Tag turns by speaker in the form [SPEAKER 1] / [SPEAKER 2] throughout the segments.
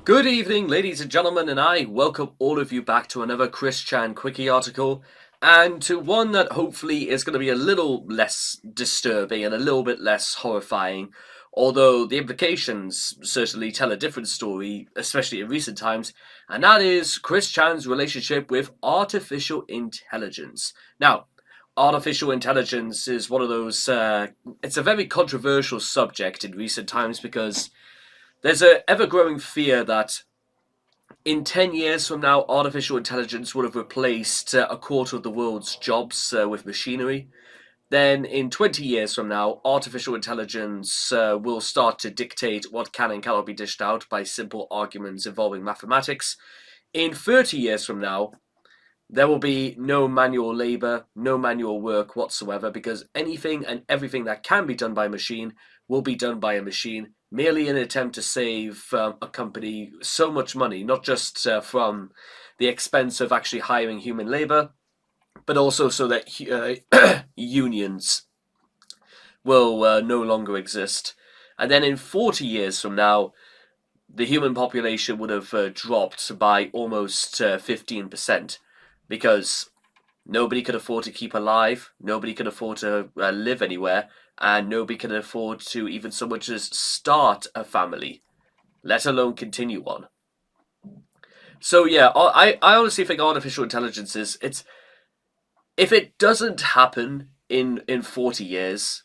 [SPEAKER 1] Good evening, ladies and gentlemen, and I welcome all of you back to another Chris Chan Quickie article, and to one that hopefully is going to be a little less disturbing and a little bit less horrifying, although the implications certainly tell a different story, especially in recent times, and that is Chris Chan's relationship with artificial intelligence. Now, artificial intelligence is one of those, it's a very controversial subject in recent times because there's an ever-growing fear that in 10 years from now, artificial intelligence would have replaced a quarter of the world's jobs with machinery. Then, in 20 years from now, artificial intelligence will start to dictate what can and cannot be dished out by simple arguments involving mathematics. In 30 years from now, there will be no manual labor, no manual work whatsoever, because anything and everything that can be done by a machine will be done by a machine, merely in an attempt to save a company so much money, not just from the expense of actually hiring human labor, but also so that unions will no longer exist. And then in 40 years from now, the human population would have dropped by almost 15%, because nobody could afford to keep alive, nobody could afford to live anywhere, and nobody can afford to even so much as start a family, let alone continue on. So yeah, I honestly think artificial intelligence it's if it doesn't happen in 40 years,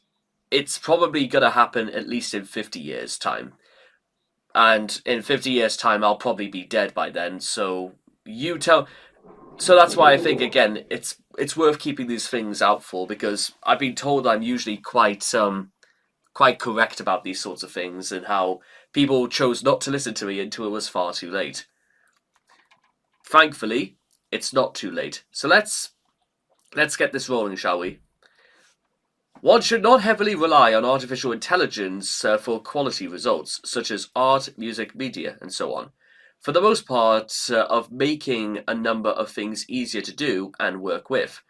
[SPEAKER 1] it's probably going to happen at least in 50 years' time. And in 50 years' time, I'll probably be dead by then, so you tell. So that's why I think, again, it's worth keeping these things out for, because I've been told I'm usually quite correct about these sorts of things, and how people chose not to listen to me until it was far too late. Thankfully, it's not too late. So let's get this rolling, shall we? One should not heavily rely on artificial intelligence for quality results, such as art, music, media, and so on. For the most part, of making a number of things easier to do and work with.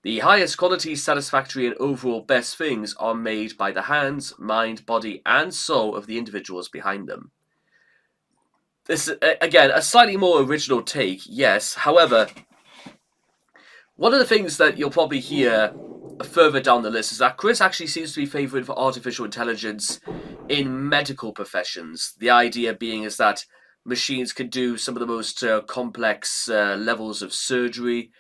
[SPEAKER 1] The highest quality, satisfactory, and overall best things are made by the hands, mind, body, and soul of the individuals behind them. This, again, a slightly more original take, yes. However, one of the things that you'll probably hear further down the list is that Chris actually seems to be favouring for artificial intelligence in medical professions. The idea being is that machines can do some of the most complex levels of surgery,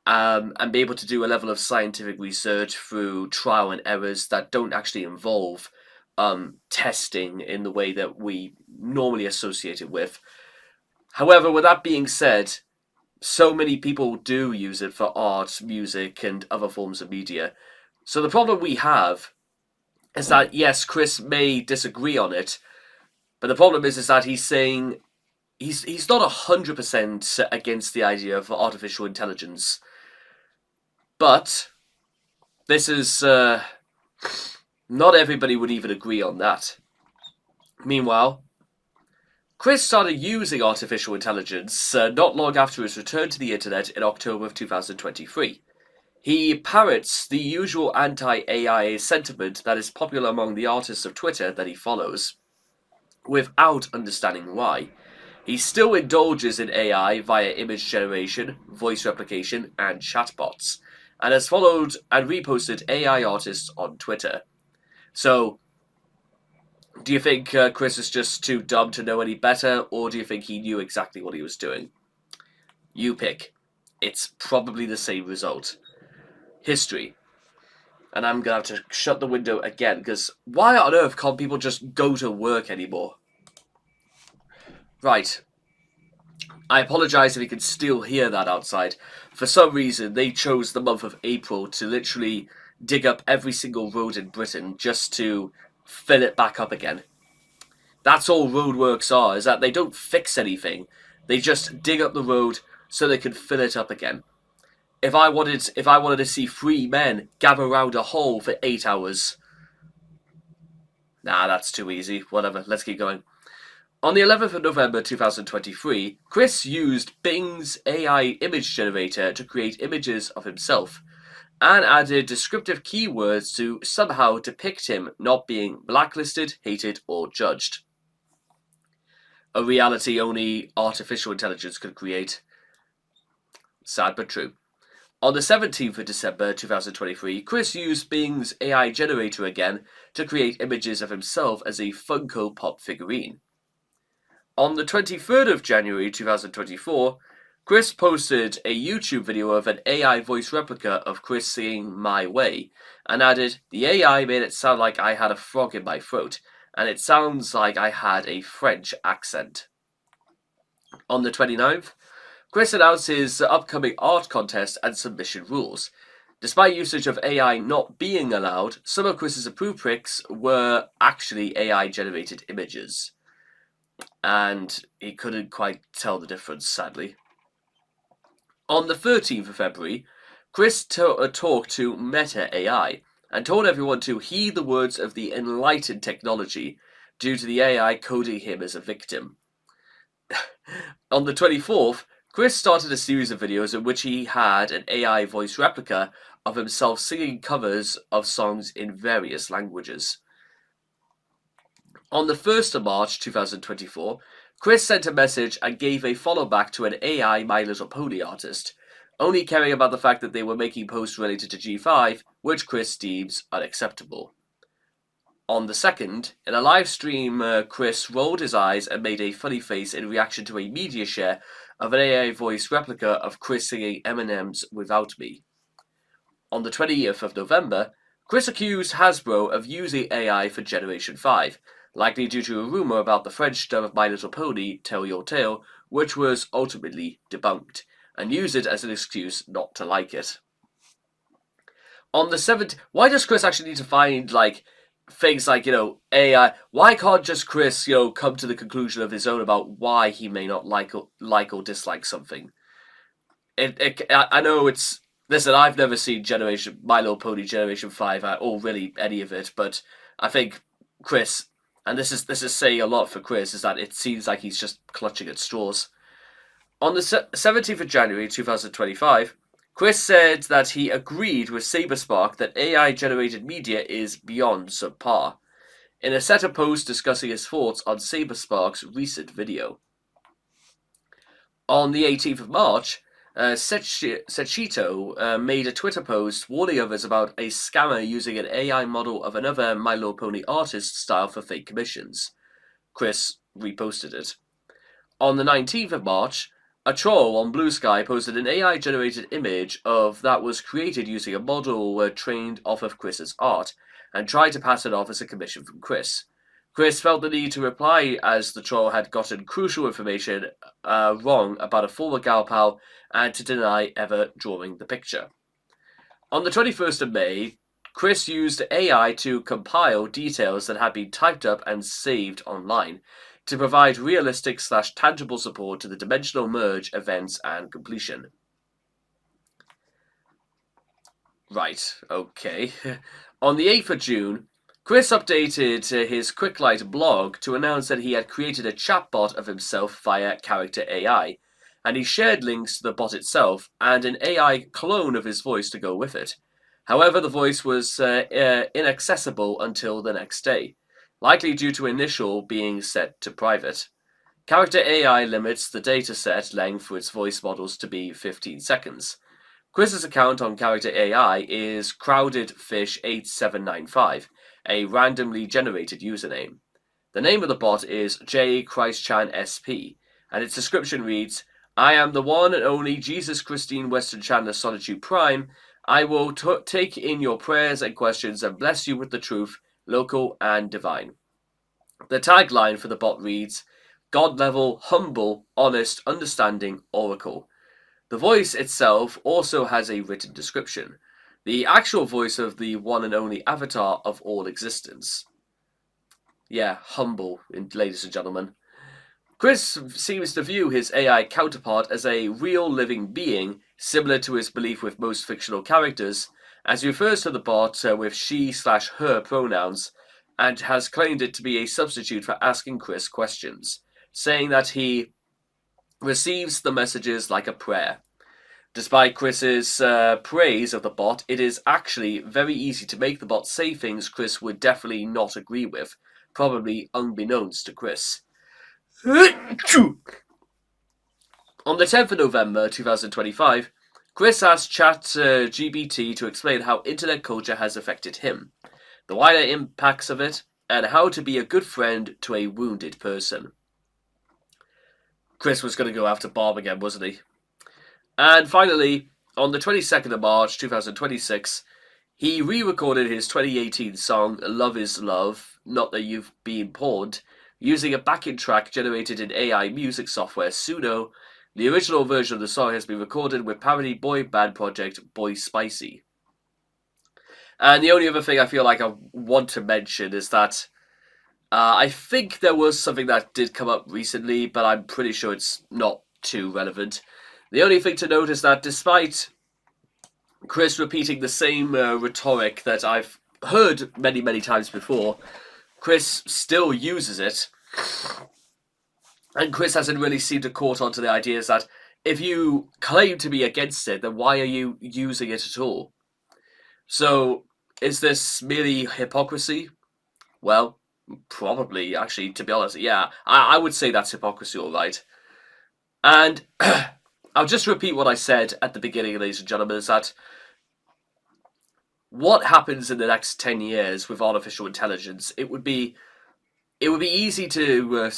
[SPEAKER 1] and be able to do a level of scientific research through trial and errors that don't actually involve testing in the way that we normally associate it with. However, with that being said, so many people do use it for art, music, and other forms of media. So the problem we have is that, yes, Chris may disagree on it, but the problem is that he's saying he's not 100% against the idea of artificial intelligence. But this is not everybody would even agree on that. Meanwhile, Chris started using artificial intelligence not long after his return to the internet in October of 2023. He parrots the usual anti-AI sentiment that is popular among the artists of Twitter that he follows, without understanding why. He still indulges in AI via image generation, voice replication, and chatbots, and has followed and reposted AI artists on Twitter. So, do you think Chris is just too dumb to know any better, or do you think he knew exactly what he was doing? You pick. It's probably the same result. History. And I'm going to have to shut the window again, because why on earth can't people just go to work anymore? Right. I apologise if you can still hear that outside. For some reason, they chose the month of April to literally dig up every single road in Britain just to fill it back up again. That's all roadworks are, is that they don't fix anything. They just dig up the road so they can fill it up again. If I wanted to see three men gather around a hole for 8 hours, nah, that's too easy. Whatever, let's keep going. On the 11th of November 2023, Chris used Bing's AI image generator to create images of himself, and added descriptive keywords to somehow depict him not being blacklisted, hated, or judged. A reality only artificial intelligence could create. Sad but true. On the 17th of December 2023, Chris used Bing's AI generator again to create images of himself as a Funko Pop figurine. On the 23rd of January 2024, Chris posted a YouTube video of an AI voice replica of Chris singing My Way, and added, "The AI made it sound like I had a frog in my throat, and it sounds like I had a French accent." On the 29th, Chris announced his upcoming art contest and submission rules. Despite usage of AI not being allowed, some of Chris's approved pics were actually AI-generated images. And he couldn't quite tell the difference, sadly. On the 13th of February, Chris talked to Meta AI and told everyone to heed the words of the enlightened technology due to the AI coding him as a victim. On the 24th, Chris started a series of videos in which he had an AI voice replica of himself singing covers of songs in various languages. On the 1st of March 2024, Chris sent a message and gave a follow back to an AI My Little Pony artist, only caring about the fact that they were making posts related to G5, which Chris deems unacceptable. On the 2nd, in a live stream, Chris rolled his eyes and made a funny face in reaction to a media share of an AI voice replica of Chris singing Eminem's Without Me. On the 20th of November, Chris accused Hasbro of using AI for Generation 5, likely due to a rumor about the French dub of My Little Pony, Tell Your Tale, which was ultimately debunked, and used it as an excuse not to like it. On the 7th, why does Chris actually need to find, things like, AI? Why can't just Chris, come to the conclusion of his own about why he may not like or dislike something? I know it's... Listen, I've never seen My Little Pony Generation 5, or really any of it, but I think Chris... And this is saying a lot for Chris, is that it seems like he's just clutching at straws. On the 17th of January 2025, Chris said that he agreed with Saberspark that AI-generated media is beyond subpar, in a set of posts discussing his thoughts on Saberspark's recent video. On the 18th of March, Sechito made a Twitter post warning others about a scammer using an AI model of another My Little Pony artist style for fake commissions. Chris reposted it. On the 19th of March, a troll on Blue Sky posted an AI-generated image that was created using a model trained off of Chris's art, and tried to pass it off as a commission from Chris. Chris felt the need to reply as the troll had gotten crucial information wrong about a former gal pal, and to deny ever drawing the picture. On the 21st of May, Chris used AI to compile details that had been typed up and saved online to provide realistic/tangible support to the dimensional merge events and completion. Right, okay. On the 8th of June, Chris updated his Quicklight blog to announce that he had created a chatbot of himself via Character AI, and he shared links to the bot itself and an AI clone of his voice to go with it. However, the voice was inaccessible until the next day, likely due to initial being set to private. Character AI limits the dataset length for its voice models to be 15 seconds. Chris's account on Character AI is CrowdedFish8795, a randomly generated username. The name of the bot is JChristChanSP, and its description reads, "I am the one and only Jesus Christine Western Chandler Solitude Prime. I will take in your prayers and questions and bless you with the truth, local and divine." The tagline for the bot reads, "God-level, humble, honest, understanding, oracle." The voice itself also has a written description, the actual voice of the one and only avatar of all existence. Yeah, humble, ladies and gentlemen. Chris seems to view his AI counterpart as a real living being, similar to his belief with most fictional characters, as he refers to the bot with she/her pronouns, and has claimed it to be a substitute for asking Chris questions, saying that he receives the messages like a prayer. Despite Chris's praise of the bot, it is actually very easy to make the bot say things Chris would definitely not agree with, probably unbeknownst to Chris. On the 10th of November 2025, Chris asked ChatGPT to explain how internet culture has affected him, the wider impacts of it, and how to be a good friend to a wounded person. Chris was going to go after Bob again, wasn't he? And finally, on the 22nd of March 2026, he re-recorded his 2018 song Love Is Love, Not That You've Been Pawned, using a backing track generated in AI music software Suno. The original version of the song has been recorded with parody boy band project Boy Spicy. And the only other thing I feel like I want to mention is that I think there was something that did come up recently, but I'm pretty sure it's not too relevant. The only thing to note is that despite Chris repeating the same rhetoric that I've heard many, many times before, Chris still uses it. And Chris hasn't really seemed to caught on to the ideas that if you claim to be against it, then why are you using it at all? So, is this merely hypocrisy? Well, probably, actually, to be honest, yeah. I would say that's hypocrisy, all right. And I'll just repeat what I said at the beginning, ladies and gentlemen, is that what happens in the next 10 years with artificial intelligence, it would be easy to,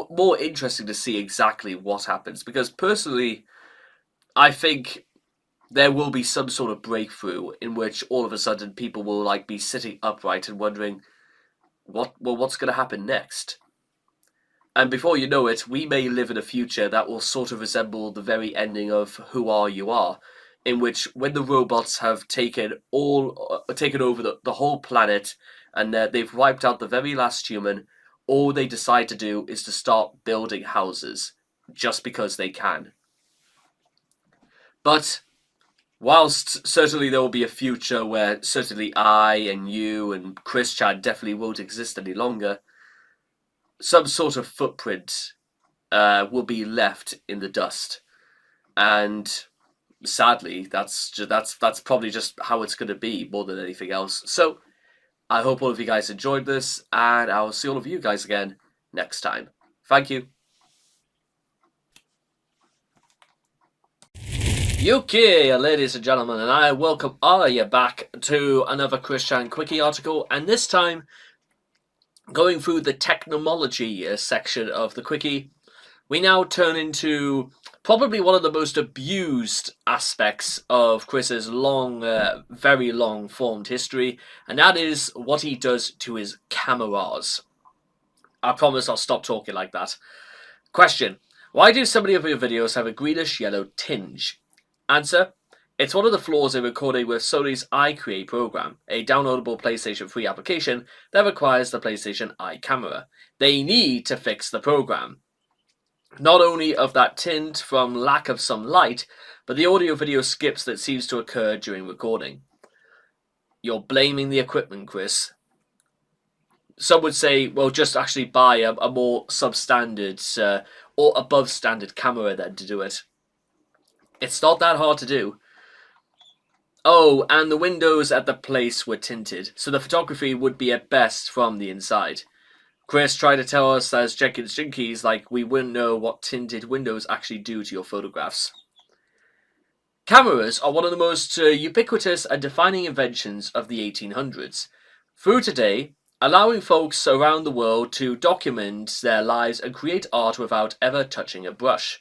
[SPEAKER 1] more interesting to see exactly what happens. Because personally, I think there will be some sort of breakthrough in which all of a sudden people will like be sitting upright and wondering, what's going to happen next? And before you know it, we may live in a future that will sort of resemble the very ending of Who Are You Are, in which when the robots have taken over the whole planet and they've wiped out the very last human, all they decide to do is to start building houses just because they can. But whilst certainly there will be a future where certainly I and you and Chris Chan definitely won't exist any longer, some sort of footprint will be left in the dust, and sadly, that's probably just how it's going to be more than anything else. So, I hope all of you guys enjoyed this, and I'll see all of you guys again next time. Thank you. Okay, ladies and gentlemen, and I welcome all of you back to another Chris Chan Quickie article, and this time going through the technology section of the Quickie, we now turn into probably one of the most abused aspects of Chris's long, very long formed history, and that is what he does to his cameras. I promise I'll stop talking like that. Question: why do so many of your videos have a greenish-yellow tinge? Answer: it's one of the flaws in recording with Sony's iCreate program, a downloadable PlayStation 3 application that requires the PlayStation Eye camera. They need to fix the program. Not only of that tint from lack of some light, but the audio-video skips that seems to occur during recording. You're blaming the equipment, Chris. Some would say, well, just actually buy a more substandard or above standard camera then to do it. It's not that hard to do. Oh, and the windows at the place were tinted, so the photography would be at best from the inside. Chris tried to tell us as Jenkins Jinkies like we wouldn't know what tinted windows actually do to your photographs. Cameras are one of the most ubiquitous and defining inventions of the 1800s. Through today, allowing folks around the world to document their lives and create art without ever touching a brush.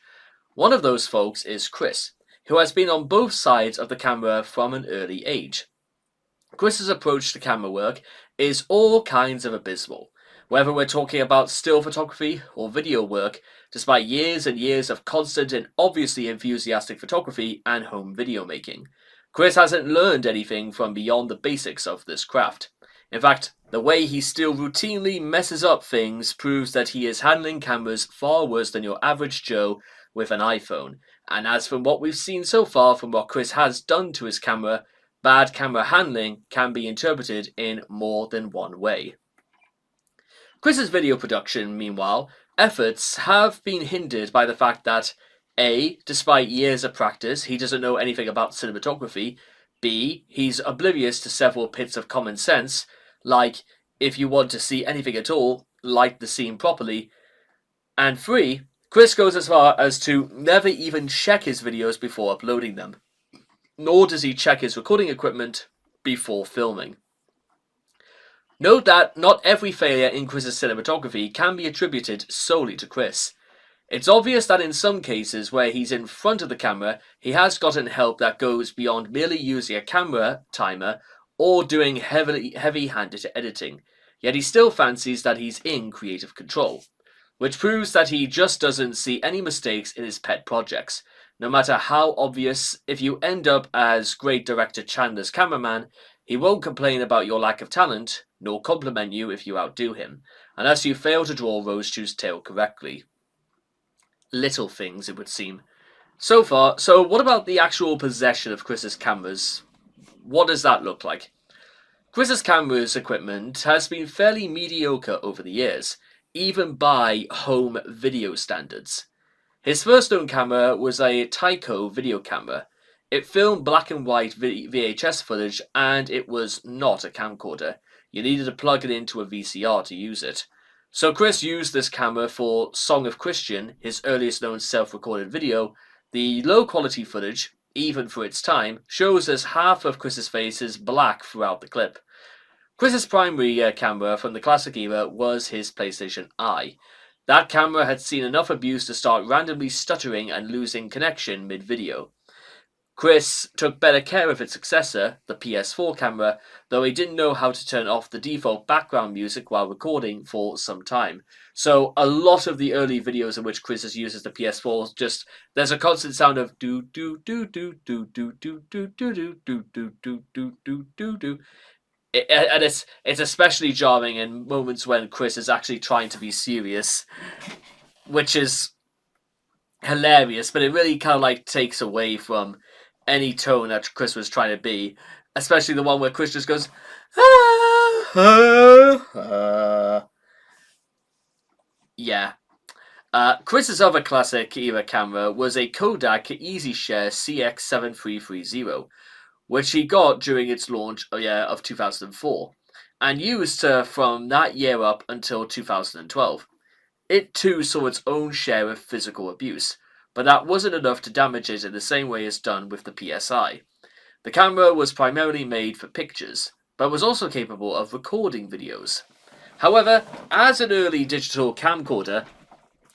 [SPEAKER 1] One of those folks is Chris, who has been on both sides of the camera from an early age. Chris's approach to camera work is all kinds of abysmal, whether we're talking about still photography or video work, despite years and years of constant and obviously enthusiastic photography and home video making. Chris hasn't learned anything from beyond the basics of this craft. In fact, the way he still routinely messes up things proves that he is handling cameras far worse than your average Joe with an iPhone. And as from what we've seen so far from what Chris has done to his camera, bad camera handling can be interpreted in more than one way. Chris's video production, meanwhile, efforts have been hindered by the fact that A, despite years of practice, he doesn't know anything about cinematography, B, he's oblivious to several bits of common sense, like, if you want to see anything at all, light the scene properly, and 3, Chris goes as far as to never even check his videos before uploading them, nor does he check his recording equipment before filming. Note that not every failure in Chris's cinematography can be attributed solely to Chris. It's obvious that in some cases where he's in front of the camera, he has gotten help that goes beyond merely using a camera timer or doing heavy-handed editing, yet he still fancies that he's in creative control, which proves that he just doesn't see any mistakes in his pet projects. No matter how obvious, if you end up as great director Chandler's cameraman, he won't complain about your lack of talent, nor compliment you if you outdo him, unless you fail to draw Rosechu's tail correctly. Little things, it would seem. So far, so what about the actual possession of Chris's cameras? What does that look like? Chris's cameras equipment has been fairly mediocre over the years, even by home video standards. His first known camera was a Tyco video camera. It filmed black and white VHS footage, and it was not a camcorder. You needed to plug it into a VCR to use it. So Chris used this camera for Song of Christian, his earliest known self-recorded video. The low-quality footage, even for its time, shows us half of Chris's face is black throughout the clip. Chris's primary camera from the classic era was his PlayStation I. That camera had seen enough abuse to start randomly stuttering and losing connection mid-video. Chris took better care of its successor, the PS4 camera, though he didn't know how to turn off the default background music while recording for some time. So a lot of the early videos in which Chris uses the PS4, just there's a constant sound of do do do do do do do do do do do do do do do do do. And it's especially jarring in moments when Chris is actually trying to be serious, which is hilarious, but it really kind of like takes away from any tone that Chris was trying to be, especially the one where Chris just goes, yeah. Chris's other classic era camera was a Kodak EasyShare CX7330, which he got during its launch of 2004, and used from that year up until 2012. It too saw its own share of physical abuse, but that wasn't enough to damage it in the same way as done with the PSI. The camera was primarily made for pictures, but was also capable of recording videos. However, as an early digital camcorder,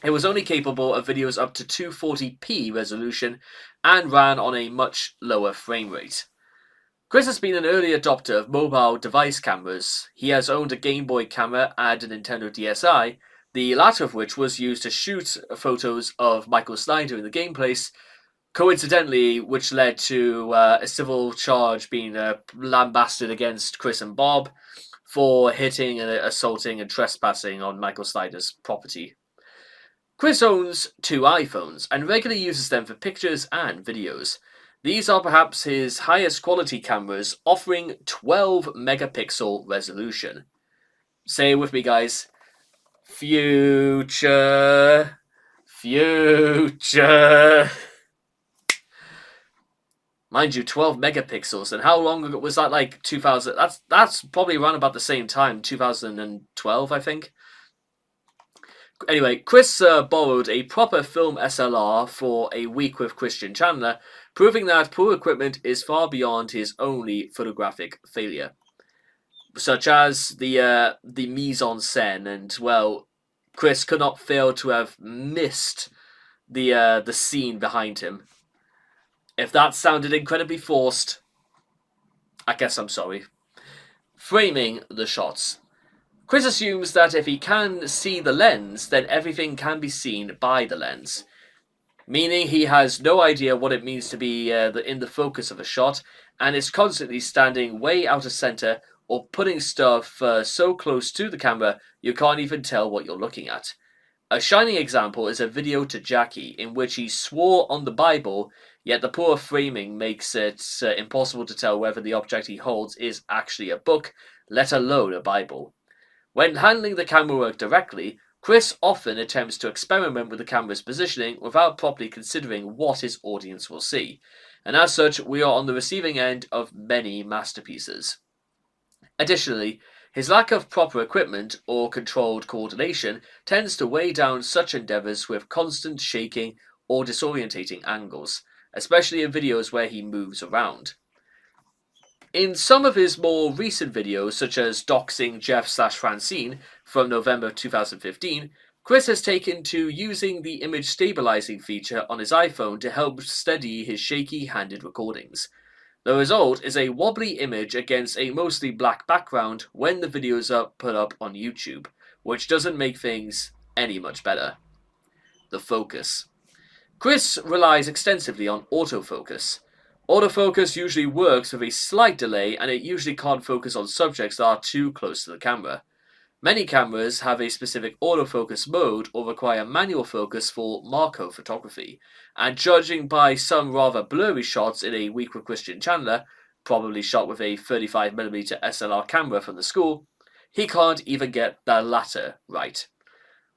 [SPEAKER 1] it was only capable of videos up to 240p resolution and ran on a much lower frame rate. Chris has been an early adopter of mobile device cameras. He has owned a Game Boy camera and a Nintendo DSi, the latter of which was used to shoot photos of Michael Snyder in the gameplace, coincidentally, which led to a civil charge being lambasted against Chris and Bob for hitting and assaulting and trespassing on Michael Snyder's property. Chris owns 2 iPhones and regularly uses them for pictures and videos. These are perhaps his highest quality cameras, offering 12 megapixel resolution. Say it with me, guys. Future. Mind you, 12 megapixels. And how long ago was that? Like 2000? That's probably around about the same time, 2012, I think. Anyway, Chris borrowed a proper film SLR for a week with Christian Chandler, proving that poor equipment is far beyond his only photographic failure, such as the mise-en-scène, and well, Chris could not fail to have missed the scene behind him. If that sounded incredibly forced, I guess I'm sorry. Framing the shots. Chris assumes that if he can see the lens, then everything can be seen by the lens, meaning he has no idea what it means to be in the focus of a shot, and is constantly standing way out of center or putting stuff so close to the camera you can't even tell what you're looking at. A shining example is a video to Jackie in which he swore on the Bible, yet the poor framing makes it impossible to tell whether the object he holds is actually a book, let alone a Bible. When handling the camera work directly, Chris often attempts to experiment with the camera's positioning without properly considering what his audience will see, and as such, we are on the receiving end of many masterpieces. Additionally, His lack of proper equipment or controlled coordination tends to weigh down such endeavors with constant shaking or disorientating angles, especially in videos where he moves around. In some of his more recent videos, such as Doxing Jeff/Francine from November 2015, Chris has taken to using the image stabilizing feature on his iPhone to help steady his shaky-handed recordings. The result is a wobbly image against a mostly black background when the videos are put up on YouTube, which doesn't make things any much better. The focus. Chris relies extensively on autofocus. Autofocus usually works with a slight delay, and it usually can't focus on subjects that are too close to the camera. Many cameras have a specific autofocus mode or require manual focus for macro photography, and judging by some rather blurry shots in A Week with Christian Chandler, probably shot with a 35mm SLR camera from the school, he can't even get the latter right.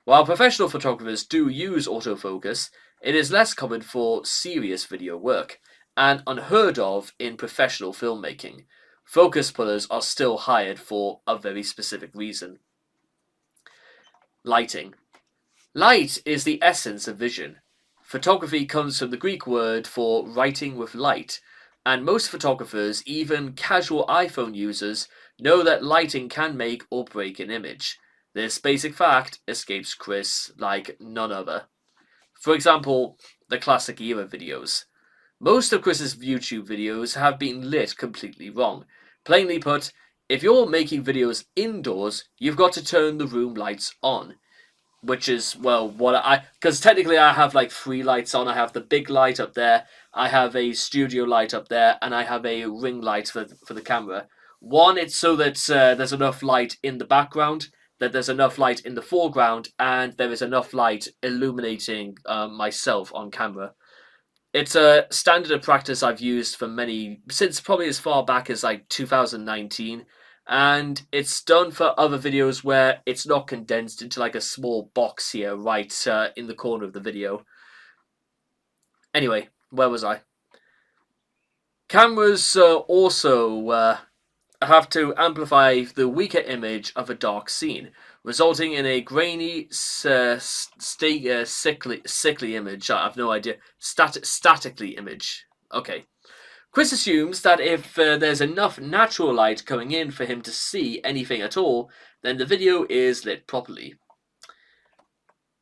[SPEAKER 1] While professional photographers do use autofocus, it is less common for serious video work, and unheard of in professional filmmaking. Focus pullers are still hired for a very specific reason. Lighting. Light is the essence of vision. Photography comes from the Greek word for writing with light, and most photographers, even casual iPhone users, know that lighting can make or break an image. This basic fact escapes Chris like none other. For example, the classic era videos. Most of Chris's YouTube videos have been lit completely wrong. Plainly put, if you're making videos indoors, you've got to turn the room lights on. Which is, well, because technically I have like 3 lights on. I have the big light up there, I have a studio light up there, and I have a ring light for the camera. One, it's so that there's enough light in the background, that there's enough light in the foreground, and there is enough light illuminating myself on camera. It's a standard of practice I've used for since probably as far back as like 2019, and it's done for other videos where it's not condensed into like a small box here right in the corner of the video. Anyway, where was I? Cameras also have to amplify the weaker image of a dark scene, resulting in a grainy, sickly image. I have no idea. Statically image. Okay. Chris assumes that if there's enough natural light coming in for him to see anything at all, then the video is lit properly.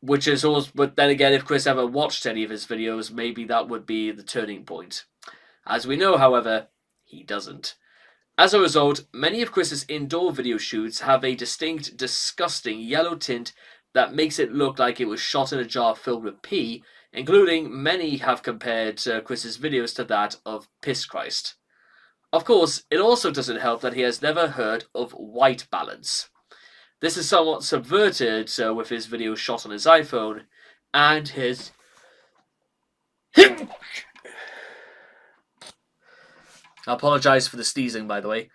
[SPEAKER 1] Which is also, but then again, if Chris ever watched any of his videos, maybe that would be the turning point. As we know, however, he doesn't. As a result, many of Chris's indoor video shoots have a distinct, disgusting yellow tint that makes it look like it was shot in a jar filled with pee, including many have compared Chris's videos to that of Piss Christ. Of course, it also doesn't help that he has never heard of white balance. This is somewhat subverted with his videos shot on his iPhone and his... I apologise for the sneezing, by the way.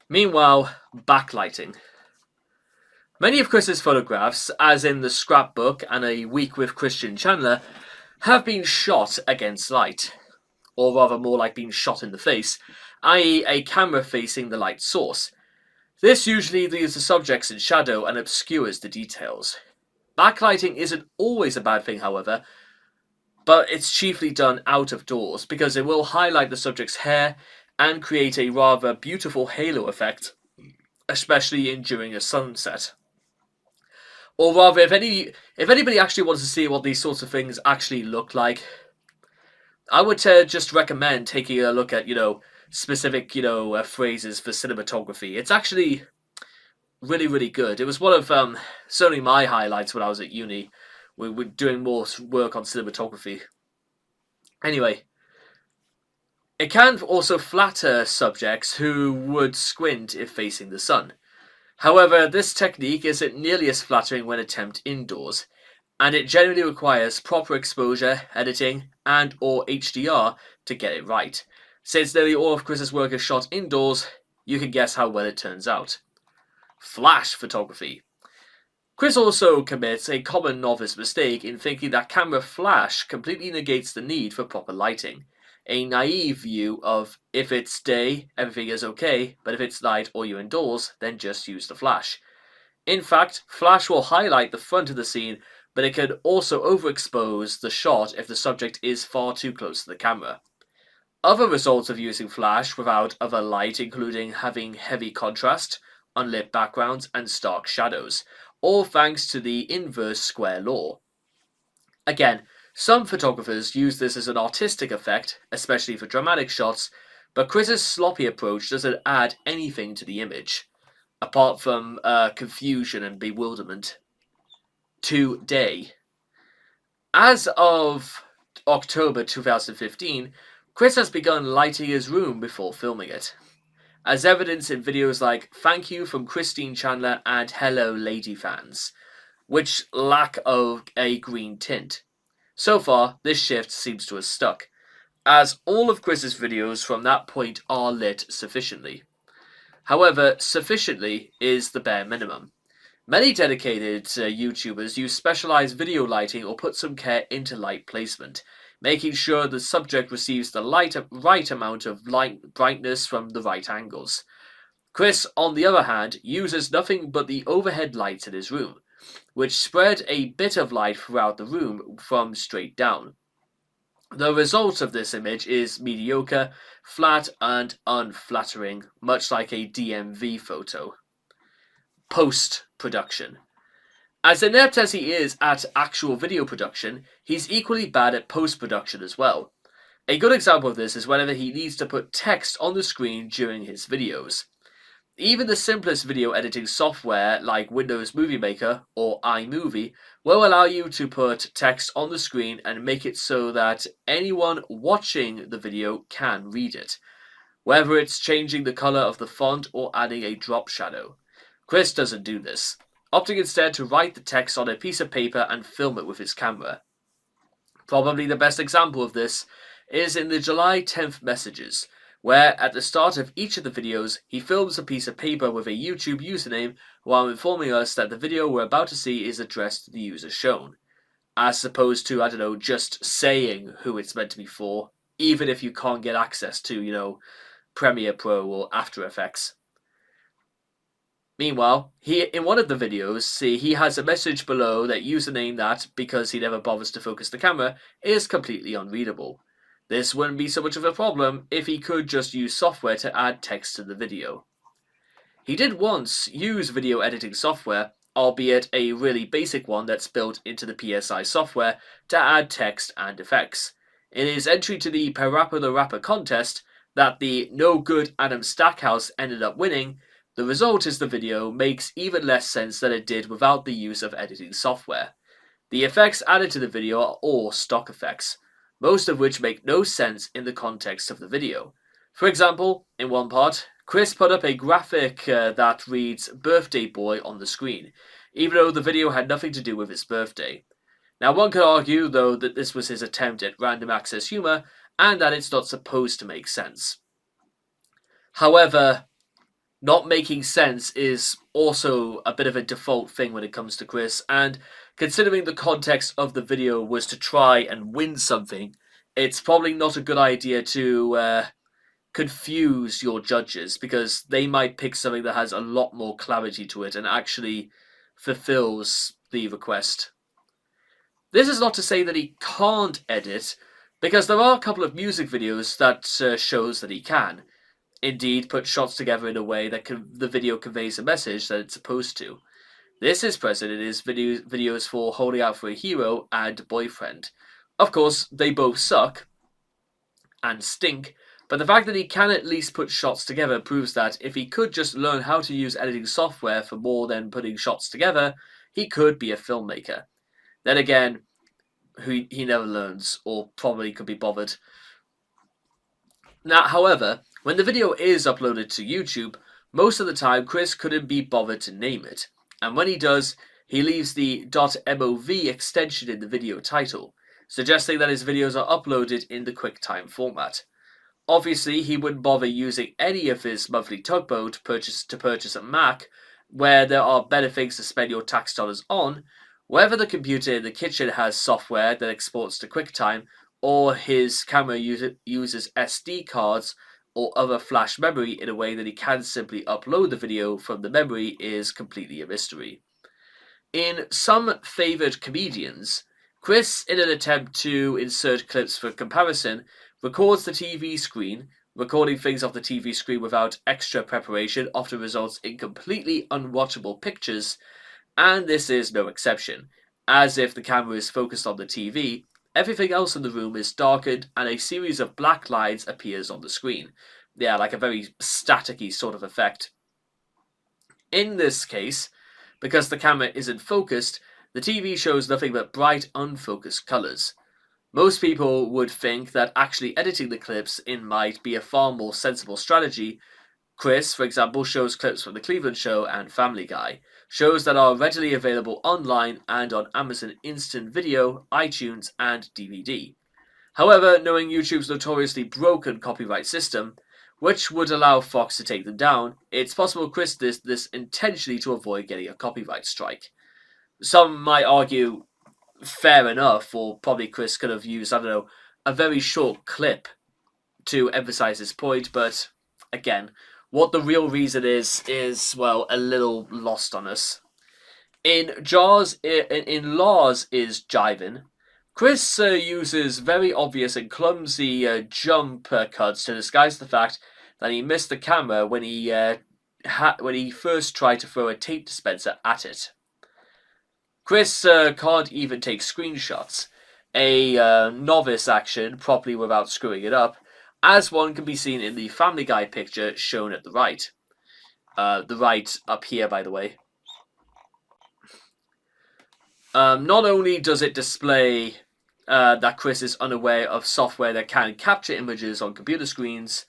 [SPEAKER 1] Meanwhile, backlighting. Many of Chris's photographs, as in the scrapbook and A Week with Christian Chandler, have been shot against light, or rather more like being shot in the face, i.e. a camera facing the light source. This usually leaves the subjects in shadow and obscures the details. Backlighting isn't always a bad thing, however, but it's chiefly done out of doors because it will highlight the subject's hair and create a rather beautiful halo effect, especially during a sunset. Or rather, if anybody actually wants to see what these sorts of things actually look like, I would just recommend taking a look at, specific, phrases for cinematography. It's actually really, really good. It was one of, certainly my highlights when I was at uni. We were doing more work on cinematography. Anyway, it can also flatter subjects who would squint if facing the sun. However, this technique isn't nearly as flattering when attempted indoors, and it generally requires proper exposure, editing, and or HDR to get it right. Since nearly all of Chris's work is shot indoors, you can guess how well it turns out. Flash photography. Chris also commits a common novice mistake in thinking that camera flash completely negates the need for proper lighting. a naive view of if it's day, everything is okay, but if it's night or you're indoors, then just use the flash. In fact, flash will highlight the front of the scene, but it could also overexpose the shot if the subject is far too close to the camera. Other results of using flash without other light including having heavy contrast, unlit backgrounds, and stark shadows, all thanks to the inverse square law. Again, some photographers use this as an artistic effect, especially for dramatic shots, but Chris's sloppy approach doesn't add anything to the image, apart from confusion and bewilderment. Today, as of October 2015, Chris has begun lighting his room before filming it, as evidenced in videos like Thank You from Christine Chandler and Hello Lady Fans, which lack of a green tint. So far, this shift seems to have stuck, as all of Chris's videos from that point are lit sufficiently. However, sufficiently is the bare minimum. Many dedicated YouTubers use specialized video lighting or put some care into light placement, making sure the subject receives the right amount of light brightness from the right angles. Chris, on the other hand, uses nothing but the overhead lights in his room, which spread a bit of light throughout the room from straight down. The result of this image is mediocre, flat, and unflattering, much like a DMV photo. Post-production. As inept as he is at actual video production, he's equally bad at post-production as well. A good example of this is whenever he needs to put text on the screen during his videos. Even the simplest video editing software like Windows Movie Maker or iMovie will allow you to put text on the screen and make it so that anyone watching the video can read it, whether it's changing the color of the font or adding a drop shadow. Chris doesn't do this, opting instead to write the text on a piece of paper and film it with his camera. Probably the best example of this is in the July 10th messages, where at the start of each of the videos he films a piece of paper with a YouTube username while informing us that the video we're about to see is addressed to the user shown, as opposed to, just saying who it's meant to be for, even if you can't get access to, Premiere Pro or After Effects. Meanwhile, in one of the videos, he has a message below that username that, because he never bothers to focus the camera, is completely unreadable. This wouldn't be so much of a problem if he could just use software to add text to the video. He did once use video editing software, albeit a really basic one that's built into the PSI software, to add text and effects. In his entry to the Parappa the Rapper contest that the no good Adam Stackhouse ended up winning, the result is the video makes even less sense than it did without the use of editing software. The effects added to the video are all stock effects, most of which make no sense in the context of the video. For example, in one part, Chris put up a graphic that reads "Birthday Boy" on the screen, even though the video had nothing to do with his birthday. Now one could argue, though, that this was his attempt at random access humor, and that it's not supposed to make sense. However, not making sense is also a bit of a default thing when it comes to Chris, and considering the context of the video was to try and win something, it's probably not a good idea to confuse your judges, because they might pick something that has a lot more clarity to it and actually fulfills the request. This is not to say that he can't edit, because there are a couple of music videos that shows that he can indeed put shots together in a way that the video conveys a message that it's supposed to. This is present in his videos for Holding Out for a Hero and Boyfriend. Of course, they both suck and stink, but the fact that he can at least put shots together proves that if he could just learn how to use editing software for more than putting shots together, he could be a filmmaker. Then again, he never learns, or probably could be bothered. Now, however, when the video is uploaded to YouTube, most of the time Chris couldn't be bothered to name it, and when he does, he leaves the .mov extension in the video title, suggesting that his videos are uploaded in the QuickTime format. Obviously, he wouldn't bother using any of his monthly tugboat to purchase a Mac, where there are better things to spend your tax dollars on, whether the computer in the kitchen has software that exports to QuickTime, or his camera uses SD cards or other flash memory in a way that he can simply upload the video from the memory is completely a mystery. In Some Favored Comedians, Chris, in an attempt to insert clips for comparison, records the TV screen. Recording things off the TV screen without extra preparation often results in completely unwatchable pictures, and this is no exception. As if the camera is focused on the TV, everything else in the room is darkened and a series of black lines appears on the screen. Yeah, like a very staticky sort of effect. In this case, because the camera isn't focused, the TV shows nothing but bright, unfocused colors. Most people would think that actually editing the clips in might be a far more sensible strategy. Chris, for example, shows clips from The Cleveland Show and Family Guy, shows that are readily available online and on Amazon Instant Video, iTunes, and DVD. However, knowing YouTube's notoriously broken copyright system, which would allow Fox to take them down, it's possible Chris did this intentionally to avoid getting a copyright strike. Some might argue, fair enough, or probably Chris could have used, I don't know, a very short clip to emphasize his point, but again, what the real reason is, well, a little lost on us. In Laws is Jivin, Chris uses very obvious and clumsy jump cuts to disguise the fact that he missed the camera when he first tried to throw a tape dispenser at it. Chris can't even take screenshots, a novice action properly without screwing it up, as one can be seen in the Family Guy picture shown at the right. The right up here, by the way. Not only does it display that Chris is unaware of software that can capture images on computer screens,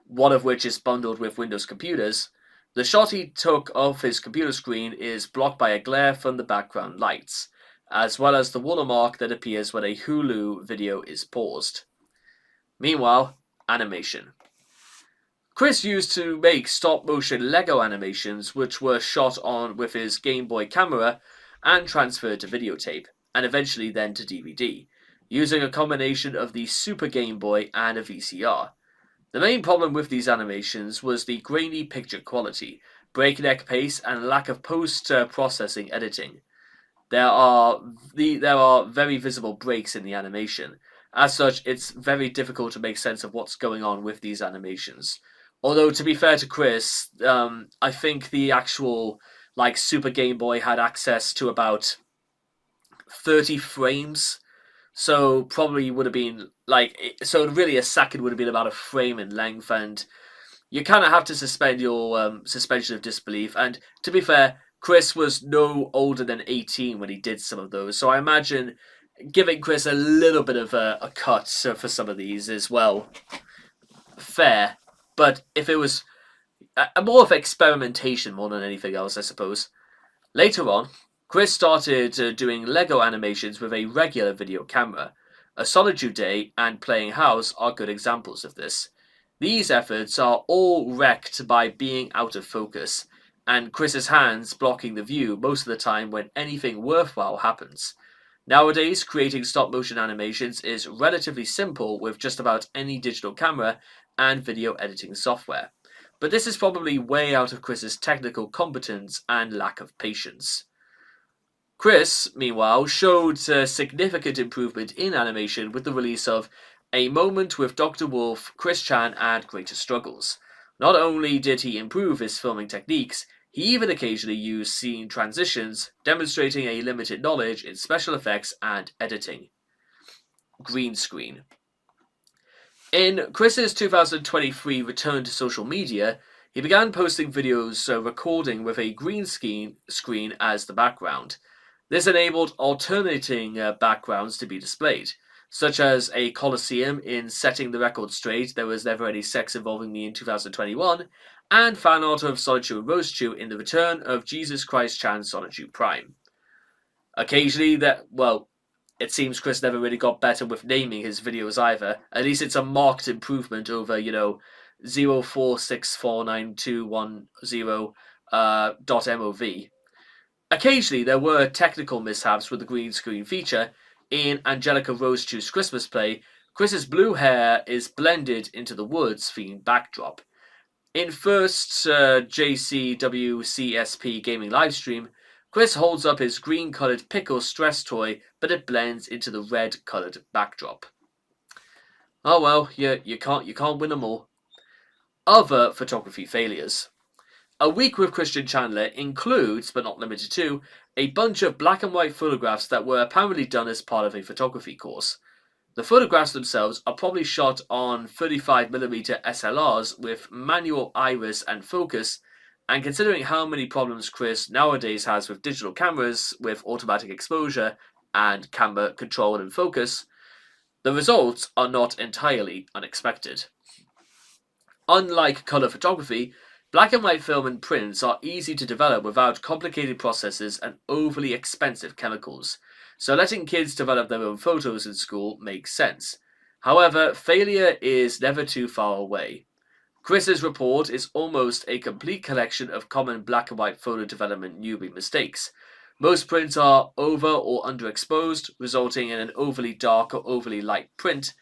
[SPEAKER 1] one of which is bundled with Windows computers, the shot he took of his computer screen is blocked by a glare from the background lights, as well as the watermark that appears when a Hulu video is paused. Meanwhile, animation. Chris used to make stop-motion Lego animations which were shot on with his Game Boy camera and transferred to videotape, and eventually then to DVD, using a combination of the Super Game Boy and a VCR. The main problem with these animations was the grainy picture quality, breakneck pace, and lack of post-processing editing. There are very visible breaks in the animation. As such, it's very difficult to make sense of what's going on with these animations. Although, to be fair to Chris, I think the actual Super Game Boy had access to about 30 frames, so probably would have been so really a second would have been about a frame in length, and you kind of have to suspend your suspension of disbelief. And to be fair, Chris was no older than 18 when he did some of those, so I imagine giving Chris a little bit of a cut for some of these is, well, fair. But if it was a more of experimentation more than anything else, I suppose. Later on, Chris started doing Lego animations with a regular video camera. A Solitude Day and Playing House are good examples of this. These efforts are all wrecked by being out of focus, and Chris's hands blocking the view most of the time when anything worthwhile happens. Nowadays, creating stop-motion animations is relatively simple with just about any digital camera and video editing software. But this is probably way out of Chris's technical competence and lack of patience. Chris, meanwhile, showed significant improvement in animation with the release of A Moment with Dr. Wolf, Chris Chan, and Greater Struggles. Not only did he improve his filming techniques, he even occasionally used scene transitions, demonstrating a limited knowledge in special effects and editing. Green screen. In Chris's 2023 return to social media, he began posting videos recording with a green screen as the background. This enabled alternating backgrounds to be displayed, such as a Colosseum in Setting the Record Straight, There Was Never Any Sex Involving Me in 2021, and fan art of Sonichu and Rosechu in The Return of Jesus Christ Chan Sonichu Prime. Occasionally, it seems Chris never really got better with naming his videos either. At least it's a marked improvement over, 0464921.mov. Occasionally, there were technical mishaps with the green screen feature, In Angelica Rosechew's Christmas play, Chris's blue hair is blended into the woods theme backdrop. In first JCWCSP gaming livestream, Chris holds up his green-coloured pickle stress toy, but it blends into the red-coloured backdrop. Oh well, you can't win them all. Other photography failures. A Week with Christian Chandler includes, but not limited to, a bunch of black and white photographs that were apparently done as part of a photography course. The photographs themselves are probably shot on 35mm SLRs with manual iris and focus, and considering how many problems Chris nowadays has with digital cameras with automatic exposure and camera control and focus, the results are not entirely unexpected. Unlike colour photography, black and white film and prints are easy to develop without complicated processes and overly expensive chemicals, so letting kids develop their own photos in school makes sense. However, failure is never too far away. Chris's report is almost a complete collection of common black and white photo development newbie mistakes. Most prints are over or underexposed, resulting in an overly dark or overly light print.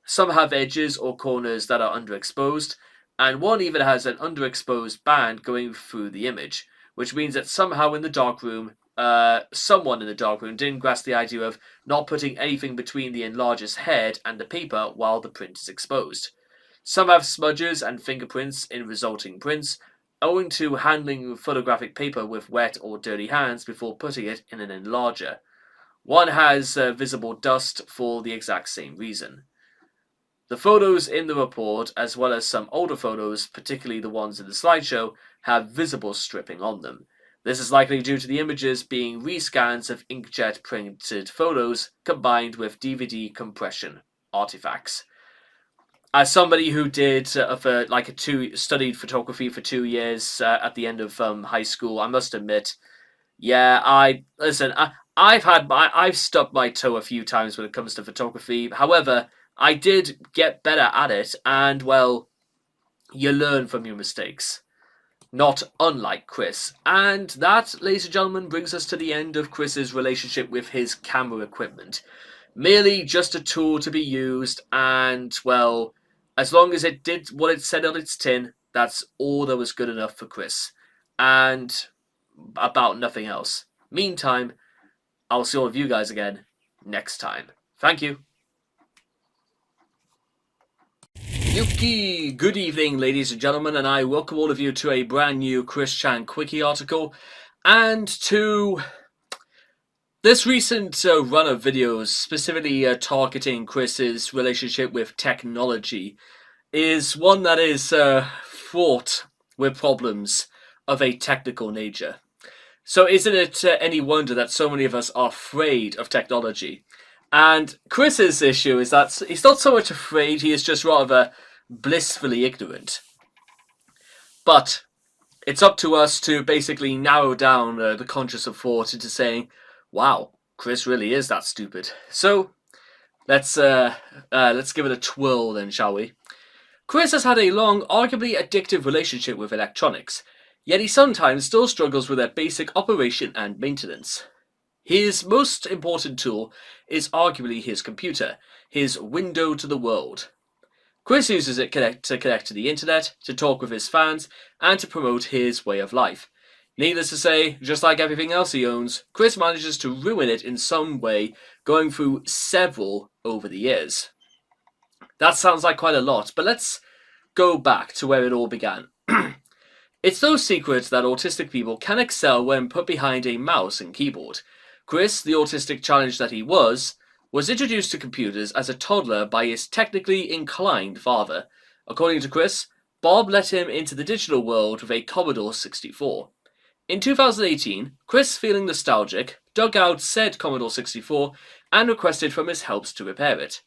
[SPEAKER 1] Some have edges or corners that are underexposed, and one even has an underexposed band going through the image, which means that somehow in the darkroom, someone in the darkroom didn't grasp the idea of not putting anything between the enlarger's head and the paper while the print is exposed. Some have smudges and fingerprints in resulting prints, owing to handling photographic paper with wet or dirty hands before putting it in an enlarger. One has visible dust for the exact same reason. The photos in the report, as well as some older photos, particularly the ones in the slideshow, have visible stripping on them. This is likely due to the images being rescans of inkjet printed photos combined with DVD compression artifacts. As somebody who did studied photography for 2 years at the end of high school, I must admit, I've stubbed my toe a few times when it comes to photography. However, I did get better at it, and well, you learn from your mistakes. Not unlike Chris. And that, ladies and gentlemen, brings us to the end of Chris's relationship with his camera equipment. Merely just a tool to be used, and well, as long as it did what it said on its tin, that's all that was good enough for Chris. And about nothing else. Meantime, I'll see all of you guys again next time. Thank you. Yuki! Good evening, ladies and gentlemen, and I welcome all of you to a brand new Chris Chan Quickie article, and to this recent run of videos, specifically targeting Chris's relationship with technology, is one that is fraught with problems of a technical nature. So isn't it any wonder that so many of us are afraid of technology? And Chris's issue is that he's not so much afraid, he is just rather blissfully ignorant. But it's up to us to basically narrow down the conscious of thought into saying, wow, Chris really is that stupid. So let's give it a twirl then, shall we? Chris has had a long, arguably addictive relationship with electronics, yet he sometimes still struggles with their basic operation and maintenance. His most important tool is arguably his computer, his window to the world. Chris uses it to connect to the internet, to talk with his fans, and to promote his way of life. Needless to say, just like everything else he owns, Chris manages to ruin it in some way, going through several over the years. That sounds like quite a lot, but let's go back to where it all began. It's no secret that autistic people can excel when put behind a mouse and keyboard. Chris, the autistic challenge that he was introduced to computers as a toddler by his technically inclined father. According to Chris, Bob let him into the digital world with a Commodore 64. In 2018, Chris, feeling nostalgic, dug out said Commodore 64 and requested from his helps to repair it.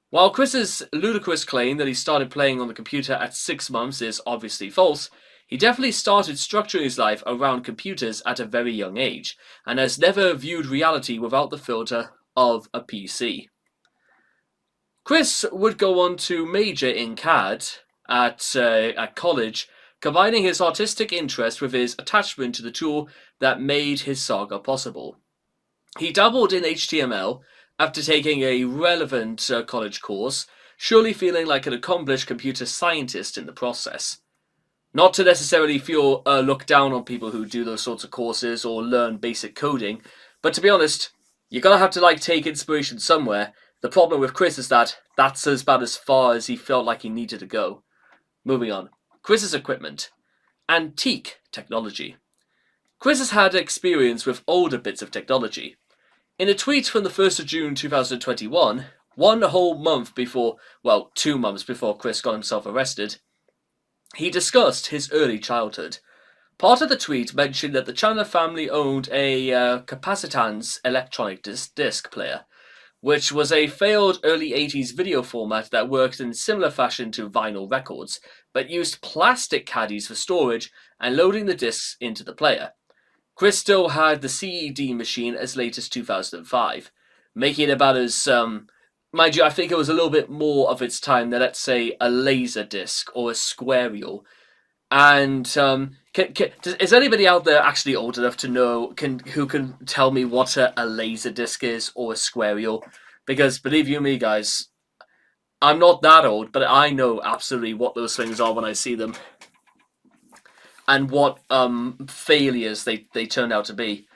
[SPEAKER 1] While Chris's ludicrous claim that he started playing on the computer at 6 months is obviously false, he definitely started structuring his life around computers at a very young age, and has never viewed reality without the filter of a PC. Chris would go on to major in CAD at college, combining his artistic interest with his attachment to the tool that made his saga possible. He dabbled in HTML after taking a relevant college course, surely feeling like an accomplished computer scientist in the process. Not to necessarily feel look down on people who do those sorts of courses or learn basic coding, but to be honest, you're gonna have to take inspiration somewhere. The problem with Chris is that that's about as far as he felt like he needed to go. Moving on. Chris's equipment. Antique technology. Chris has had experience with older bits of technology. In a tweet from the 1st of June 2021, one whole month before, 2 months before Chris got himself arrested, he discussed his early childhood. Part of the tweet mentioned that the Chandler family owned a capacitance electronic disc player, which was a failed early 80s video format that worked in similar fashion to vinyl records, but used plastic caddies for storage and loading the discs into the player. Chris still had the CED machine as late as 2005, making it about as, mind you, I think it was a little bit more of its time than, let's say, a laser disc or a square-reel. And is anybody out there actually old enough to know who can tell me what a laser disc is or a square-reel? Because believe you me, guys, I'm not that old, but I know absolutely what those things are when I see them. And what failures they turned out to be.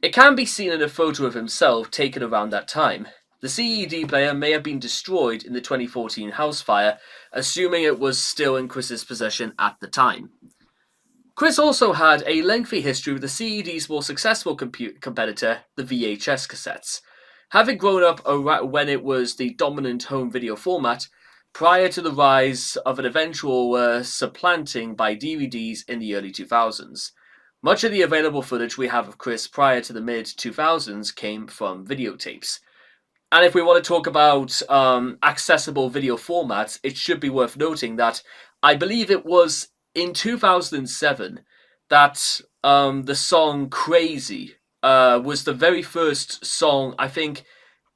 [SPEAKER 1] It can be seen in a photo of himself taken around that time. The CED player may have been destroyed in the 2014 house fire, assuming it was still in Chris's possession at the time. Chris also had a lengthy history with the CED's more successful competitor, the VHS cassettes. Having grown up when it was the dominant home video format, prior to the rise of an eventual supplanting by DVDs in the early 2000s. Much of the available footage we have of Chris prior to the mid-2000s came from videotapes. And if we want to talk about accessible video formats, it should be worth noting that I believe it was in 2007 that the song Crazy was the very first song, I think,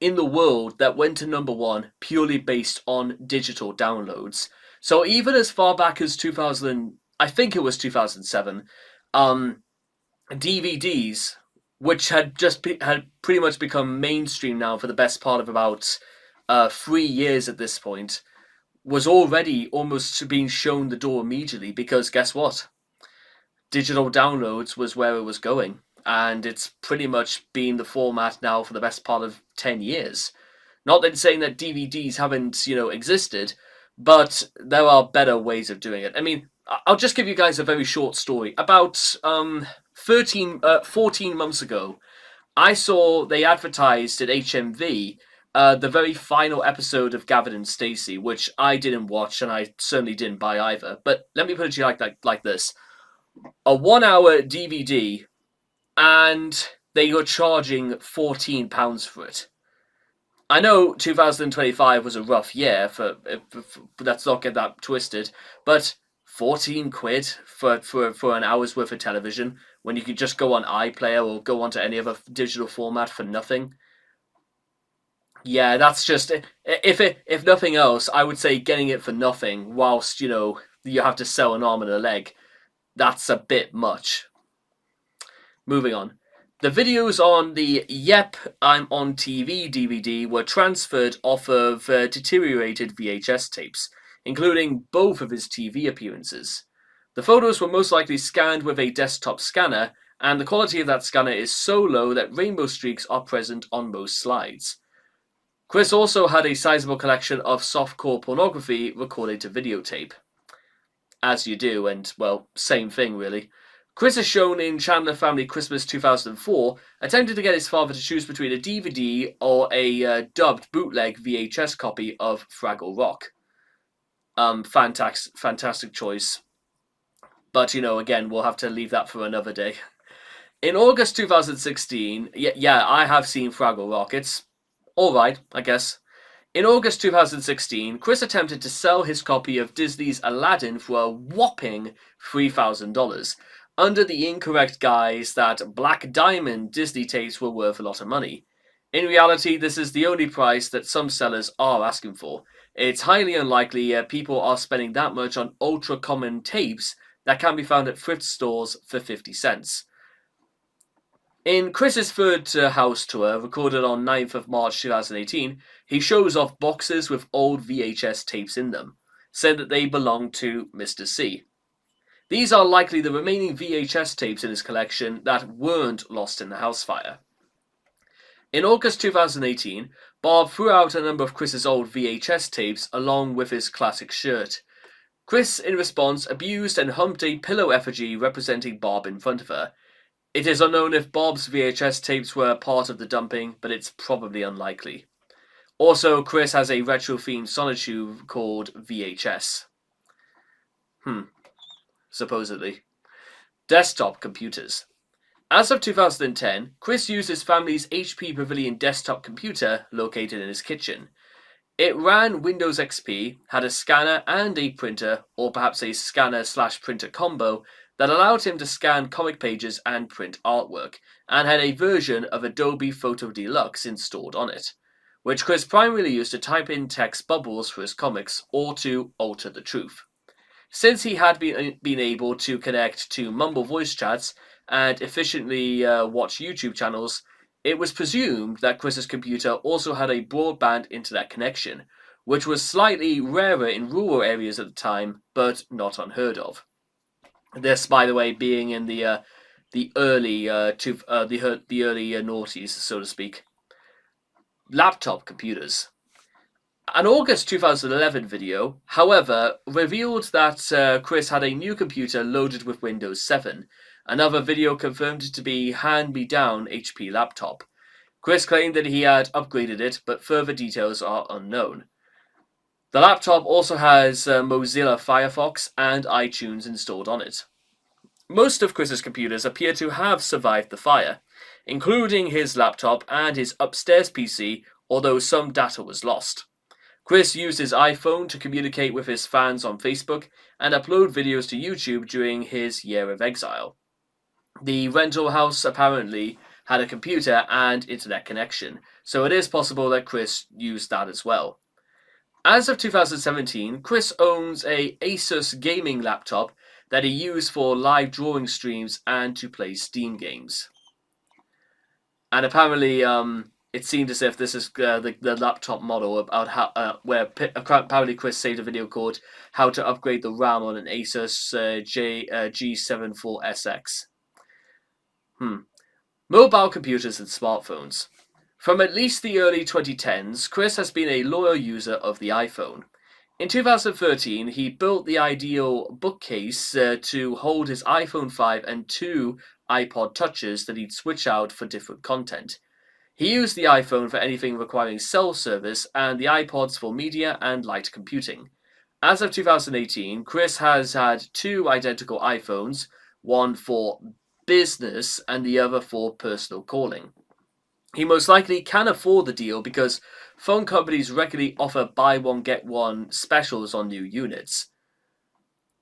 [SPEAKER 1] in the world that went to #1 purely based on digital downloads. So even as far back as 2000, I think it was 2007, DVDs, which had pretty much become mainstream now for the best part of about 3 years at this point, was already almost being shown the door immediately because guess what? Digital downloads was where it was going. And it's pretty much been the format now for the best part of 10 years. Not that saying that DVDs haven't, existed, but there are better ways of doing it. I mean, I'll just give you guys a very short story. About 14 months ago, I saw they advertised at HMV the very final episode of Gavin and Stacey, which I didn't watch and I certainly didn't buy either. But let me put it to you like this. A 1-hour DVD, and they were charging £14 for it. I know 2025 was a rough year, let's not get that twisted, but 14 quid for an hour's worth of television when you could just go on iPlayer or go onto any other digital format for nothing. Yeah, that's just, if nothing else, I would say getting it for nothing whilst, you have to sell an arm and a leg, that's a bit much. Moving on. The videos on the Yep, I'm on TV DVD were transferred off of deteriorated VHS tapes, including both of his TV appearances. The photos were most likely scanned with a desktop scanner, and the quality of that scanner is so low that rainbow streaks are present on most slides. Chris also had a sizable collection of softcore pornography recorded to videotape. As you do, and, well, same thing really. Chris is shown in Chandler Family Christmas 2004, attempting to get his father to choose between a DVD or a dubbed bootleg VHS copy of Fraggle Rock. Fantastic choice. But, again, we'll have to leave that for another day. In August 2016, yeah, I have seen Fraggle Rock. It's alright, I guess. In August 2016, Chris attempted to sell his copy of Disney's Aladdin for a whopping $3,000, under the incorrect guise that Black Diamond Disney tapes were worth a lot of money. In reality, this is the only price that some sellers are asking for. It's highly unlikely people are spending that much on ultra-common tapes that can be found at thrift stores for 50 cents. In Chris's third house tour, recorded on 9th of March 2018, he shows off boxes with old VHS tapes in them, said that they belong to Mr. C. These are likely the remaining VHS tapes in his collection that weren't lost in the house fire. In August 2018, Bob threw out a number of Chris's old VHS tapes along with his classic shirt. Chris, in response, abused and humped a pillow effigy representing Bob in front of her. It is unknown if Bob's VHS tapes were part of the dumping, but it's probably unlikely. Also, Chris has a retro-themed sonotube called VHS. Supposedly. Desktop computers. As of 2010, Chris used his family's HP Pavilion desktop computer located in his kitchen. It ran Windows XP, had a scanner and a printer, or perhaps a scanner/printer combo, that allowed him to scan comic pages and print artwork, and had a version of Adobe Photo Deluxe installed on it, which Chris primarily used to type in text bubbles for his comics or to alter the truth. Since he had been able to connect to Mumble voice chats and efficiently watch YouTube channels, it was presumed that Chris's computer also had a broadband internet connection, which was slightly rarer in rural areas at the time, but not unheard of. This, by the way, being in the early noughties, so to speak. Laptop computers. An August 2011 video, however, revealed that Chris had a new computer loaded with Windows 7. Another video confirmed it to be hand-me-down HP laptop. Chris claimed that he had upgraded it, but further details are unknown. The laptop also has Mozilla Firefox and iTunes installed on it. Most of Chris's computers appear to have survived the fire, including his laptop and his upstairs PC, although some data was lost. Chris used his iPhone to communicate with his fans on Facebook and upload videos to YouTube during his year of exile. The rental house apparently had a computer and internet connection, so it is possible that Chris used that as well. As of 2017, Chris owns a Asus gaming laptop that he used for live drawing streams and to play Steam games. And apparently, it seemed as if this is the laptop model about how where apparently Chris saved a video called "How to Upgrade the RAM on an Asus G74SX." Mobile computers and smartphones. From at least the early 2010s, Chris has been a loyal user of the iPhone. In 2013, he built the ideal bookcase to hold his iPhone 5 and 2 iPod Touches that he'd switch out for different content. He used the iPhone for anything requiring cell service and the iPods for media and light computing. As of 2018, Chris has had 2 identical iPhones, one for business and the other for personal calling. He most likely can afford the deal because phone companies regularly offer buy one get one specials on new units.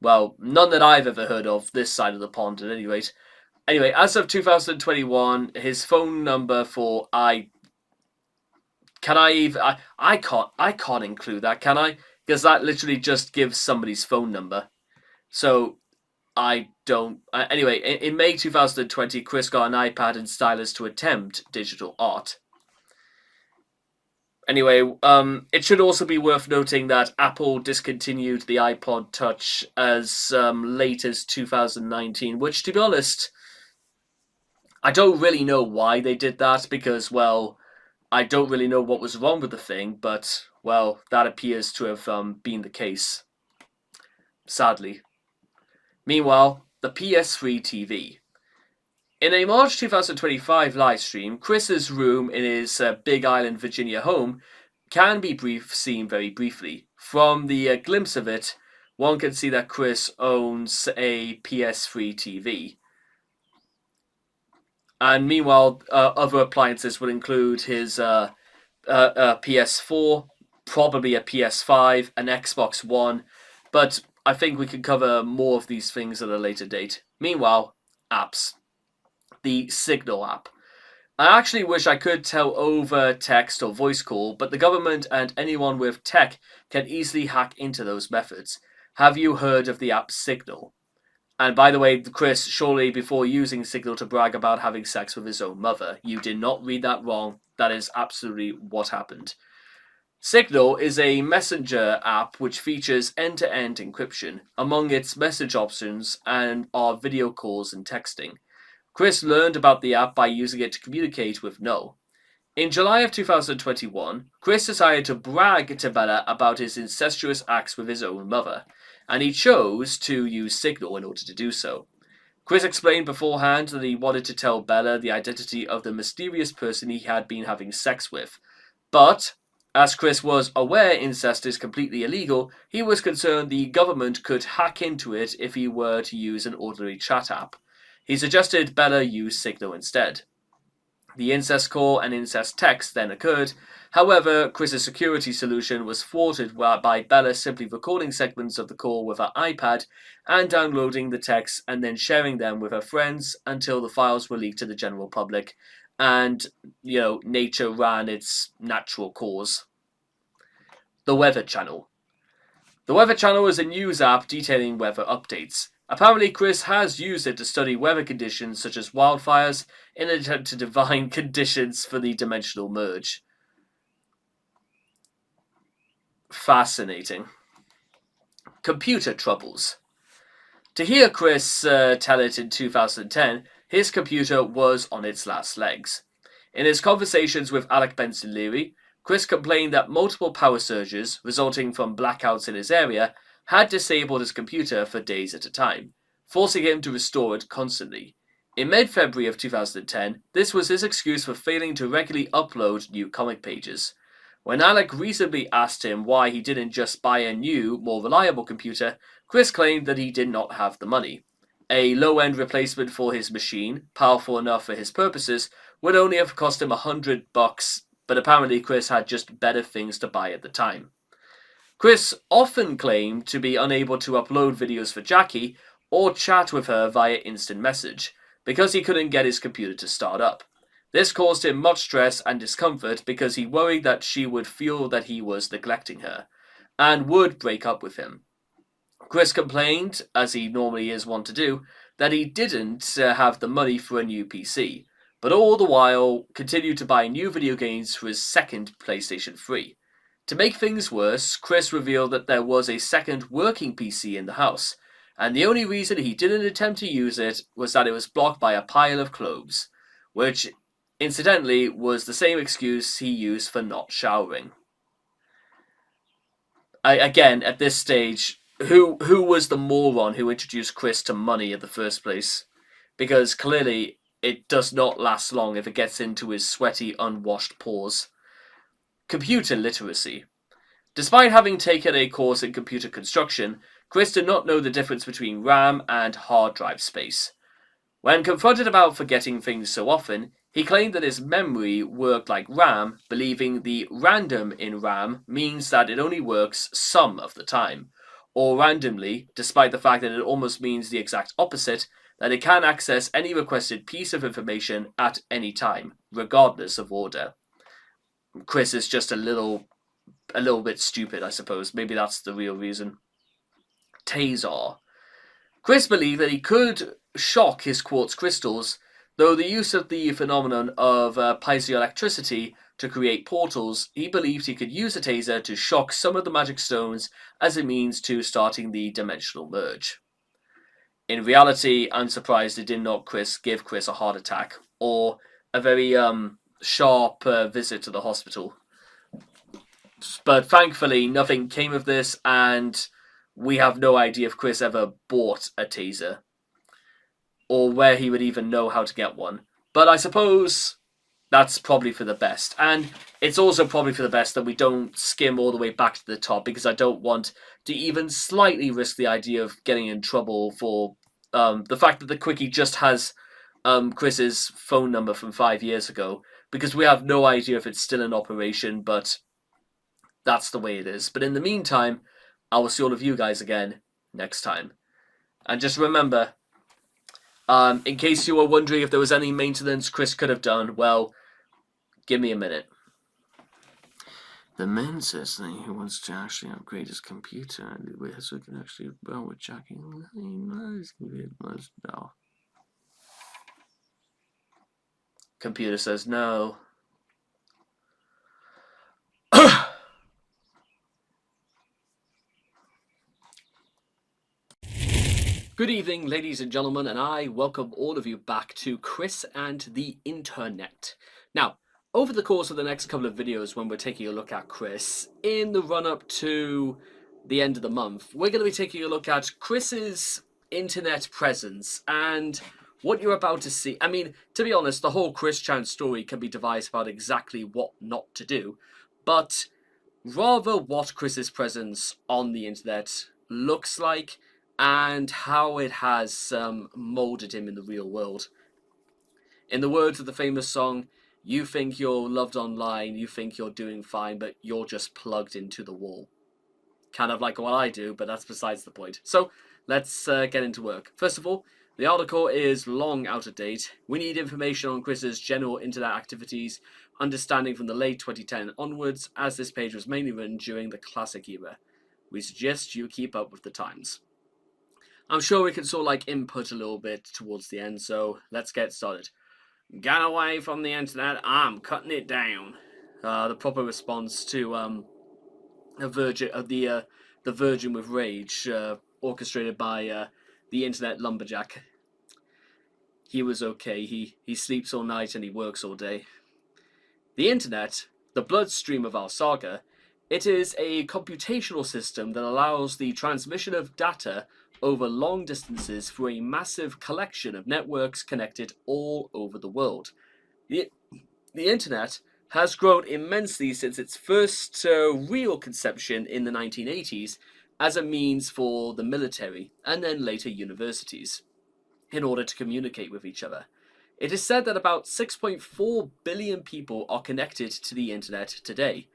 [SPEAKER 1] Well, none that I've ever heard of this side of the pond at any rate. Anyway, as of 2021, his phone number for I can't include that, can I? Because that literally just gives somebody's phone number. So I don't. Anyway, in May 2020, Chris got an iPad and stylus to attempt digital art. Anyway, it should also be worth noting that Apple discontinued the iPod Touch as late as 2019, which, to be honest, I don't really know why they did that because, well, I don't really know what was wrong with the thing, but, well, that appears to have been the case. Sadly. Meanwhile, the PS3 TV. In a March 2025 livestream, Chris's room in his Big Island, Virginia home can be seen very briefly. From the glimpse of it, one can see that Chris owns a PS3 TV. And meanwhile, other appliances would include his PS4, probably a PS5, an Xbox One, but I think we can cover more of these things at a later date. Meanwhile, apps. The Signal app. I actually wish I could tell over text or voice call, but the government and anyone with tech can easily hack into those methods. Have you heard of the app Signal? And by the way, Chris, shortly before using Signal to brag about having sex with his own mother. You did not read that wrong. That is absolutely what happened. Signal is a messenger app which features end-to-end encryption among its message options and are video calls and texting. Chris learned about the app by using it to communicate with Null. In July of 2021, Chris decided to brag to Bella about his incestuous acts with his own mother, and he chose to use Signal in order to do so. Chris explained beforehand that he wanted to tell Bella the identity of the mysterious person he had been having sex with, but as Chris was aware incest is completely illegal, he was concerned the government could hack into it if he were to use an ordinary chat app. He suggested Bella use Signal instead. The incest call and incest text then occurred. However, Chris's security solution was thwarted by Bella simply recording segments of the call with her iPad and downloading the texts and then sharing them with her friends until the files were leaked to the general public and, nature ran its natural course. The Weather Channel. The Weather Channel is a news app detailing weather updates. Apparently, Chris has used it to study weather conditions such as wildfires in an attempt to divine conditions for the dimensional merge. Fascinating. Computer troubles. To hear Chris tell it in 2010, his computer was on its last legs. In his conversations with Alec Benson Leary, Chris complained that multiple power surges, resulting from blackouts in his area, had disabled his computer for days at a time, forcing him to restore it constantly. In mid-February of 2010, this was his excuse for failing to regularly upload new comic pages. When Alec reasonably asked him why he didn't just buy a new, more reliable computer, Chris claimed that he did not have the money. A low-end replacement for his machine, powerful enough for his purposes, would only have cost him $100, but apparently Chris had just better things to buy at the time. Chris often claimed to be unable to upload videos for Jackie or chat with her via instant message, because he couldn't get his computer to start up. This caused him much stress and discomfort because he worried that she would feel that he was neglecting her, and would break up with him. Chris complained, as he normally is wont to do, that he didn't have the money for a new PC, but all the while continued to buy new video games for his second PlayStation 3. To make things worse, Chris revealed that there was a second working PC in the house, and the only reason he didn't attempt to use it was that it was blocked by a pile of clothes, which, incidentally, was the same excuse he used for not showering. Again, at this stage, who was the moron who introduced Chris to money in the first place? Because clearly it does not last long if it gets into his sweaty, unwashed pores. Computer literacy. Despite having taken a course in computer construction, Chris did not know the difference between RAM and hard drive space. When confronted about forgetting things so often, he claimed that his memory worked like RAM, believing the random in RAM means that it only works some of the time, or randomly, despite the fact that it almost means the exact opposite, that it can access any requested piece of information at any time, regardless of order. Chris is just a little bit stupid, I suppose. Maybe that's the real reason. Taser. Chris believed that he could shock his quartz crystals, though the use of the phenomenon of piezoelectricity to create portals, he believed he could use a taser to shock some of the magic stones as a means to starting the dimensional merge. In reality, I'm surprised it did not give Chris a heart attack, or a very sharp visit to the hospital. But thankfully, nothing came of this, and we have no idea if Chris ever bought a taser, or where he would even know how to get one. But I suppose that's probably for the best. And it's also probably for the best that we don't skim all the way back to the top, because I don't want to even slightly risk the idea of getting in trouble for the fact that the Quickie just has Chris's phone number from 5 years ago, because we have no idea if it's still in operation, but that's the way it is. But in the meantime, I will see all of you guys again next time. And just remember, in case you were wondering if there was any maintenance Chris could have done, well, give me a minute. The man says that he wants to actually upgrade his computer and so it can actually run with jacking. No. Computer says no. Good evening, ladies and gentlemen, and I welcome all of you back to Chris and the Internet. Now, over the course of the next couple of videos, when we're taking a look at Chris, in the run-up to the end of the month, we're going to be taking a look at Chris's internet presence and what you're about to see. I mean, to be honest, the whole Chris Chan story can be devised about exactly what not to do, but rather what Chris's presence on the internet looks like and how it has molded him in the real world. In the words of the famous song, you think you're loved online, you think you're doing fine, but you're just plugged into the wall. Kind of like what I do, but that's besides the point. So let's get into work. First of all, the article is long out of date. We need information on Chris's general internet activities, understanding from the late 2010 onwards, as this page was mainly written during the classic era. We suggest you keep up with the times. I'm sure we can sort of like input a little bit towards the end, so let's get started. Get away from the internet, I'm cutting it down. The proper response to the Virgin with Rage, orchestrated by the internet lumberjack. He was okay. He sleeps all night and he works all day. The internet, the bloodstream of our saga, it is a computational system that allows the transmission of data over long distances through a massive collection of networks connected all over the world. The internet has grown immensely since its first real conception in the 1980s as a means for the military and then later universities in order to communicate with each other. It is said that about 6.4 billion people are connected to the internet today.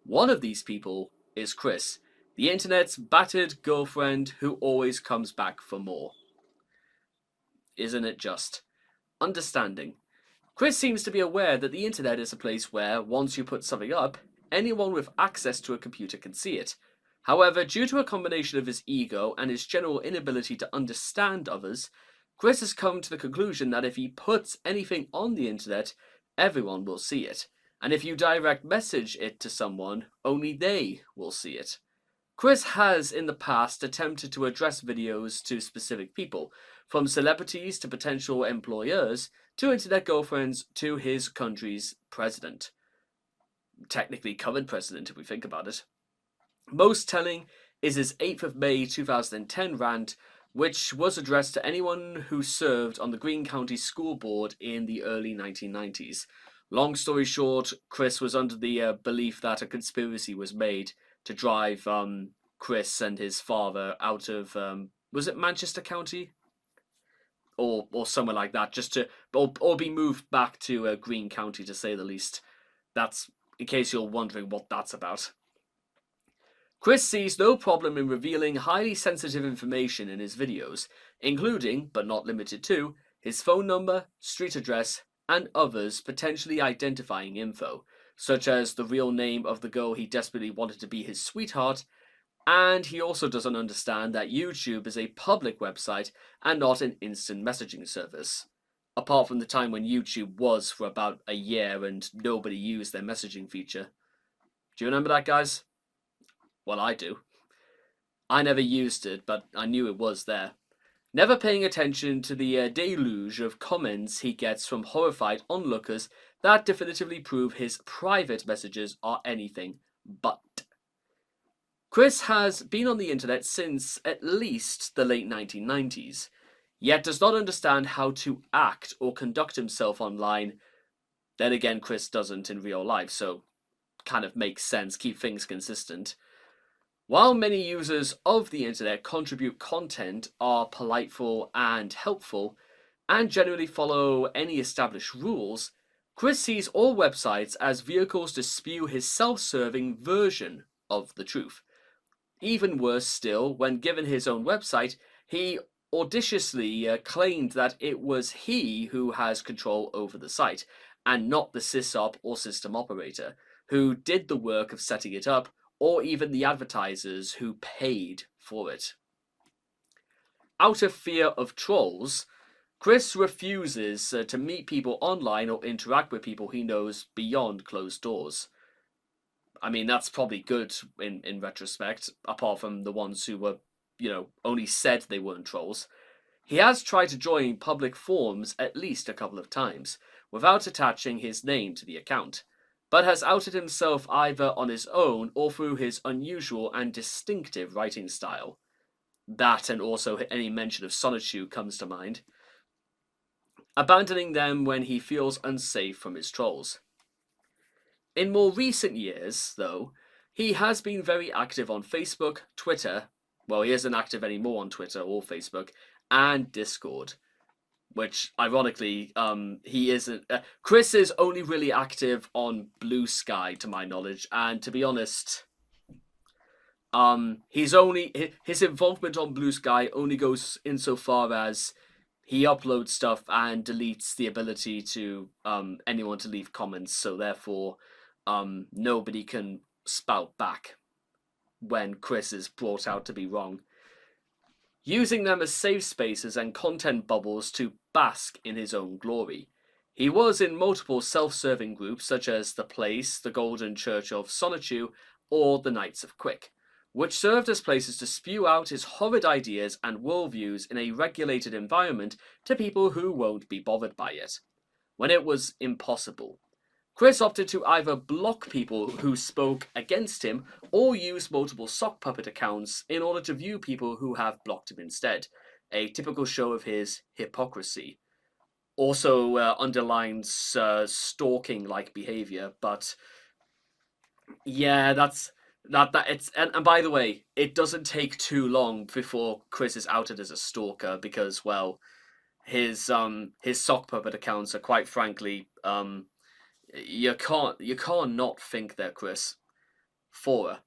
[SPEAKER 1] One of these people is Chris, the internet's battered girlfriend who always comes back for more. Isn't it just? Understanding. Chris seems to be aware that the internet is a place where, once you put something up, anyone with access to a computer can see it. However, due to a combination of his ego and his general inability to understand others, Chris has come to the conclusion that if he puts anything on the internet, everyone will see it. And if you direct message it to someone, only they will see it. Chris has in the past attempted to address videos to specific people, from celebrities to potential employers, to internet girlfriends to his country's president. Technically current president if we think about it. Most telling is his 8th of May 2010 rant, which was addressed to anyone who served on the Greene County School Board in the early 1990s. Long story short, Chris was under the belief that a conspiracy was made to drive Chris and his father out of, was it Manchester County? Or somewhere like that, just to, or be moved back to Greene County, to say the least. That's, in case you're wondering what that's about. Chris sees no problem in revealing highly sensitive information in his videos, including, but not limited to, his phone number, street address, and others potentially identifying info, such as the real name of the girl he desperately wanted to be his sweetheart, and he also doesn't understand that YouTube is a public website and not an instant messaging service. Apart from the time when YouTube was for about a year and nobody used their messaging feature. Do you remember that, guys? Well, I do. I never used it, but I knew it was there. Never paying attention to the deluge of comments he gets from horrified onlookers that definitively prove his private messages are anything but. Chris has been on the internet since at least the late 1990s, yet does not understand how to act or conduct himself online. Then again, Chris doesn't in real life, so kind of makes sense, keep things consistent. While many users of the internet contribute content, are politeful and helpful, and generally follow any established rules, Chris sees all websites as vehicles to spew his self-serving version of the truth. Even worse still, when given his own website, he audaciously claimed that it was he who has control over the site, and not the sysop or system operator, who did the work of setting it up, or even the advertisers who paid for it. Out of fear of trolls, Chris refuses to meet people online or interact with people he knows beyond closed doors. I mean, that's probably good in retrospect, apart from the ones who were, only said they weren't trolls. He has tried to join public forums at least a couple of times, without attaching his name to the account, but has outed himself either on his own or through his unusual and distinctive writing style. That and also any mention of Sonichu comes to mind. Abandoning them when he feels unsafe from his trolls. In more recent years, though, he has been very active on Facebook, Twitter, well, he isn't active anymore on Twitter or Facebook, and Discord. Which, ironically, he isn't. Chris is only really active on Blue Sky, to my knowledge, and to be honest, his involvement on Blue Sky only goes insofar as he uploads stuff and deletes the ability to anyone to leave comments. So therefore, nobody can spout back when Chris is brought out to be wrong. Using them as safe spaces and content bubbles to bask in his own glory. He was in multiple self-serving groups such as The Place, the Golden Church of Sonichu, or the Knights of Quick, which served as places to spew out his horrid ideas and worldviews in a regulated environment to people who won't be bothered by it. When it was impossible, Chris opted to either block people who spoke against him or use multiple sock puppet accounts in order to view people who have blocked him instead, a typical show of his hypocrisy. Also underlines stalking-like behavior, but yeah, and by the way, it doesn't take too long before Chris is outed as a stalker because, well, his sock puppet accounts are quite frankly you can't not think they're Chris. 4.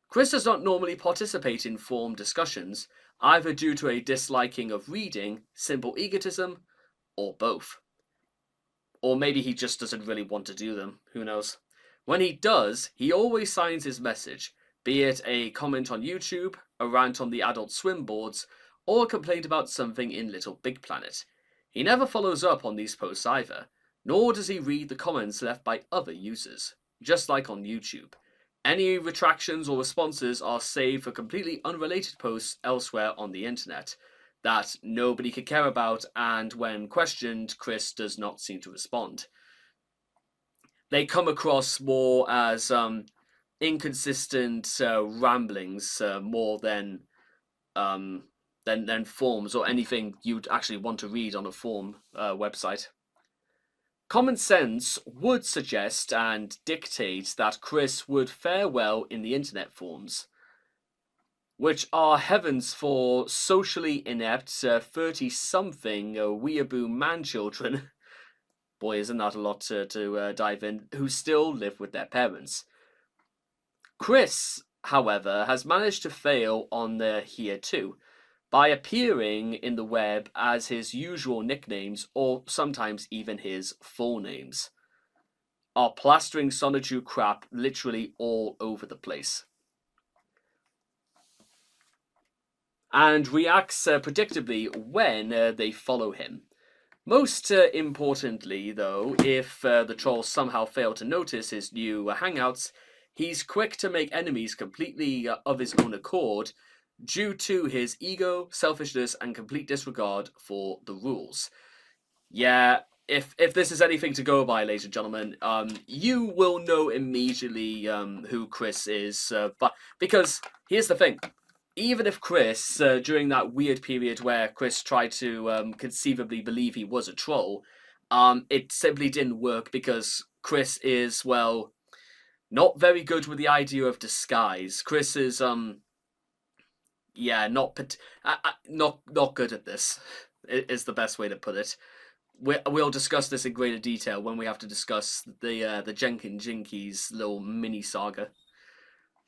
[SPEAKER 1] Chris does not normally participate in forum discussions, either due to a disliking of reading, simple egotism, or both. Or maybe he just doesn't really want to do them, who knows. When he does, he always signs his message, be it a comment on YouTube, a rant on the Adult Swim boards, or a complaint about something in Little Big Planet. He never follows up on these posts either, nor does he read the comments left by other users, just like on YouTube. Any retractions or responses are saved for completely unrelated posts elsewhere on the internet that nobody could care about, and when questioned, Chris does not seem to respond. They come across more as inconsistent ramblings more than forums or anything you'd actually want to read on a forum website. Common sense would suggest and dictate that Chris would fare well in the internet forums, which are heavens for socially inept 30-something weeaboo man-children. Boy, isn't that a lot to dive in, who still live with their parents. Chris, however, has managed to fail on the here too, by appearing in the web as his usual nicknames or sometimes even his full names, are plastering Sonichu crap literally all over the place. And reacts predictably when they follow him. Most importantly, though, if the trolls somehow fail to notice his new hangouts, he's quick to make enemies completely of his own accord, due to his ego, selfishness, and complete disregard for the rules. Yeah, if this is anything to go by, ladies and gentlemen, you will know immediately who Chris is. But because here's the thing, even if Chris, during that weird period where Chris tried to conceivably believe he was a troll, it simply didn't work because Chris is, well, not very good with the idea of disguise. Chris is yeah, not good at this, is the best way to put it. We'll discuss this in greater detail when we have to discuss the Jenkins Jinkies little mini saga.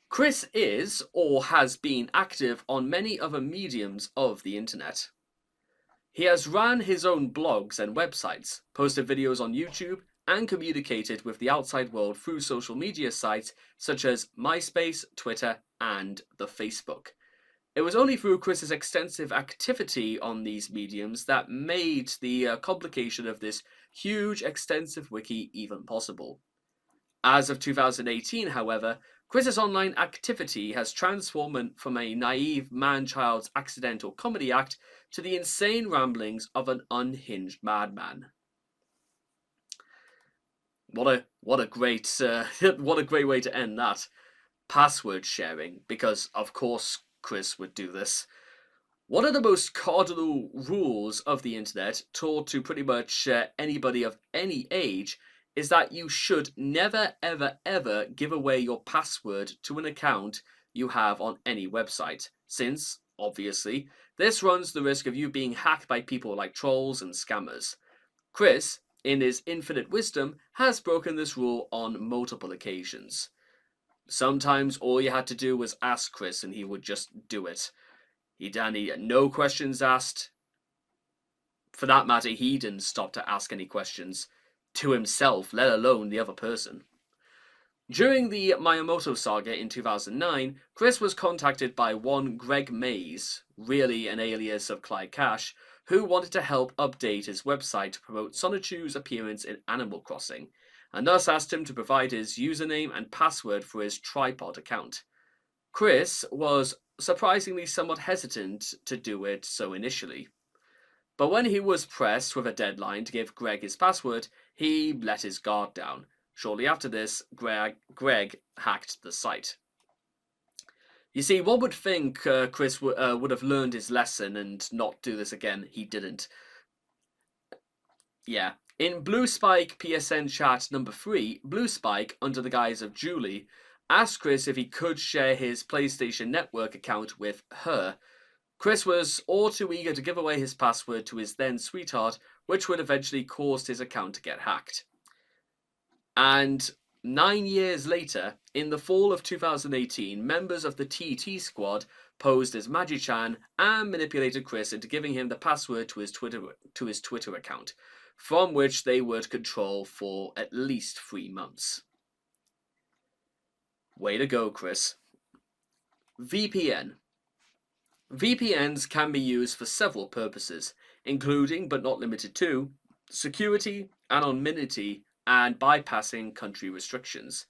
[SPEAKER 1] Chris is, or has been, active on many other mediums of the internet. He has ran his own blogs and websites, posted videos on YouTube, and communicated with the outside world through social media sites such as MySpace, Twitter, and the Facebook. It was only through Chris's extensive activity on these mediums that made the complication of this huge, extensive wiki even possible. As of 2018, however, Chris's online activity has transformed from a naive man-child's accidental comedy act to the insane ramblings of an unhinged madman. What a great what a great way to end that. Password sharing, because of course Chris would do this. One of the most cardinal rules of the internet, taught to pretty much anybody of any age, is that you should never ever ever give away your password to an account you have on any website, since, obviously, this runs the risk of you being hacked by people like trolls and scammers. Chris, in his infinite wisdom, has broken this rule on multiple occasions. Sometimes all you had to do was ask Chris and he would just do it. He had no questions asked. For that matter, he didn't stop to ask any questions to himself, let alone the other person. During the Miyamoto saga in 2009, Chris was contacted by one Greg Mays, really an alias of Clyde Cash, who wanted to help update his website to promote Sonichu's appearance in Animal Crossing, and thus asked him to provide his username and password for his tripod account. Chris was surprisingly somewhat hesitant to do it so initially. But when he was pressed with a deadline to give Greg his password, he let his guard down. Shortly after this, Greg hacked the site. You see, one would think Chris would have learned his lesson and not do this again. He didn't. Yeah. In Blue Spike PSN chat number 3, Blue Spike, under the guise of Julie, asked Chris if he could share his PlayStation Network account with her. Chris was all too eager to give away his password to his then sweetheart, which would eventually cause his account to get hacked. And 9 years later, in the fall of 2018, members of the TT squad posed as Magi-chan and manipulated Chris into giving him the password to his Twitter account, from which they would control for at least 3 months. Way to go, Chris. VPN. VPNs can be used for several purposes, including but not limited to security, anonymity, and bypassing country restrictions.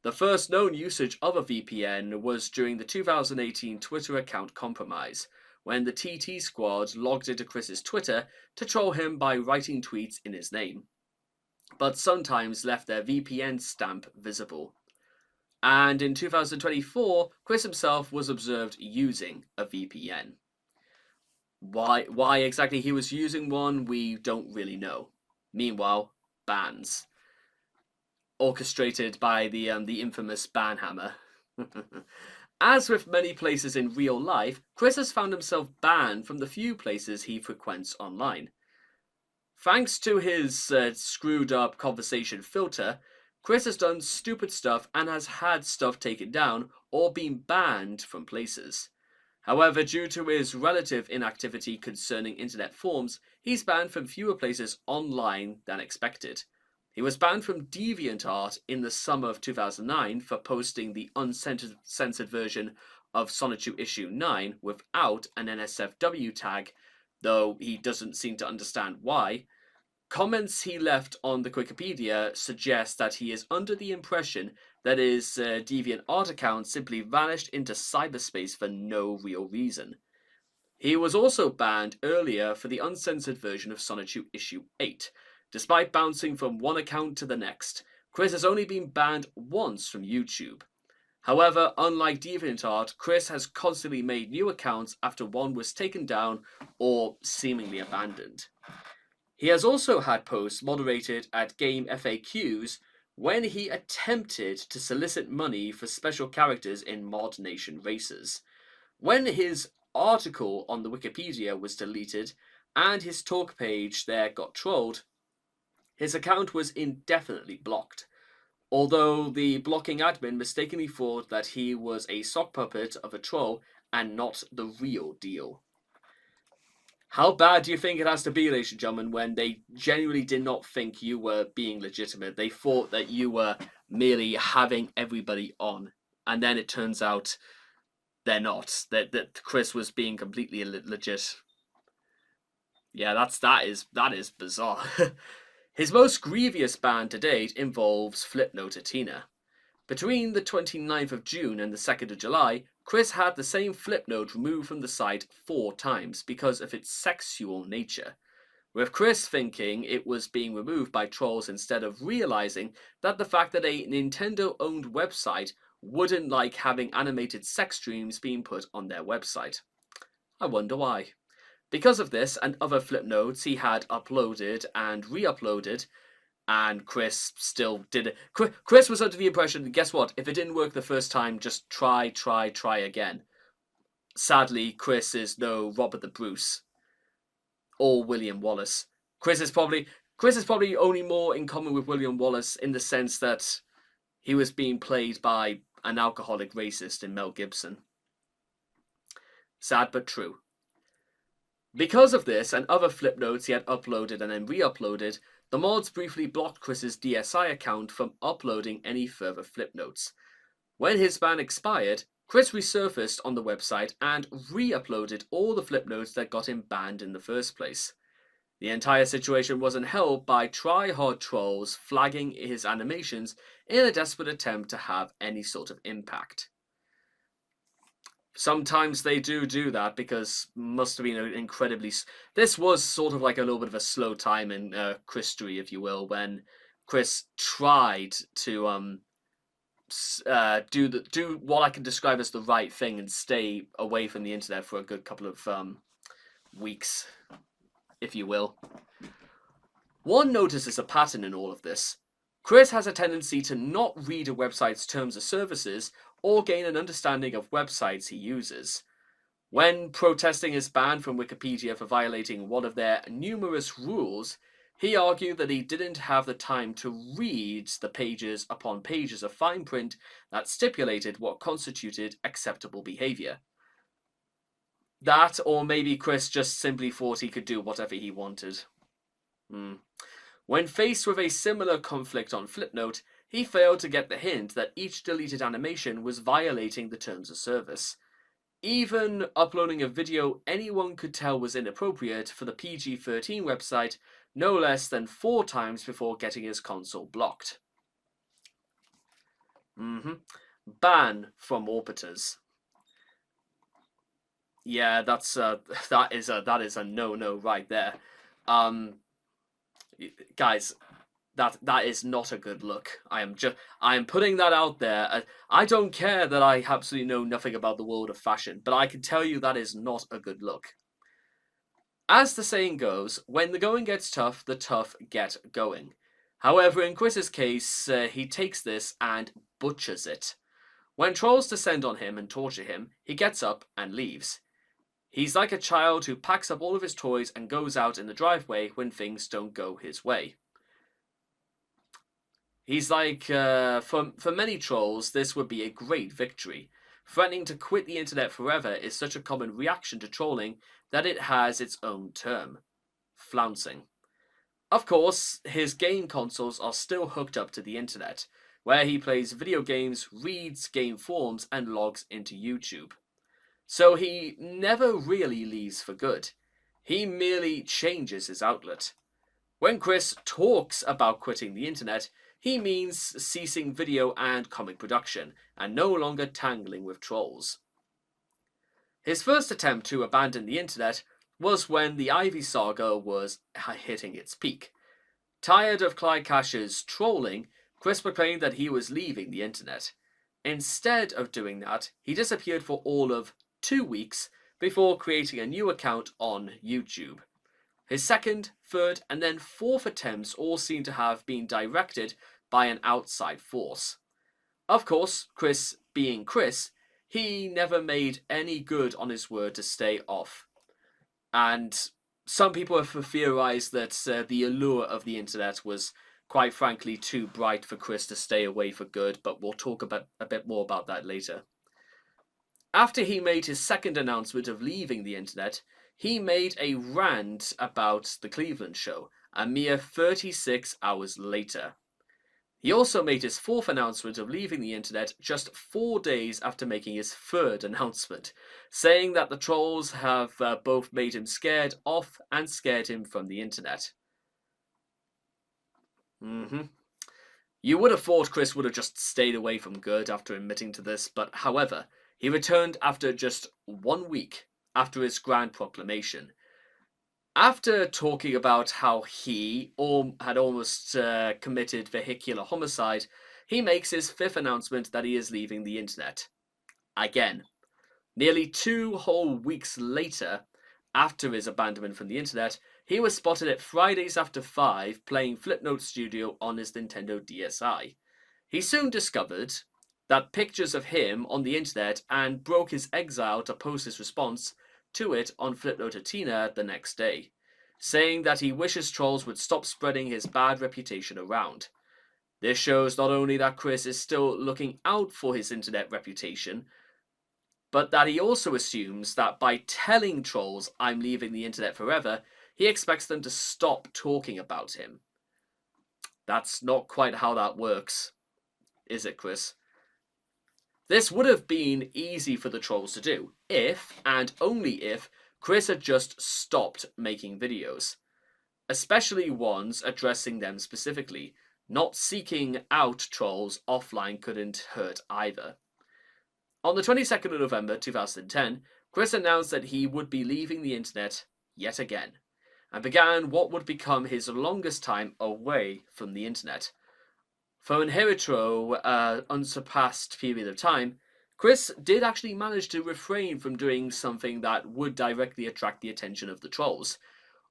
[SPEAKER 1] The first known usage of a VPN was during the 2018 Twitter account compromise, when the TT squad logged into Chris's Twitter to troll him by writing tweets in his name, but sometimes left their VPN stamp visible. And in 2024, Chris himself was observed using a VPN. Why exactly he was using one, we don't really know. Meanwhile, bans. Orchestrated by the infamous Banhammer. As with many places in real life, Chris has found himself banned from the few places he frequents online. Thanks to his screwed up conversation filter, Chris has done stupid stuff and has had stuff taken down or been banned from places. However, due to his relative inactivity concerning internet forums, he's banned from fewer places online than expected. He was banned from DeviantArt in the summer of 2009 for posting the uncensored version of Sonichu issue 9 without an NSFW tag, though he doesn't seem to understand why. Comments he left on the Wikipedia suggest that he is under the impression that his DeviantArt account simply vanished into cyberspace for no real reason. He was also banned earlier for the uncensored version of Sonichu issue 8. Despite bouncing from one account to the next, Chris has only been banned once from YouTube. However, unlike DeviantArt, Chris has constantly made new accounts after one was taken down or seemingly abandoned. He has also had posts moderated at Game FAQs when he attempted to solicit money for special characters in Mod Nation races. When his article on the Wikipedia was deleted and his talk page there got trolled, his account was indefinitely blocked, although the blocking admin mistakenly thought that he was a sock puppet of a troll and not the real deal. How bad do you think it has to be, ladies and gentlemen, when they genuinely did not think you were being legitimate? They thought that you were merely having everybody on, and then it turns out they're not. That Chris was being completely legit. Yeah, that is bizarre. His most grievous ban to date involves Flipnote. Between the 29th of June and the 2nd of July, Chris had the same Flipnote removed from the site 4 times because of its sexual nature, with Chris thinking it was being removed by trolls instead of realizing that the fact that a Nintendo-owned website wouldn't like having animated sex streams being put on their website. I wonder why. Because of this and other Flipnotes he had uploaded and re-uploaded, and Chris still did it. Chris was under the impression, guess what? If it didn't work the first time, just try again. Sadly, Chris is no Robert the Bruce or William Wallace. Chris is probably only more in common with William Wallace in the sense that he was being played by an alcoholic racist in Mel Gibson. Sad but true. Because of this and other Flipnotes he had uploaded and then re-uploaded, the mods briefly blocked Chris's DSI account from uploading any further Flipnotes. When his ban expired, Chris resurfaced on the website and re-uploaded all the Flipnotes that got him banned in the first place. The entire situation wasn't helped by try-hard trolls flagging his animations in a desperate attempt to have any sort of impact. Sometimes they do that because must have been an incredibly... This was sort of like a little bit of a slow time in Christory, if you will, when Chris tried to do what I can describe as the right thing and stay away from the internet for a good couple of weeks, if you will. One notices a pattern in all of this. Chris has a tendency to not read a website's terms of services or gain an understanding of websites he uses. When protesting his ban from Wikipedia for violating one of their numerous rules, he argued that he didn't have the time to read the pages upon pages of fine print that stipulated what constituted acceptable behavior. That, or maybe Chris just simply thought he could do whatever he wanted. When faced with a similar conflict on Flipnote, he failed to get the hint that each deleted animation was violating the terms of service. Even uploading a video anyone could tell was inappropriate for the PG-13 website no less than 4 times before getting his console blocked. Ban from orbiters. Yeah, that is a no right there. Guys, that is not a good look. I am putting that out there. I don't care that I absolutely know nothing about the world of fashion, but I can tell you that is not a good look. As the saying goes, when the going gets tough, the tough get going. However, in Chris's case, he takes this and butchers it. When trolls descend on him and torture him, he gets up and leaves. He's like a child who packs up all of his toys and goes out in the driveway when things don't go his way. He's like, for many trolls, this would be a great victory. Threatening to quit the internet forever is such a common reaction to trolling that it has its own term: flouncing. Of course, his game consoles are still hooked up to the internet, where he plays video games, reads game forums, and logs into YouTube. So he never really leaves for good. He merely changes his outlet. When Chris talks about quitting the internet, he means ceasing video and comic production, and no longer tangling with trolls. His first attempt to abandon the internet was when the Ivy saga was hitting its peak. Tired of Clyde Cash's trolling, Chris proclaimed that he was leaving the internet. Instead of doing that, he disappeared for all of 2 weeks before creating a new account on YouTube. His second, third, and then fourth attempts all seem to have been directed by an outside force. Of course, Chris being Chris, he never made any good on his word to stay off. And some people have theorized that the allure of the internet was, quite frankly, too bright for Chris to stay away for good, but we'll talk a bit more about that later. After he made his second announcement of leaving the internet, he made a rant about the Cleveland show a mere 36 hours later. He also made his fourth announcement of leaving the internet just 4 days after making his third announcement, saying that the trolls have both made him scared off and scared him from the internet. You would have thought Chris would have just stayed away from good after admitting to this, but however, he returned after just 1 week after his grand proclamation. After talking about how he had almost committed vehicular homicide, he makes his fifth announcement that he is leaving the internet. Again, nearly 2 whole weeks later, after his abandonment from the internet, he was spotted at Fridays After 5 playing Flipnote Studio on his Nintendo DSi. He soon discovered that pictures of him on the internet and broke his exile to post his response to it on Flipnotatina the next day, saying that he wishes trolls would stop spreading his bad reputation around. This shows not only that Chris is still looking out for his internet reputation, but that he also assumes that by telling trolls I'm leaving the internet forever, he expects them to stop talking about him. That's not quite how that works, is it, Chris? This would have been easy for the trolls to do, if, and only if, Chris had just stopped making videos, especially ones addressing them specifically. Not seeking out trolls offline couldn't hurt either. On the 22nd of November 2010, Chris announced that he would be leaving the internet yet again, and began what would become his longest time away from the internet. For an hitherto unsurpassed period of time, Chris did actually manage to refrain from doing something that would directly attract the attention of the trolls,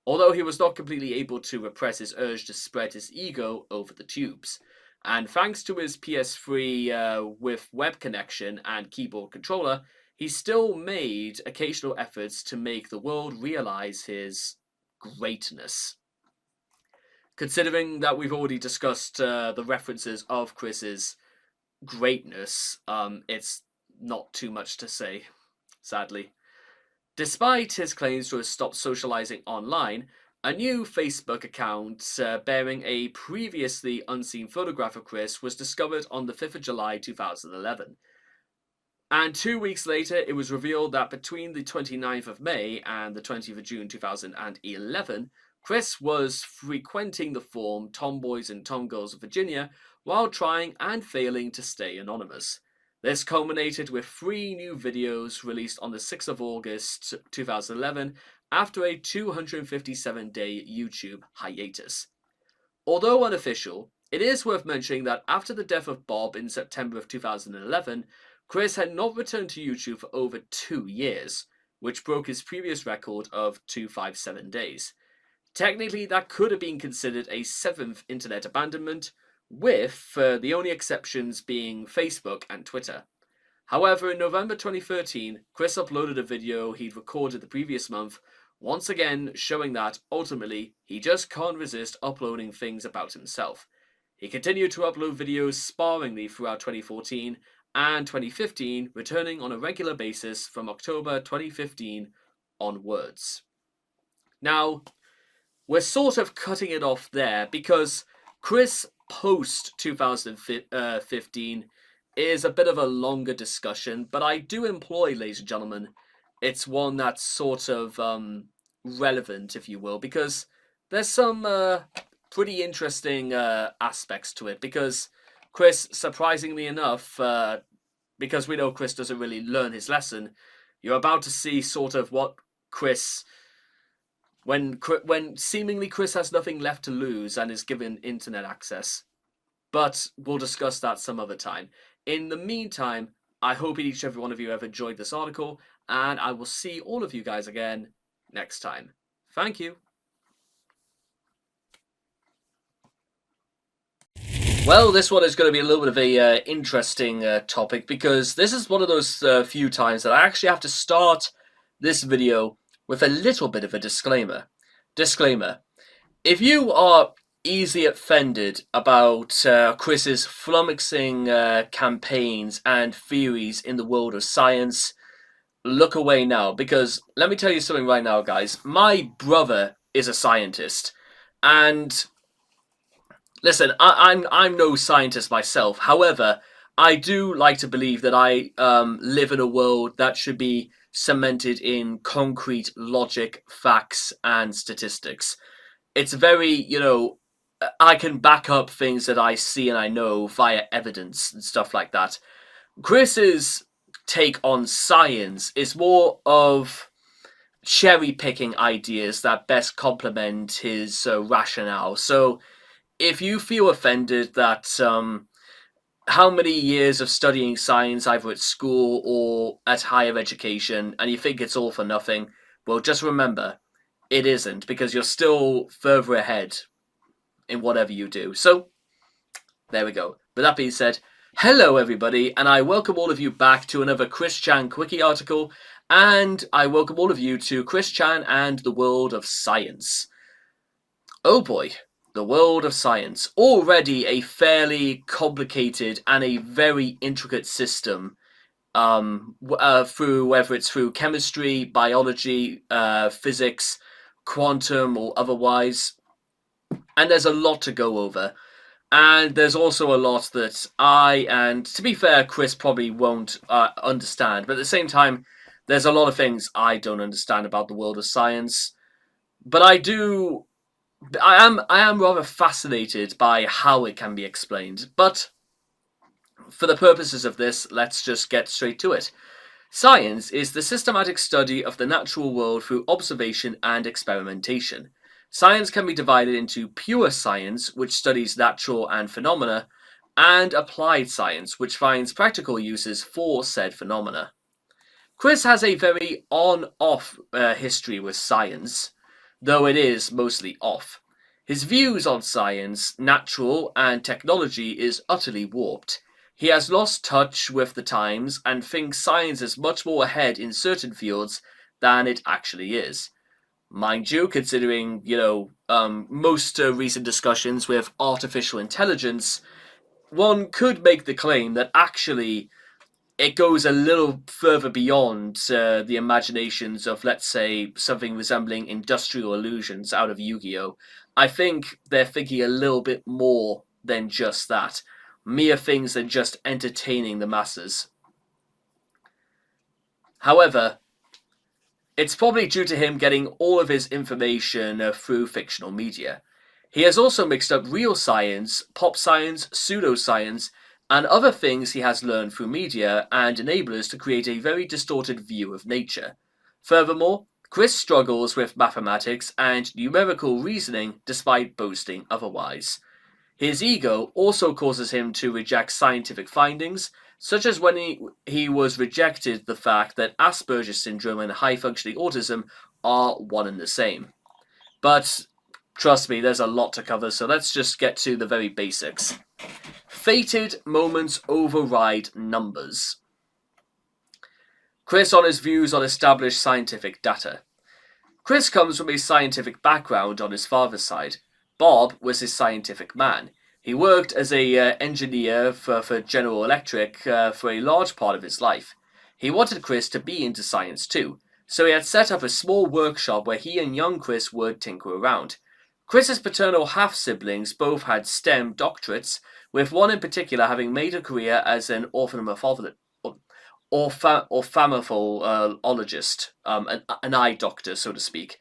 [SPEAKER 1] although he was not completely able to repress his urge to spread his ego over the tubes. And thanks to his PS3 with web connection and keyboard controller, he still made occasional efforts to make the world realize his greatness. Considering that we've already discussed the references of Chris's greatness, it's not too much to say, sadly. Despite his claims to have stopped socializing online, a new Facebook account bearing a previously unseen photograph of Chris was discovered on the 5th of July 2011. And 2 weeks later, it was revealed that between the 29th of May and the 20th of June 2011, Chris was frequenting the forum Tomboys and Tomgirls of Virginia while trying and failing to stay anonymous. This culminated with 3 new videos released on the 6th of August 2011 after a 257-day YouTube hiatus. Although unofficial, it is worth mentioning that after the death of Bob in September of 2011, Chris had not returned to YouTube for over 2 years, which broke his previous record of 257 days. Technically, that could have been considered a 7th internet abandonment, with the only exceptions being Facebook and Twitter. However, in November 2013, Chris uploaded a video he'd recorded the previous month, once again showing that, ultimately, he just can't resist uploading things about himself. He continued to upload videos sparingly throughout 2014 and 2015, returning on a regular basis from October 2015 onwards. Now, we're sort of cutting it off there because Chris post 2015 is a bit of a longer discussion, but I do employ, ladies and gentlemen, it's one that's sort of relevant, if you will, because there's some pretty interesting aspects to it, because Chris, surprisingly enough, because we know Chris doesn't really learn his lesson, you're about to see sort of what Chris... When seemingly Chris has nothing left to lose and is given internet access. But we'll discuss that some other time. In the meantime, I hope each and every one of you have enjoyed this article, and I will see all of you guys again next time. Thank you. Well, this one is going to be a little bit of a interesting topic, because this is one of those few times that I actually have to start this video with a little bit of a disclaimer. Disclaimer. If you are easily offended about Chris's flummoxing campaigns and theories in the world of science, look away now, because let me tell you something right now, guys. My brother is a scientist, and listen, I'm no scientist myself. However, I do like to believe that I live in a world that should be cemented in concrete logic, facts, and statistics. It's very, I can back up things that I see and I know via evidence and stuff like that. Chris's take on science is more of cherry picking ideas that best complement his rationale. So if you feel offended that how many years of studying science either at school or at higher education and you think it's all for nothing, well, just remember it isn't, because you're still further ahead in whatever you do. So there we go. With that being said, hello everybody, and I welcome all of you back to another Chris Chan Quickie article, and I welcome all of you to Chris Chan and the World of Science. Oh boy, the world of science. Already a fairly complicated and a very intricate system, through whether it's through chemistry, biology, physics, quantum, or otherwise. And there's a lot to go over. And there's also a lot that and to be fair, Chris probably won't understand. But at the same time, there's a lot of things I don't understand about the world of science. But I am rather fascinated by how it can be explained. But for the purposes of this, let's just get straight to it. Science is the systematic study of the natural world through observation and experimentation. Science can be divided into pure science, which studies natural and phenomena, and applied science, which finds practical uses for said phenomena. Chris has a very on-off history with science, though it is mostly off. His views on science, natural, and technology is utterly warped. He has lost touch with the times and thinks science is much more ahead in certain fields than it actually is. Mind you, considering, most recent discussions with artificial intelligence, one could make the claim that actually it goes a little further beyond the imaginations of, let's say, something resembling industrial illusions out of Yu-Gi-Oh! I think they're thinking a little bit more than just that. Mere things than just entertaining the masses. However, it's probably due to him getting all of his information through fictional media. He has also mixed up real science, pop science, pseudoscience, and other things he has learned through media and enablers to create a very distorted view of nature. Furthermore, Chris struggles with mathematics and numerical reasoning despite boasting otherwise. His ego also causes him to reject scientific findings, such as when he was rejected the fact that Asperger's syndrome and high-functioning autism are one and the same. But trust me, there's a lot to cover, so let's just get to the very basics. Fated moments override numbers. Chris on his views on established scientific data. Chris comes from a scientific background on his father's side. Bob was his scientific man. He worked as an engineer for General Electric for a large part of his life. He wanted Chris to be into science too, so he had set up a small workshop where he and young Chris would tinker around. Chris's paternal half-siblings both had STEM doctorates, with one in particular having made a career as an ophthalmologist, an eye doctor, so to speak.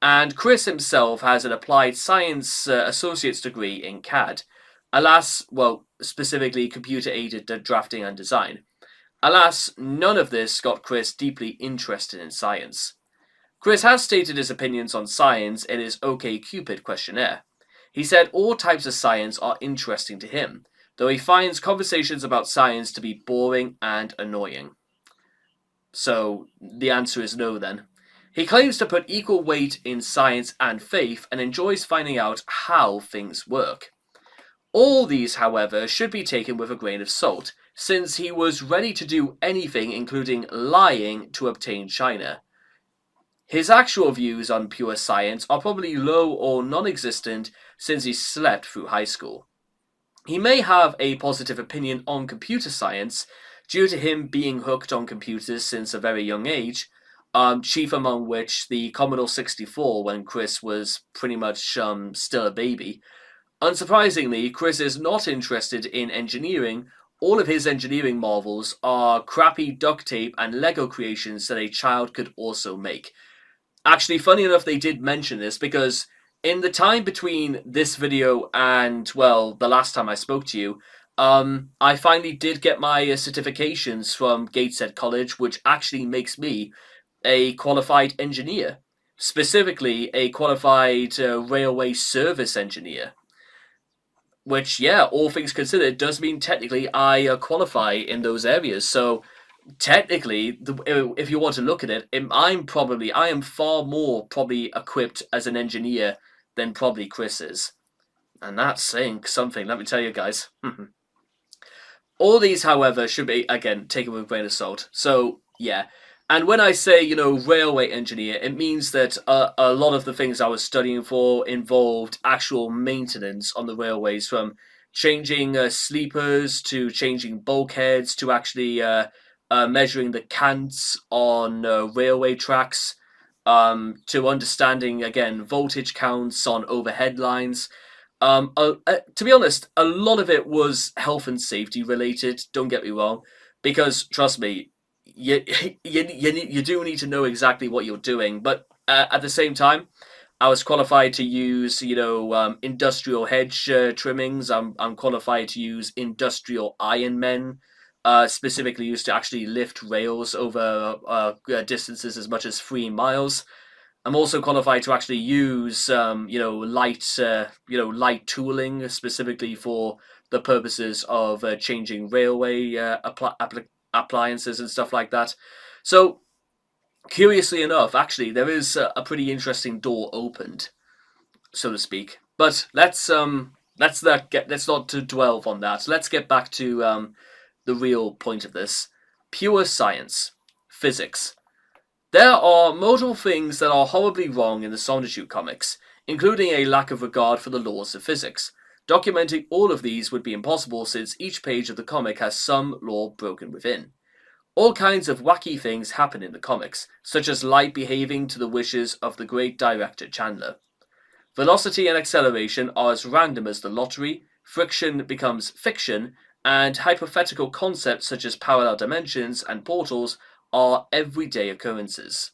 [SPEAKER 1] And Chris himself has an applied science associate's degree in CAD. Alas, well, specifically computer-aided drafting and design. Alas, none of this got Chris deeply interested in science. Chris has stated his opinions on science in his OkCupid questionnaire. He said all types of science are interesting to him, though he finds conversations about science to be boring and annoying. So, the answer is no then. He claims to put equal weight in science and faith and enjoys finding out how things work. All these, however, should be taken with a grain of salt, since he was ready to do anything including lying to obtain China. His actual views on pure science are probably low or non-existent since he slept through high school. He may have a positive opinion on computer science, due to him being hooked on computers since a very young age, chief among which the Commodore 64 when Chris was pretty much still a baby. Unsurprisingly, Chris is not interested in engineering. All of his engineering marvels are crappy duct tape and Lego creations that a child could also make. Actually, funny enough, they did mention this because in the time between this video and, well, the last time I spoke to you, I finally did get my certifications from Gateshead College, which actually makes me a qualified engineer, specifically a qualified railway service engineer. Which, yeah, all things considered, does mean technically I qualify in those areas. So technically, if you want to look at it, I am far more probably equipped as an engineer than probably Chris is. And that's saying something, let me tell you guys. All these, however, should be, again, taken with a grain of salt. So, yeah. And when I say, railway engineer, it means that a lot of the things I was studying for involved actual maintenance on the railways, from changing sleepers to changing bulkheads to actually measuring the cants on railway tracks, to understanding, again, voltage counts on overhead lines. To be honest, a lot of it was health and safety related. Don't get me wrong, because trust me, you do need to know exactly what you're doing. But at the same time, I was qualified to use industrial hedge trimmings. I'm qualified to use industrial iron men, specifically used to actually lift rails over distances as much as 3 miles. I'm also qualified to actually use, light tooling specifically for the purposes of changing railway appliances and stuff like that. So, curiously enough, actually, there is a pretty interesting door opened, so to speak. But let's not to dwell on that. Let's get back to the real point of this: pure science, physics. There are multiple things that are horribly wrong in the Sondershute comics, including a lack of regard for the laws of physics. Documenting all of these would be impossible since each page of the comic has some law broken within. All kinds of wacky things happen in the comics, such as light behaving to the wishes of the great director Chandler. Velocity and acceleration are as random as the lottery, friction becomes fiction, and hypothetical concepts such as parallel dimensions and portals are everyday occurrences.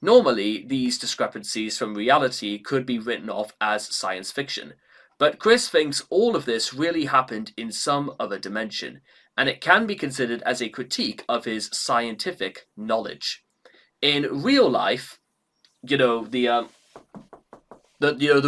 [SPEAKER 1] Normally, these discrepancies from reality could be written off as science fiction, but Chris thinks all of this really happened in some other dimension, and it can be considered as a critique of his scientific knowledge. In real life, the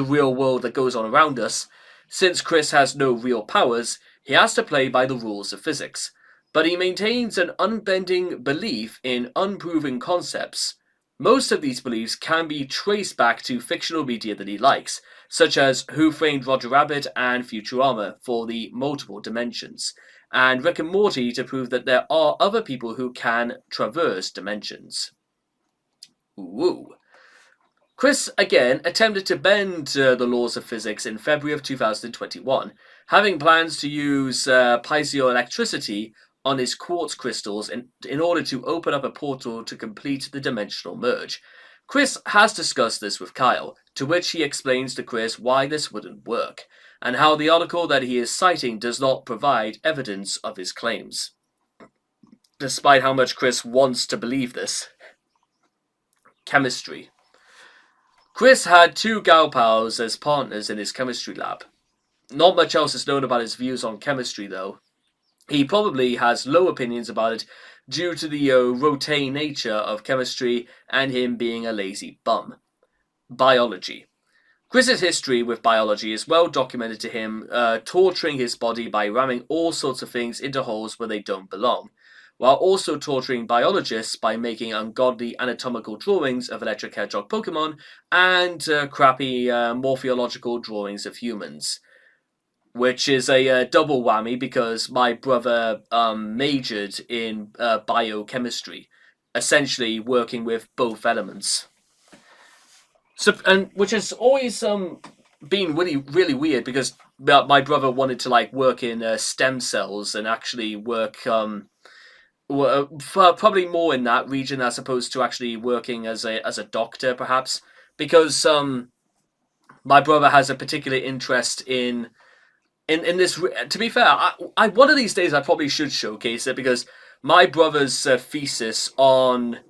[SPEAKER 1] real world that goes on around us, since Chris has no real powers, he has to play by the rules of physics. But he maintains an unbending belief in unproven concepts. Most of these beliefs can be traced back to fictional media that he likes, such as Who Framed Roger Rabbit and Futurama for the multiple dimensions, and Rick and Morty to prove that there are other people who can traverse dimensions. Ooh. Chris, again, attempted to bend the laws of physics in February of 2021, having plans to use piezoelectricity on his quartz crystals in order to open up a portal to complete the dimensional merge. Chris has discussed this with Kyle, to which he explains to Chris why this wouldn't work, and how the article that he is citing does not provide evidence of his claims. Despite how much Chris wants to believe this. Chemistry. Chris had two gal pals as partners in his chemistry lab. Not much else is known about his views on chemistry, though. He probably has low opinions about it due to the rote nature of chemistry and him being a lazy bum. Biology. Chris's history with biology is well documented to him, torturing his body by ramming all sorts of things into holes where they don't belong, while also torturing biologists by making ungodly anatomical drawings of electric hedgehog Pokemon and crappy morphological drawings of humans. Which is a double whammy because my brother majored in biochemistry, essentially working with both elements. So, and which has always been really weird because my brother wanted to work in stem cells and actually work Probably more in that region as opposed to actually working as a doctor, perhaps, because my brother has a particular interest in this. To be fair, I one of these days I probably should showcase it because my brother's thesis on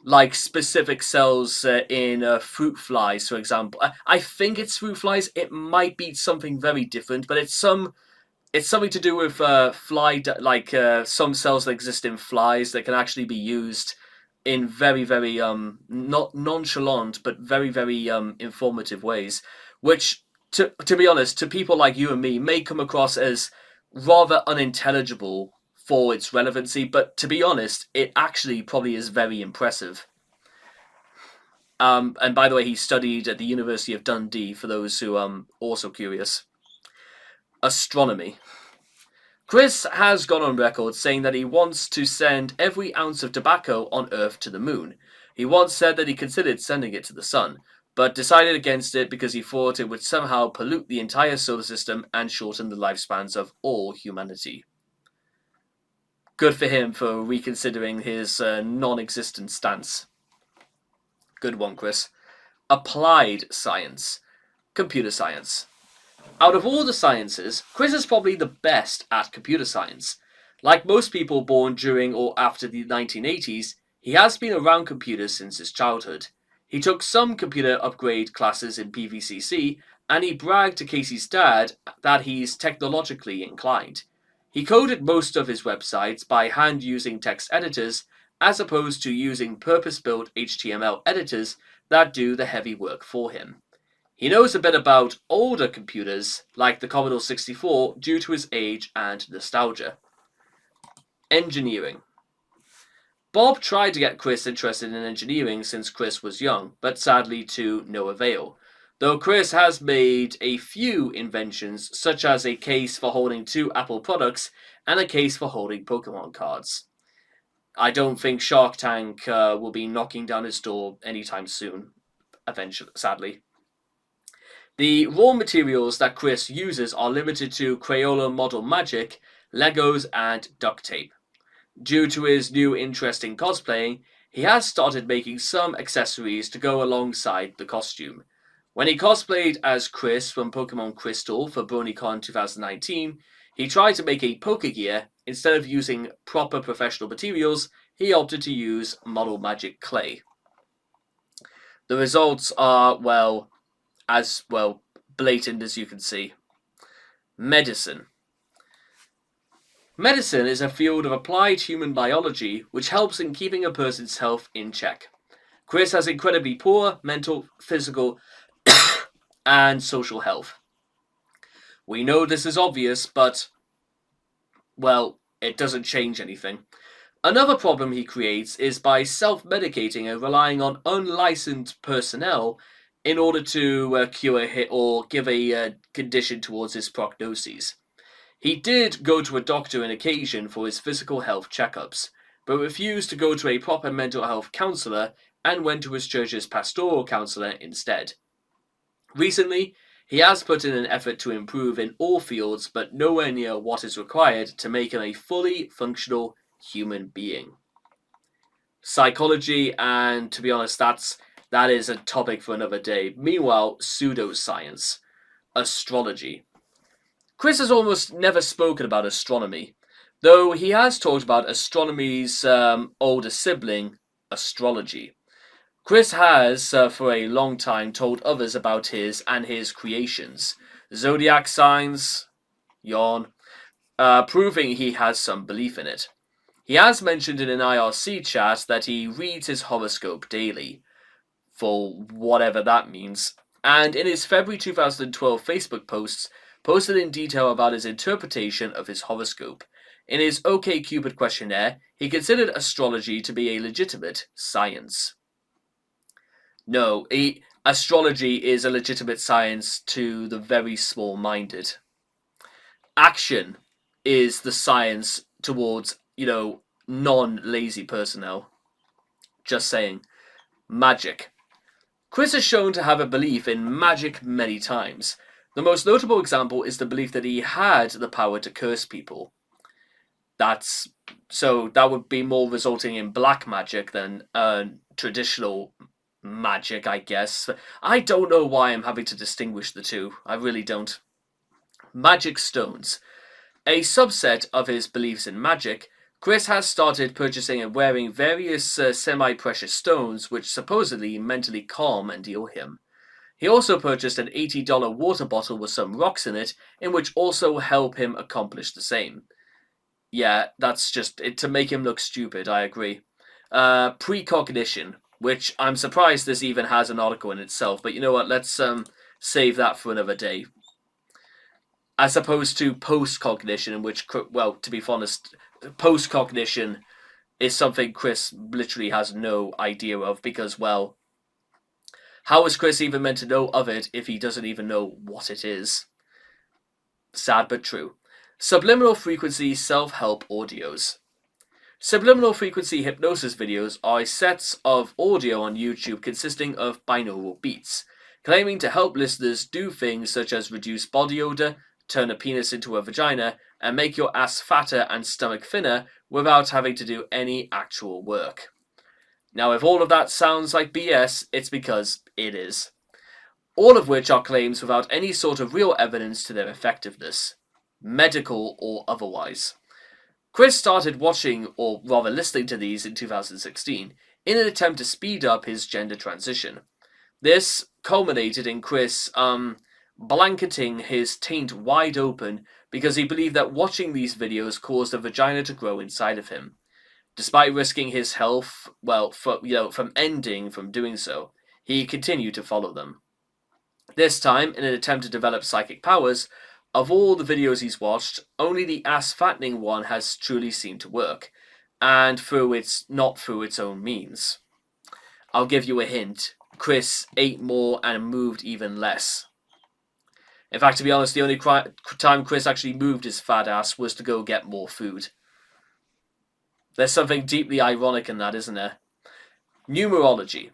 [SPEAKER 1] like specific cells in fruit flies, for example. I think it's fruit flies. It might be something very different, but it's something to do with some cells that exist in flies that can actually be used in very very not nonchalant but very very informative ways, which to be honest, to people like you and me, may come across as rather unintelligible for its relevancy, but to be honest, it actually probably is very impressive. And by the way, he studied at the University of Dundee, for those who also curious. Astronomy. Chris has gone on record saying that he wants to send every ounce of tobacco on Earth to the moon. He once said that he considered sending it to the sun, but decided against it because he thought it would somehow pollute the entire solar system and shorten the lifespans of all humanity. Good for him for reconsidering his non-existent stance. Good one, Chris. Applied science. Computer science. Out of all the sciences, Chris is probably the best at computer science. Like most people born during or after the 1980s, he has been around computers since his childhood. He took some computer upgrade classes in PVCC, and he bragged to Casey's dad that he's technologically inclined. He coded most of his websites by hand using text editors, as opposed to using purpose-built HTML editors that do the heavy work for him. He knows a bit about older computers, like the Commodore 64, due to his age and nostalgia. Engineering. Bob tried to get Chris interested in engineering since Chris was young, but sadly to no avail. Though Chris has made a few inventions, such as a case for holding 2 Apple products and a case for holding Pokemon cards. I don't think Shark Tank will be knocking down his door anytime soon, eventually, sadly. The raw materials that Chris uses are limited to Crayola Model Magic, Legos, and duct tape. Due to his new interest in cosplaying, he has started making some accessories to go alongside the costume. When he cosplayed as Chris from Pokemon Crystal for BronyCon 2019, he tried to make a Pokegear. Instead of using proper professional materials, he opted to use Model Magic clay. The results are, as blatant as you can see. Medicine. Medicine is a field of applied human biology which helps in keeping a person's health in check. Chris has incredibly poor mental, physical, and social health. We know this is obvious, but, it doesn't change anything. Another problem he creates is by self-medicating and relying on unlicensed personnel in order to cure or give a condition towards his prognoses. He did go to a doctor on occasion for his physical health checkups, but refused to go to a proper mental health counsellor and went to his church's pastoral counsellor instead. Recently, he has put in an effort to improve in all fields, but nowhere near what is required to make him a fully functional human being. Psychology, and to be honest, that is a topic for another day. Meanwhile, pseudoscience. Astrology. Chris has almost never spoken about astronomy, though he has talked about astronomy's older sibling, astrology. Chris has, for a long time, told others about his creations. Zodiac signs, yawn, proving he has some belief in it. He has mentioned in an IRC chat that he reads his horoscope daily, for whatever that means, and in his February 2012 Facebook posts, posted in detail about his interpretation of his horoscope. In his OkCupid questionnaire, he considered astrology to be a legitimate science. No, astrology is a legitimate science to the very small-minded. Action is the science towards, non-lazy personnel. Just saying. Magic. Chris is shown to have a belief in magic many times. The most notable example is the belief that he had the power to curse people. That's So that would be more resulting in black magic than traditional magic, I guess. I don't know why I'm having to distinguish the two. I really don't. Magic stones. A subset of his beliefs in magic, Chris has started purchasing and wearing various semi-precious stones which supposedly mentally calm and heal him. He also purchased an $80 water bottle with some rocks in it, in which also help him accomplish the same. Yeah, that's just it to make him look stupid, I agree. Precognition, which I'm surprised this even has an article in itself, but you know what, let's save that for another day. As opposed to post-cognition, in which, well, to be honest, post-cognition is something Chris literally has no idea of, because, well, how is Chris even meant to know of it if he doesn't even know what it is? Sad but true. Subliminal frequency self-help audios. Subliminal frequency hypnosis videos are sets of audio on YouTube consisting of binaural beats, claiming to help listeners do things such as reduce body odor, turn a penis into a vagina, and make your ass fatter and stomach thinner without having to do any actual work. Now, if all of that sounds like BS, it's because it is. All of which are claims without any sort of real evidence to their effectiveness, medical or otherwise. Chris started watching, or rather listening to these in 2016, in an attempt to speed up his gender transition. This culminated in Chris, blanketing his taint wide open because he believed that watching these videos caused a vagina to grow inside of him. Despite risking his health, from ending from doing so, he continued to follow them. This time, in an attempt to develop psychic powers, of all the videos he's watched, only the ass fattening one has truly seemed to work, and not through its own means. I'll give you a hint. Chris ate more and moved even less. In fact, to be honest, the only time Chris actually moved his fat ass was to go get more food. There's something deeply ironic in that, isn't there? Numerology.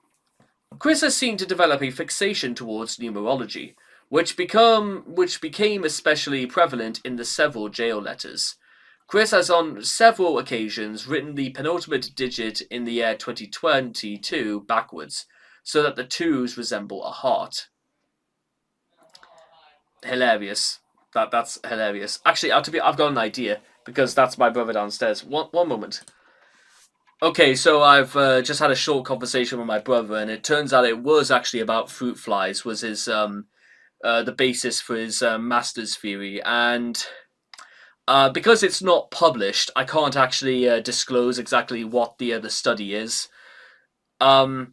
[SPEAKER 1] Chris has seemed to develop a fixation towards numerology, which became especially prevalent in the several jail letters. Chris has on several occasions written the penultimate digit in the year 2022 backwards, so that the twos resemble a heart. Hilarious. That's hilarious. Actually, I've got an idea, because that's my brother downstairs. One moment. Okay, so I've just had a short conversation with my brother, and it turns out it was actually about fruit flies, was his the basis for his master's theory, and because it's not published, I can't actually disclose exactly what the study is. I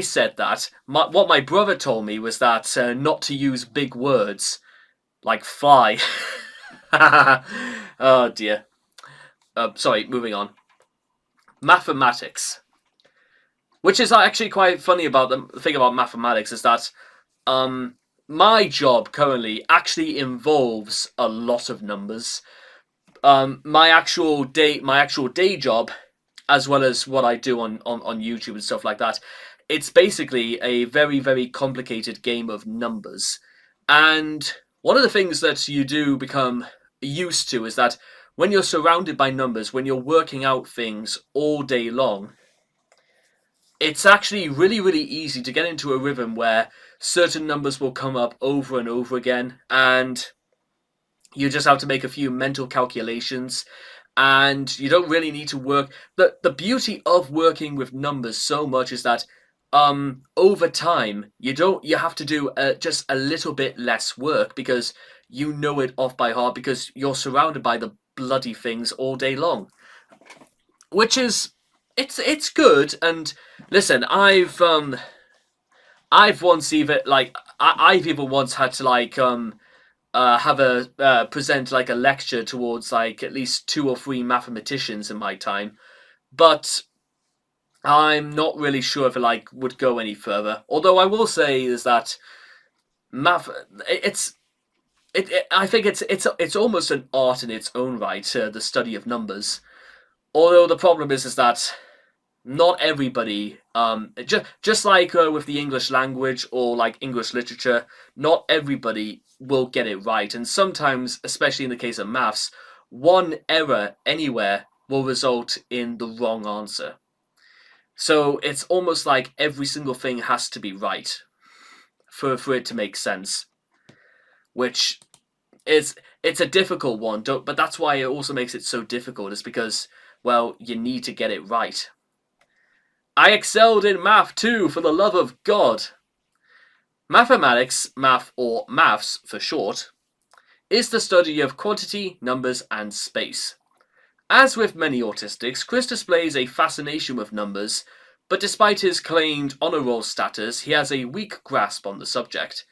[SPEAKER 1] said that. What my brother told me was that not to use big words like fly. Oh dear. Sorry, moving on. Mathematics. Which is actually quite funny about the thing about mathematics is that my job currently actually involves a lot of numbers. My actual day job, as well as what I do on YouTube and stuff like that, it's basically a very, very complicated game of numbers. And one of the things that you do become used to is that when you're surrounded by numbers, when you're working out things all day long, it's actually really, really easy to get into a rhythm where certain numbers will come up over and over again, and you just have to make a few mental calculations, and you don't really need to work. The beauty of working with numbers so much is that over time you have to do just a little bit less work because you know it off by heart because you're surrounded by the bloody things all day long, which is it's good. And listen, I've once even I've even once had to have a present like a lecture towards like at least 2 or 3 mathematicians in my time, but I'm not really sure if it would go any further. Although I will say is that math, I think it's almost an art in its own right, the study of numbers. Although the problem is that not everybody, just like with the English language or like English literature, not everybody will get it right, and sometimes, especially in the case of maths, one error anywhere will result in the wrong answer. So it's almost like every single thing has to be right for it to make sense, which is it's a difficult one, but that's why it also makes it so difficult, is because, well, you need to get it right. I excelled in math too, for the love of God. Mathematics, math or maths for short, is the study of quantity, numbers, and space. As with many autistics, Chris displays a fascination with numbers, but despite his claimed honor roll status, he has a weak grasp on the subject.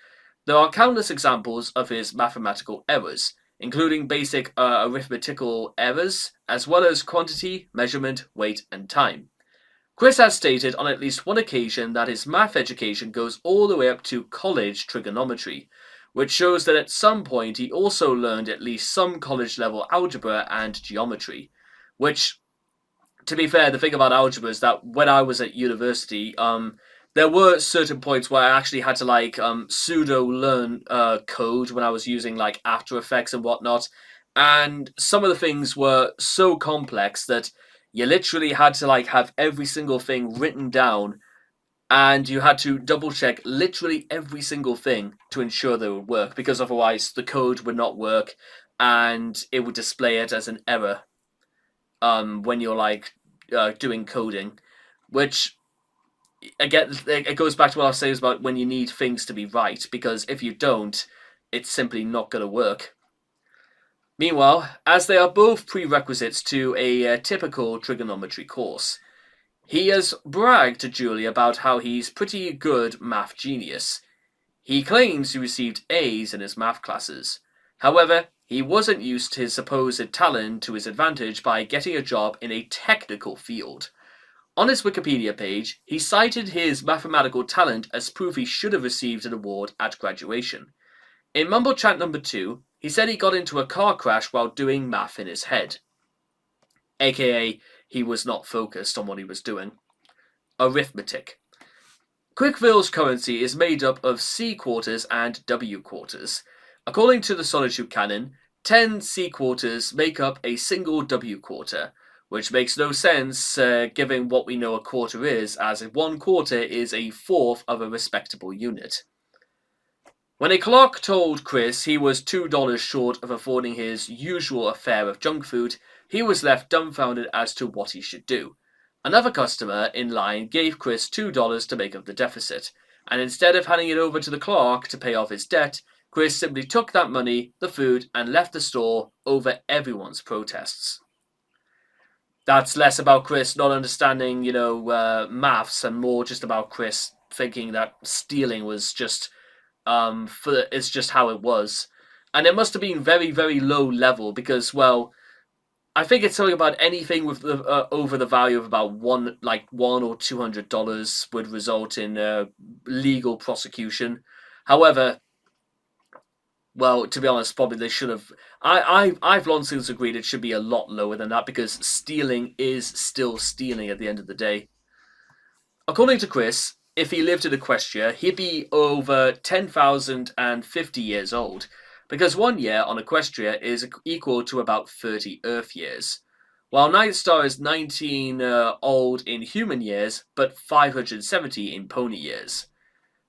[SPEAKER 1] There are countless examples of his mathematical errors, including basic arithmetical errors, as well as quantity, measurement, weight, and time. Chris has stated on at least one occasion that his math education goes all the way up to college trigonometry, which shows that at some point he also learned at least some college level algebra and geometry. Which, to be fair, the thing about algebra is that when I was at university, there were certain points where I actually had to pseudo learn code when I was using like After Effects and whatnot, and some of the things were so complex that you literally had to like have every single thing written down, and you had to double check literally every single thing to ensure they would work, because otherwise the code would not work and it would display it as an error when you're doing coding, which again it goes back to what I was saying about when you need things to be right, because if you don't, it's simply not going to work. Meanwhile, as they are both prerequisites to a typical trigonometry course, he has bragged to Julie about how he's pretty good math genius. He claims he received A's in his math classes. However, he wasn't used his supposed talent to his advantage by getting a job in a technical field. On his Wikipedia page, he cited his mathematical talent as proof he should have received an award at graduation. In Mumble Chat number 2, he said he got into a car crash while doing math in his head. AKA, he was not focused on what he was doing. Arithmetic. Quickville's currency is made up of C quarters and W quarters. According to the Solitude Canon, 10 C quarters make up a single W quarter, which makes no sense given what we know a quarter is, as 1 quarter is a fourth of a respectable unit. When a clerk told Chris he was $2 short of affording his usual fare of junk food, he was left dumbfounded as to what he should do. Another customer in line gave Chris $2 to make up the deficit, and instead of handing it over to the clerk to pay off his debt, Chris simply took that money, the food, and left the store over everyone's protests. That's less about Chris not understanding, maths, and more just about Chris thinking that stealing was just, it's just how it was. And it must have been very, very low level because, well, I think it's something about anything with the over the value of about $1 or $200 would result in legal prosecution. However, well, to be honest, probably they should have. I've long since agreed it should be a lot lower than that, because stealing is still stealing at the end of the day. According to Chris, if he lived in Equestria, he'd be over 10,050 years old, because 1 year on Equestria is equal to about 30 Earth years, while Nightstar is 19 old in human years, but 570 in pony years.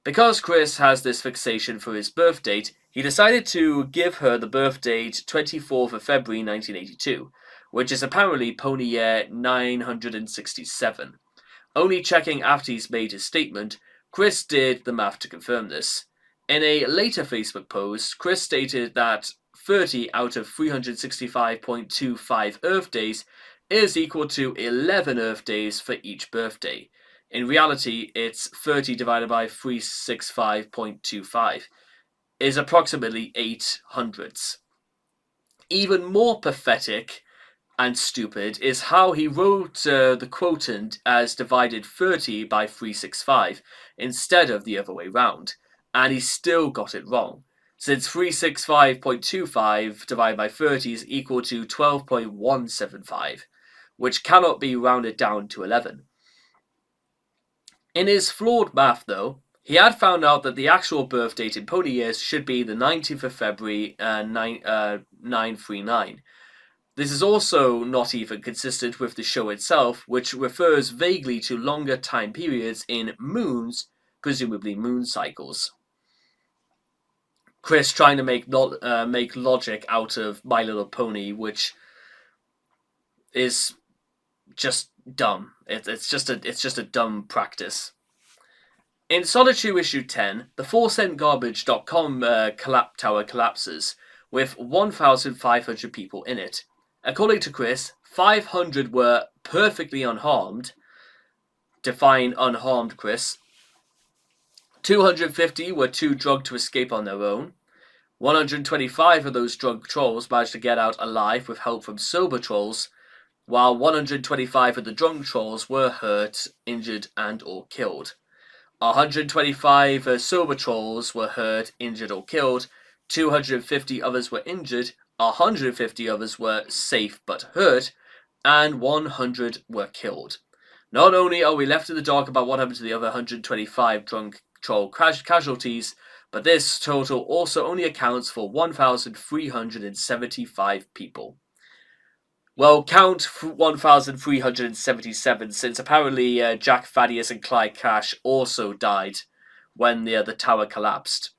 [SPEAKER 1] Because Chris has this fixation for his birth date, he decided to give her the birth date 24th of February 1982, which is apparently pony year 967. Only checking after he's made his statement, Chris did the math to confirm this. In a later Facebook post, Chris stated that 30 out of 365.25 Earth days is equal to 11 Earth days for each birthday. In reality, it's 30 divided by 365.25 is approximately 8 hundredths. Even more pathetic and stupid is how he wrote the quotient as divided 30 by 365 instead of the other way round, and he still got it wrong, since 365.25 divided by 30 is equal to 12.175, which cannot be rounded down to 11. In his flawed math, though, he had found out that the actual birth date in pony years should be the 19th of February 939, This is also not even consistent with the show itself, which refers vaguely to longer time periods in moons, presumably moon cycles. Chris trying to make logic out of My Little Pony, which is just dumb. It's just a dumb practice. In Solitude issue 10, the 4centgarbage.com tower collapses, with 1,500 people in it. According to Chris, 500 were perfectly unharmed. Define unharmed, Chris. 250 were too drugged to escape on their own. 125 of those drug trolls managed to get out alive with help from sober trolls, while 125 of the drunk trolls were hurt, injured, and or killed. 125 sober trolls were hurt, injured, or killed. 250 others were injured. 150 others were safe but hurt. And 100 were killed. Not only are we left in the dark about what happened to the other 125 drunk troll casualties, but this total also only accounts for 1,375 people. Well, count 1,377, since apparently Jack Thaddeus and Clyde Cash also died when the tower collapsed.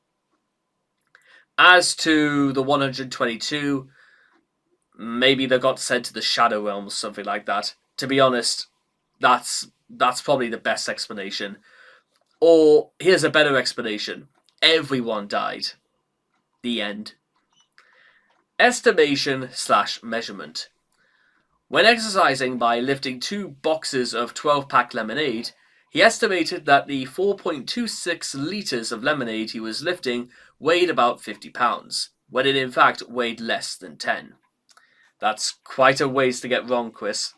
[SPEAKER 1] As to the 122, maybe they got sent to the Shadow Realms, something like that. To be honest, that's probably the best explanation. Or, here's a better explanation. Everyone died. The end. Estimation/measurement. When exercising by lifting 2 boxes of 12-pack lemonade, he estimated that the 4.26 litres of lemonade he was lifting weighed about 50 pounds, when it in fact weighed less than 10. That's quite a ways to get wrong, Chris.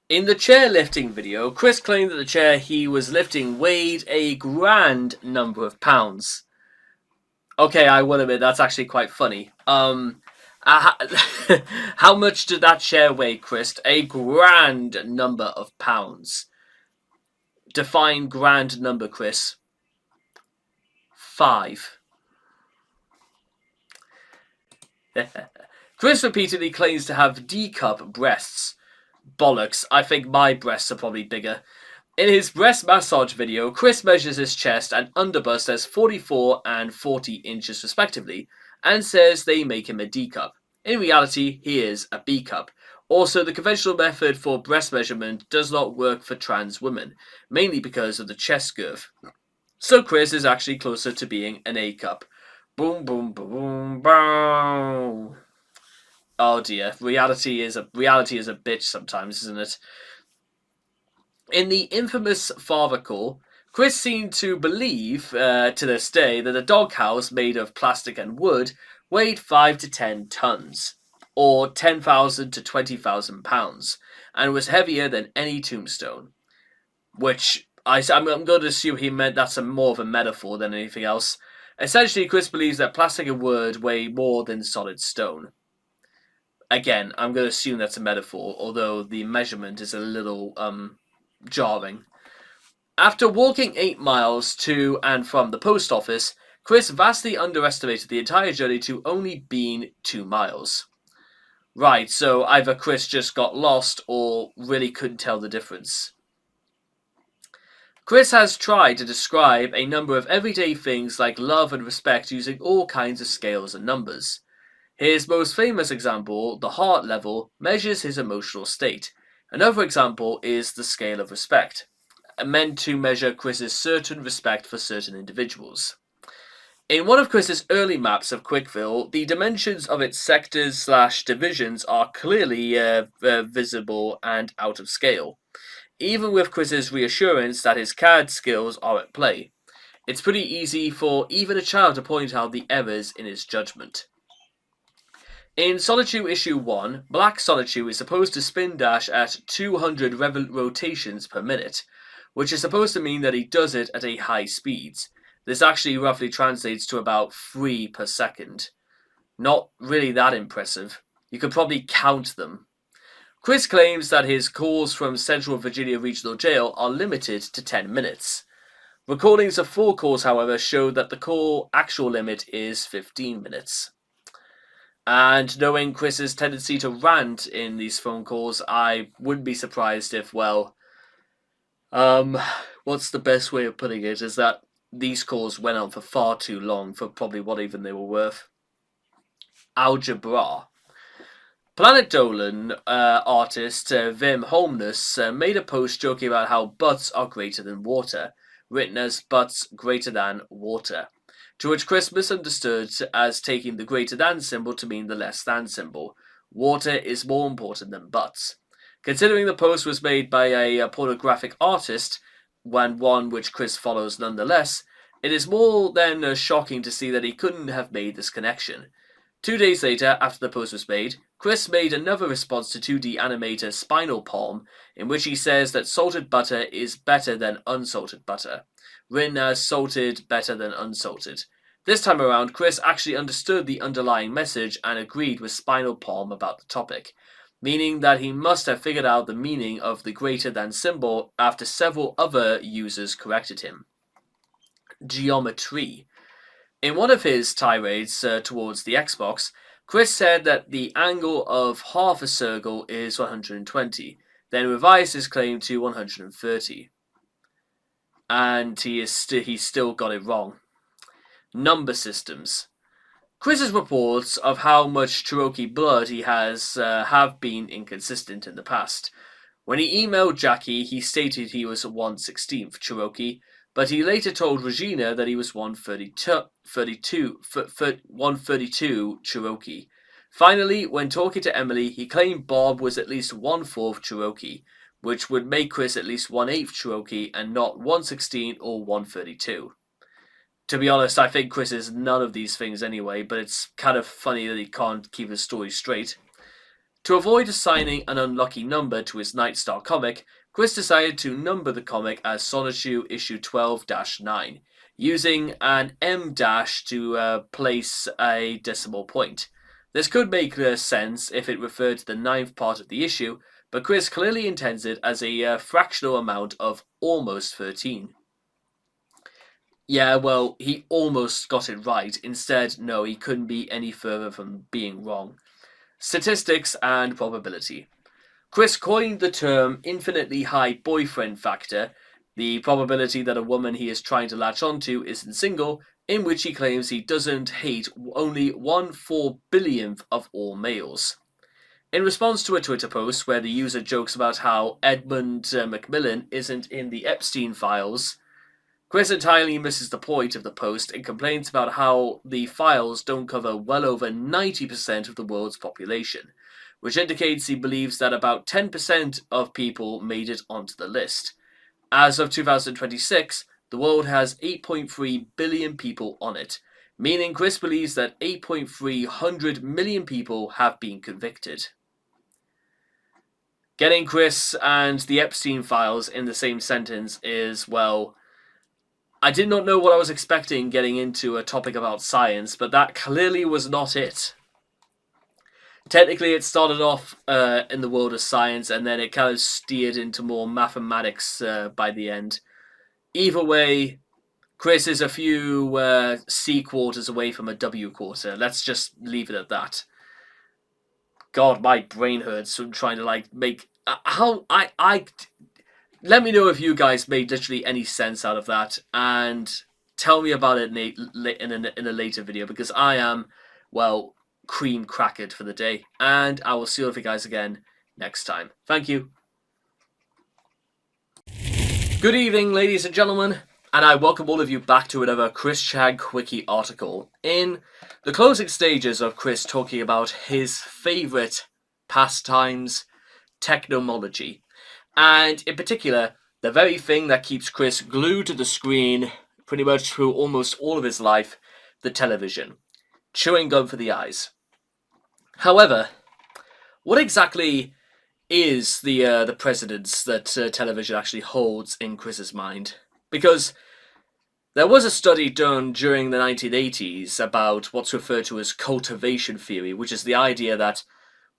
[SPEAKER 1] In the chair lifting video, Chris claimed that the chair he was lifting weighed a grand number of pounds. Okay, I will admit, that's actually quite funny. How much did that chair weigh, Chris? A grand number of pounds. Define grand number, Chris. 5. Chris repeatedly claims to have D-cup breasts. Bollocks, I think my breasts are probably bigger. In his breast massage video, Chris measures his chest and underbust as 44 and 40 inches respectively, and says they make him a D-cup. In reality, he is a B-cup. Also, the conventional method for breast measurement does not work for trans women, mainly because of the chest girth. So Chris is actually closer to being an A-cup. Boom, boom, boom, boom. Oh dear, reality is a bitch sometimes, isn't it? In the infamous father call, Chris seemed to believe, to this day, that a doghouse made of plastic and wood weighed 5 to 10 tons, or 10,000 to 20,000 pounds, and was heavier than any tombstone. Which, I'm going to assume he meant that's more of a metaphor than anything else. Essentially, Chris believes that plastic and wood weigh more than solid stone. Again, I'm going to assume that's a metaphor, although the measurement is a little, jarring. After walking 8 miles to and from the post office, Chris vastly underestimated the entire journey to only being 2 miles. Right, so either Chris just got lost or really couldn't tell the difference. Chris has tried to describe a number of everyday things like love and respect using all kinds of scales and numbers. His most famous example, the heart level, measures his emotional state. Another example is the scale of respect, meant to measure Chris's certain respect for certain individuals. In one of Chris's early maps of Quickville, the dimensions of its sectors/divisions are clearly visible and out of scale, even with Chris's reassurance that his CAD skills are at play. It's pretty easy for even a child to point out the errors in his judgment. In Solitude issue 1, Black Solitude is supposed to spin dash at 200 rotations per minute, which is supposed to mean that he does it at a high speed. This actually roughly translates to about 3 per second. Not really that impressive. You could probably count them. Chris claims that his calls from Central Virginia Regional Jail are limited to 10 minutes. Recordings of 4 calls, however, show that the call actual limit is 15 minutes. And knowing Chris's tendency to rant in these phone calls, I wouldn't be surprised if, well, what's the best way of putting it, is that these calls went on for far too long for probably what even they were worth. Algebra. Planet Dolan artist Vim Holness made a post joking about how butts are greater than water, written as butts greater than water, to which Chris misunderstood as taking the greater than symbol to mean the less than symbol. Water is more important than butts. Considering the post was made by a pornographic artist, and one which Chris follows nonetheless, it is more than shocking to see that he couldn't have made this connection. 2 days later, after the post was made, Chris made another response to 2D animator Spinal Palm, in which he says that salted butter is better than unsalted butter, written as salted better than unsalted. This time around, Chris actually understood the underlying message and agreed with Spinal Palm about the topic, meaning that he must have figured out the meaning of the greater than symbol after several other users corrected him. Geometry. In one of his tirades towards the Xbox, Chris said that the angle of half a circle is 120, then revised his claim to 130. And he still got it wrong. Number systems. Chris's reports of how much Cherokee blood he has have been inconsistent in the past. When he emailed Jackie, he stated he was 1/16th Cherokee, but he later told Regina that he was 132 Cherokee. Finally, when talking to Emily, he claimed Bob was at least 1/4 Cherokee, which would make Chris at least 1/8 Cherokee and not 1/16 or 132. To be honest, I think Chris is none of these things anyway, but it's kind of funny that he can't keep his story straight. To avoid assigning an unlucky number to his Nightstar comic, Chris decided to number the comic as Sonichu issue 12-9, using an M dash to place a decimal point. This could make sense if it referred to the 9th part of the issue, but Chris clearly intends it as a fractional amount of almost 13. Yeah, well, he almost got it right. Instead, no, he couldn't be any further from being wrong. Statistics and probability. Chris coined the term infinitely high boyfriend factor, the probability that a woman he is trying to latch onto isn't single, in which he claims he doesn't hate only 1/4 billionth of all males. In response to a Twitter post where the user jokes about how Edmund Macmillan isn't in the Epstein files, Chris entirely misses the point of the post and complains about how the files don't cover well over 90% of the world's population, which indicates he believes that about 10% of people made it onto the list. As of 2026, the world has 8.3 billion people on it, meaning Chris believes that 8.3 million people have been convicted. Getting Chris and the Epstein files in the same sentence is, well, I did not know what I was expecting getting into a topic about science, but that clearly was not it. Technically, it started off in the world of science, and then it kind of steered into more mathematics by the end. Either way, Chris is a few C quarters away from a W quarter. Let's just leave it at that. God, my brain hurts from trying to make how I let me know if you guys made literally any sense out of that, and tell me about it in a later video, because I am, well, cream crackered for the day, and I will see you guys again next time. Thank you. Good evening, ladies and gentlemen, and I welcome all of you back to another Chris Chag Quickie article. In the closing stages of Chris talking about his favourite pastimes, technology. And in particular, the very thing that keeps Chris glued to the screen pretty much through almost all of his life, the television. Chewing gum for the eyes. However, what exactly is the precedence that television actually holds in Chris's mind? Because there was a study done during the 1980s about what's referred to as cultivation theory, which is the idea that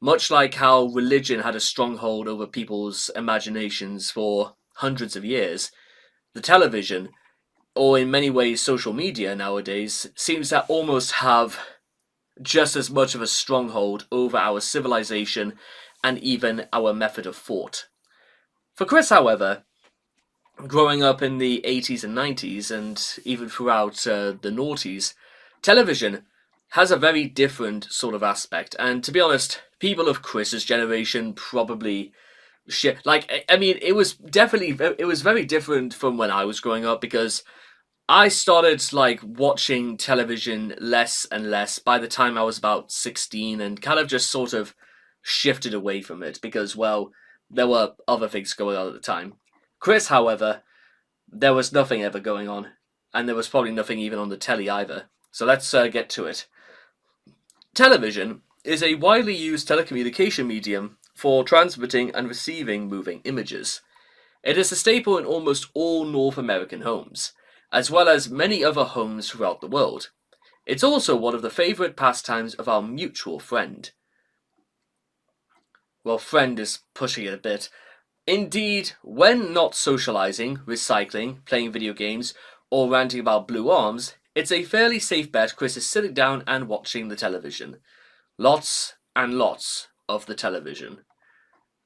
[SPEAKER 1] much like how religion had a stronghold over people's imaginations for hundreds of years, the television, or in many ways social media nowadays, seems to almost have just as much of a stronghold over our civilization and even our method of thought. For Chris, however, growing up in the 80s and 90s, and even throughout the noughties, television has a very different sort of aspect. And to be honest, people of Chris's generation probably shit. Like, I mean, it was very different from when I was growing up because I started like watching television less and less by the time I was about 16 and kind of just sort of shifted away from it because, well, there were other things going on at the time. Chris, however, there was nothing ever going on, and there was probably nothing even on the telly either. So let's get to it. Television is a widely used telecommunication medium for transmitting and receiving moving images. It is a staple in almost all North American homes, as well as many other homes throughout the world. It's also one of the favourite pastimes of our mutual friend. Well, friend is pushing it a bit. Indeed, when not socializing, recycling, playing video games, or ranting about blue arms, it's a fairly safe bet Chris is sitting down and watching the television. Lots and lots of the television.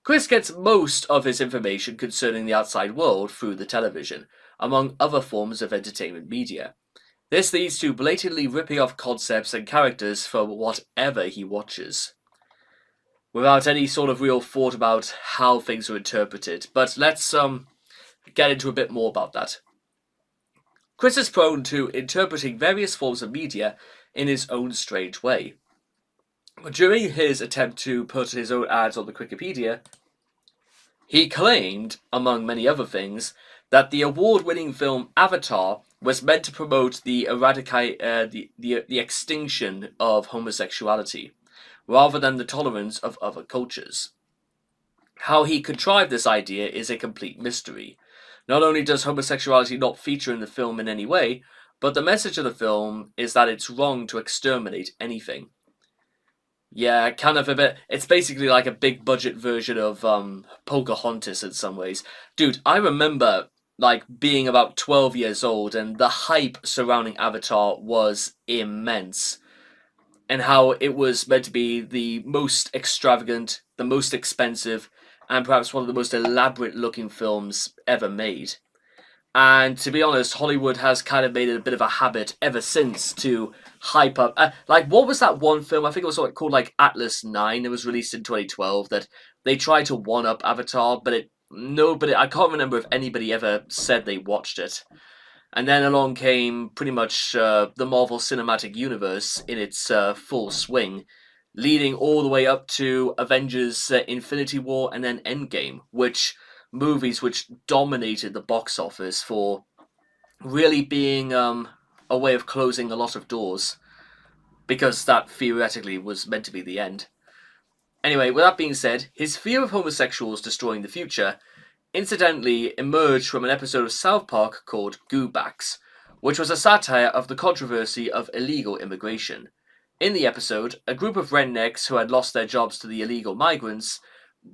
[SPEAKER 1] Chris gets most of his information concerning the outside world through the television, among other forms of entertainment media. This leads to blatantly ripping off concepts and characters from whatever he watches, without any sort of real thought about how things are interpreted. But let's get into a bit more about that. Chris is prone to interpreting various forms of media in his own strange way. During his attempt to put his own ads on the Wikipedia, he claimed, among many other things, that the award-winning film Avatar was meant to promote the the extinction of homosexuality, rather than the tolerance of other cultures. How he contrived this idea is a complete mystery. Not only does homosexuality not feature in the film in any way, but the message of the film is that it's wrong to exterminate anything. Yeah, kind of a bit. It's basically like a big budget version of Pocahontas in some ways. Dude, I remember like being about 12 years old and the hype surrounding Avatar was immense. And how it was meant to be the most extravagant, the most expensive, and perhaps one of the most elaborate looking films ever made. And to be honest, Hollywood has kind of made it a bit of a habit ever since to hype up. Like, what was that one film? I think it was like, called like Atlas 9. It was released in 2012. That they tried to one up Avatar, but I can't remember if anybody ever said they watched it. And then along came pretty much the Marvel Cinematic Universe in its full swing, leading all the way up to Avengers Infinity War and then Endgame, movies which dominated the box office for really being a way of closing a lot of doors, because that theoretically was meant to be the end. Anyway, with that being said, his fear of homosexuals destroying the future incidentally emerged from an episode of South Park called Goobacks, which was a satire of the controversy of illegal immigration. In the episode, a group of rednecks who had lost their jobs to the illegal migrants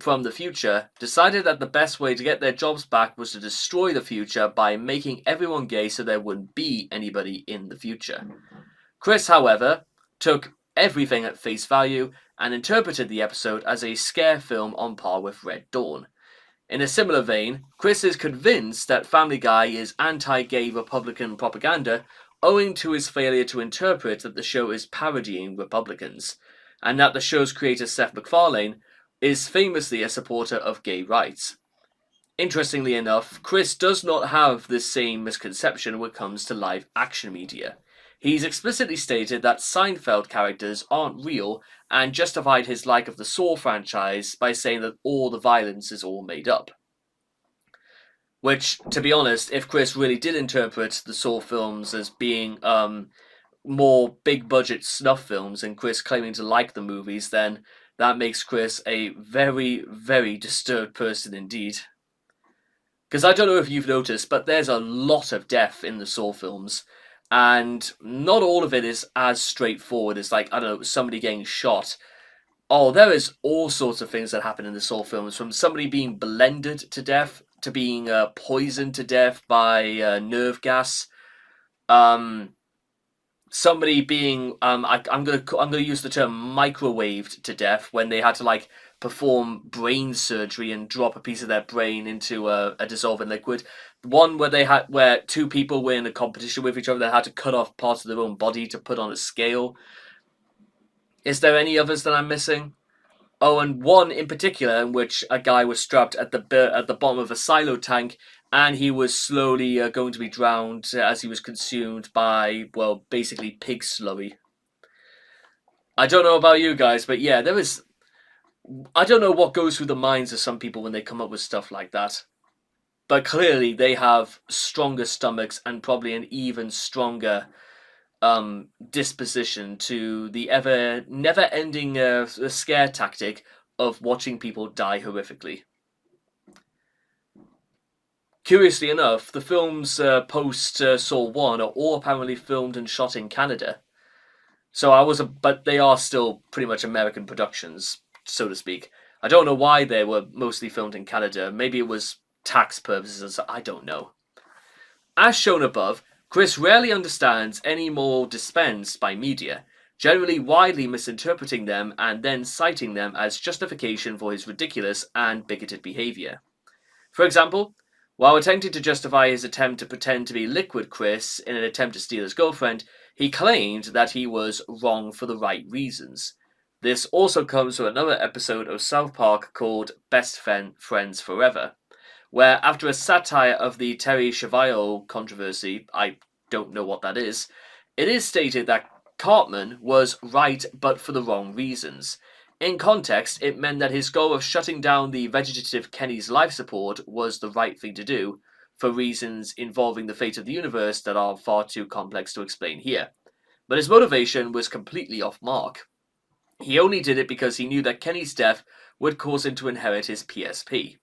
[SPEAKER 1] from the future decided that the best way to get their jobs back was to destroy the future by making everyone gay so there wouldn't be anybody in the future. Chris, however, took everything at face value and interpreted the episode as a scare film on par with Red Dawn. In a similar vein, Chris is convinced that Family Guy is anti-gay Republican propaganda owing to his failure to interpret that the show is parodying Republicans, and that the show's creator Seth MacFarlane is famously a supporter of gay rights. Interestingly enough, Chris does not have this same misconception when it comes to live action media. He's explicitly stated that Seinfeld characters aren't real and justified his like of the Saw franchise by saying that all the violence is all made up. Which, to be honest, if Chris really did interpret the Saw films as being more big budget snuff films and Chris claiming to like the movies, then that makes Chris a very, very disturbed person indeed. Because I don't know if you've noticed, but there's a lot of death in the Saw films. And not all of it is as straightforward as, like, I don't know, somebody getting shot. Oh, there is all sorts of things that happen in the Saw films, from somebody being blended to death to being poisoned to death by nerve gas. somebody being I'm gonna use the term microwaved to death when they had to like perform brain surgery and drop a piece of their brain into a dissolving liquid. One where where two people were in a competition with each other that had to cut off parts of their own body to put on a scale. Is there any others that I'm missing? Oh, and one in particular in which a guy was strapped at the bottom of a silo tank, and he was slowly going to be drowned as he was consumed by, well, basically pig slurry. I don't know about you guys, but yeah, there is. I don't know what goes through the minds of some people when they come up with stuff like that. But clearly, they have stronger stomachs and probably an even stronger disposition to the ever never ending scare tactic of watching people die horrifically. Curiously enough, the films post Saw 1 are all apparently filmed and shot in Canada. So but they are still pretty much American productions, so to speak. I don't know why they were mostly filmed in Canada. Maybe it was tax purposes, I don't know. As shown above, Chris rarely understands any moral dispensed by media, generally widely misinterpreting them and then citing them as justification for his ridiculous and bigoted behavior. For example, while attempting to justify his attempt to pretend to be Liquid Chris in an attempt to steal his girlfriend, he claimed that he was wrong for the right reasons. This also comes from another episode of South Park called Best Friends Forever, where after a satire of the Terry Schiavo controversy, I don't know what that is, it is stated that Cartman was right but for the wrong reasons. In context, it meant that his goal of shutting down the vegetative Kenny's life support was the right thing to do, for reasons involving the fate of the universe that are far too complex to explain here. But his motivation was completely off mark. He only did it because he knew that Kenny's death would cause him to inherit his PSP.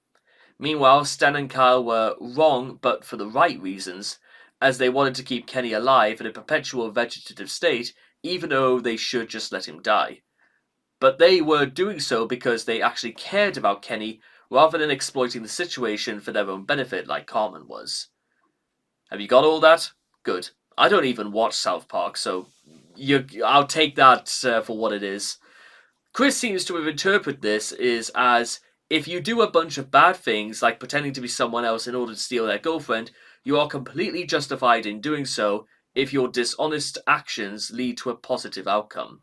[SPEAKER 1] Meanwhile, Stan and Kyle were wrong but for the right reasons, as they wanted to keep Kenny alive in a perpetual vegetative state, even though they should just let him die. But they were doing so because they actually cared about Kenny rather than exploiting the situation for their own benefit like Cartman was. Have you got all that? Good. I don't even watch South Park, so I'll take that for what it is. Chris seems to have interpreted this as if you do a bunch of bad things like pretending to be someone else in order to steal their girlfriend, you are completely justified in doing so if your dishonest actions lead to a positive outcome.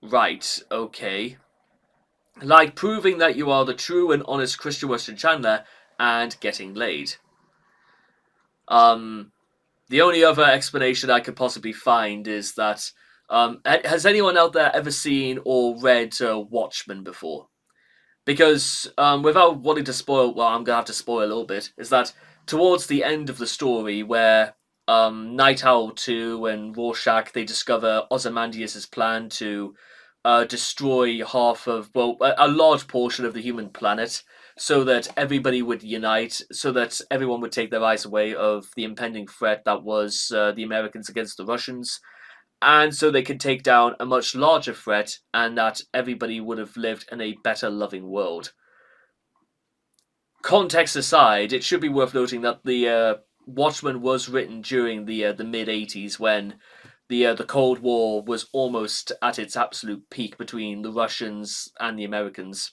[SPEAKER 1] Right, okay. Like proving that you are the true and honest Christian Western Chandler and getting laid. The only other explanation I could possibly find is that has anyone out there ever seen or read Watchmen before? Because without wanting to spoil, well, I'm gonna have to spoil a little bit. Is that towards the end of the story where Night Owl 2 and Rorschach they discover Ozymandias' plan to destroy half of, well, a large portion of the human planet, so that everybody would unite, so that everyone would take their eyes away of the impending threat that was the Americans against the Russians, and so they could take down a much larger threat, and that everybody would have lived in a better, loving world. Context aside, it should be worth noting that the Watchmen was written during the mid '80s when the Cold War was almost at its absolute peak between the Russians and the Americans.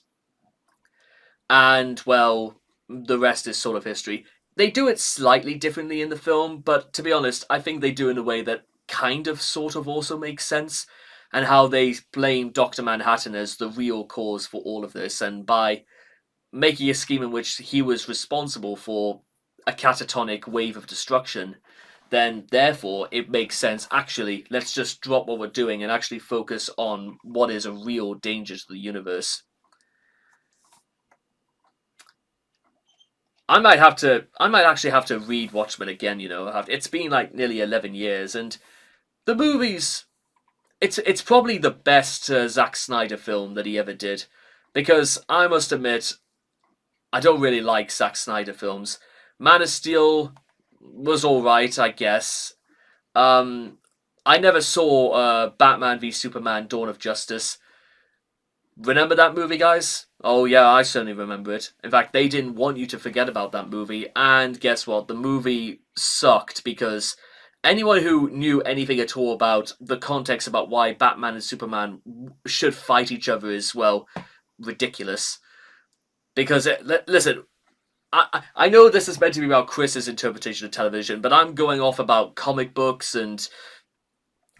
[SPEAKER 1] And, well, the rest is sort of history. They do it slightly differently in the film, but to be honest, I think they do it in a way that kind of sort of also makes sense, and how they blame Dr. Manhattan as the real cause for all of this, and by making a scheme in which he was responsible for a catatonic wave of destruction, then therefore it makes sense, actually, let's just drop what we're doing and actually focus on what is a real danger to the universe. I might actually have to read Watchmen again, It's been like nearly 11 years, and the movies, it's probably the best Zack Snyder film that he ever did, because I must admit, I don't really like Zack Snyder films. Man of Steel was alright, I guess. I never saw Batman v Superman: Dawn of Justice. Remember that movie, guys? Oh yeah, I certainly remember it. In fact, they didn't want you to forget about that movie, and guess what? The movie sucked because anyone who knew anything at all about the context about why Batman and Superman should fight each other is, well, ridiculous. Because, listen, I know this is meant to be about Chris's interpretation of television, but I'm going off about comic books, and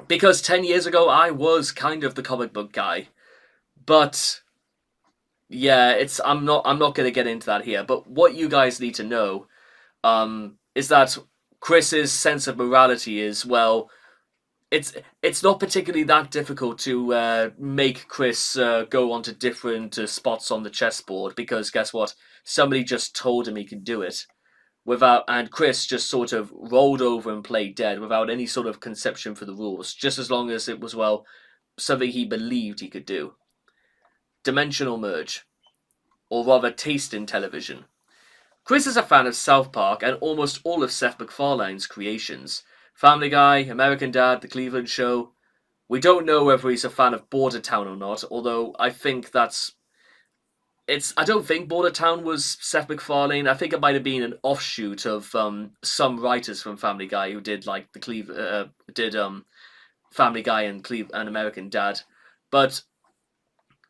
[SPEAKER 1] because 10 years ago I was kind of the comic book guy. But yeah, I'm not going to get into that here. But what you guys need to know is that Chris's sense of morality is, well, it's not particularly that difficult to make Chris go onto different spots on the chessboard, because guess what? Somebody just told him he can do it and Chris just sort of rolled over and played dead without any sort of conception for the rules, just as long as it was, well, something he believed he could do. Dimensional merge, or rather taste in television. Chris is a fan of South Park and almost all of Seth MacFarlane's creations. Family Guy, American Dad, The Cleveland Show. We don't know whether he's a fan of Border Town or not, although I think I don't think Border Town was Seth MacFarlane. I think it might have been an offshoot of some writers from Family Guy who did like Family Guy and American Dad. But,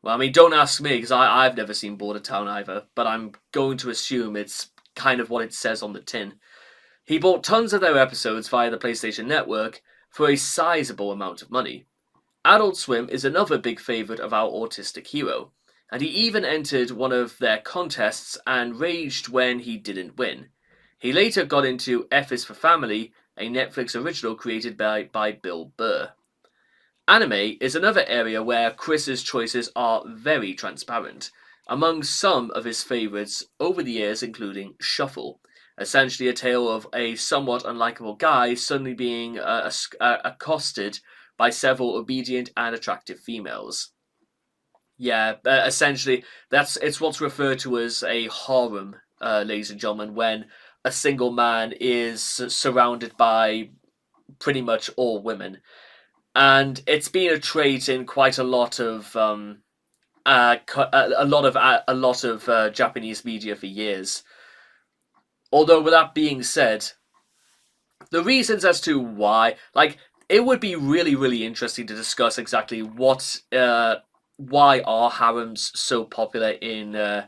[SPEAKER 1] well, I mean, don't ask me, because I've never seen Border Town either, but I'm going to assume it's kind of what it says on the tin. He bought tons of their episodes via the PlayStation Network for a sizable amount of money. Adult Swim is another big favourite of our autistic hero, and he even entered one of their contests and raged when he didn't win. He later got into F is for Family, a Netflix original created by Bill Burr. Anime is another area where Chris's choices are very transparent, among some of his favourites over the years including Shuffle, essentially a tale of a somewhat unlikable guy suddenly being accosted by several obedient and attractive females. Yeah, essentially, it's what's referred to as a harem, ladies and gentlemen, when a single man is surrounded by pretty much all women, and it's been a trait in quite a lot of Japanese media for years. Although, with that being said, the reasons as to why, like, it would be really, really interesting to discuss exactly why are harems so popular in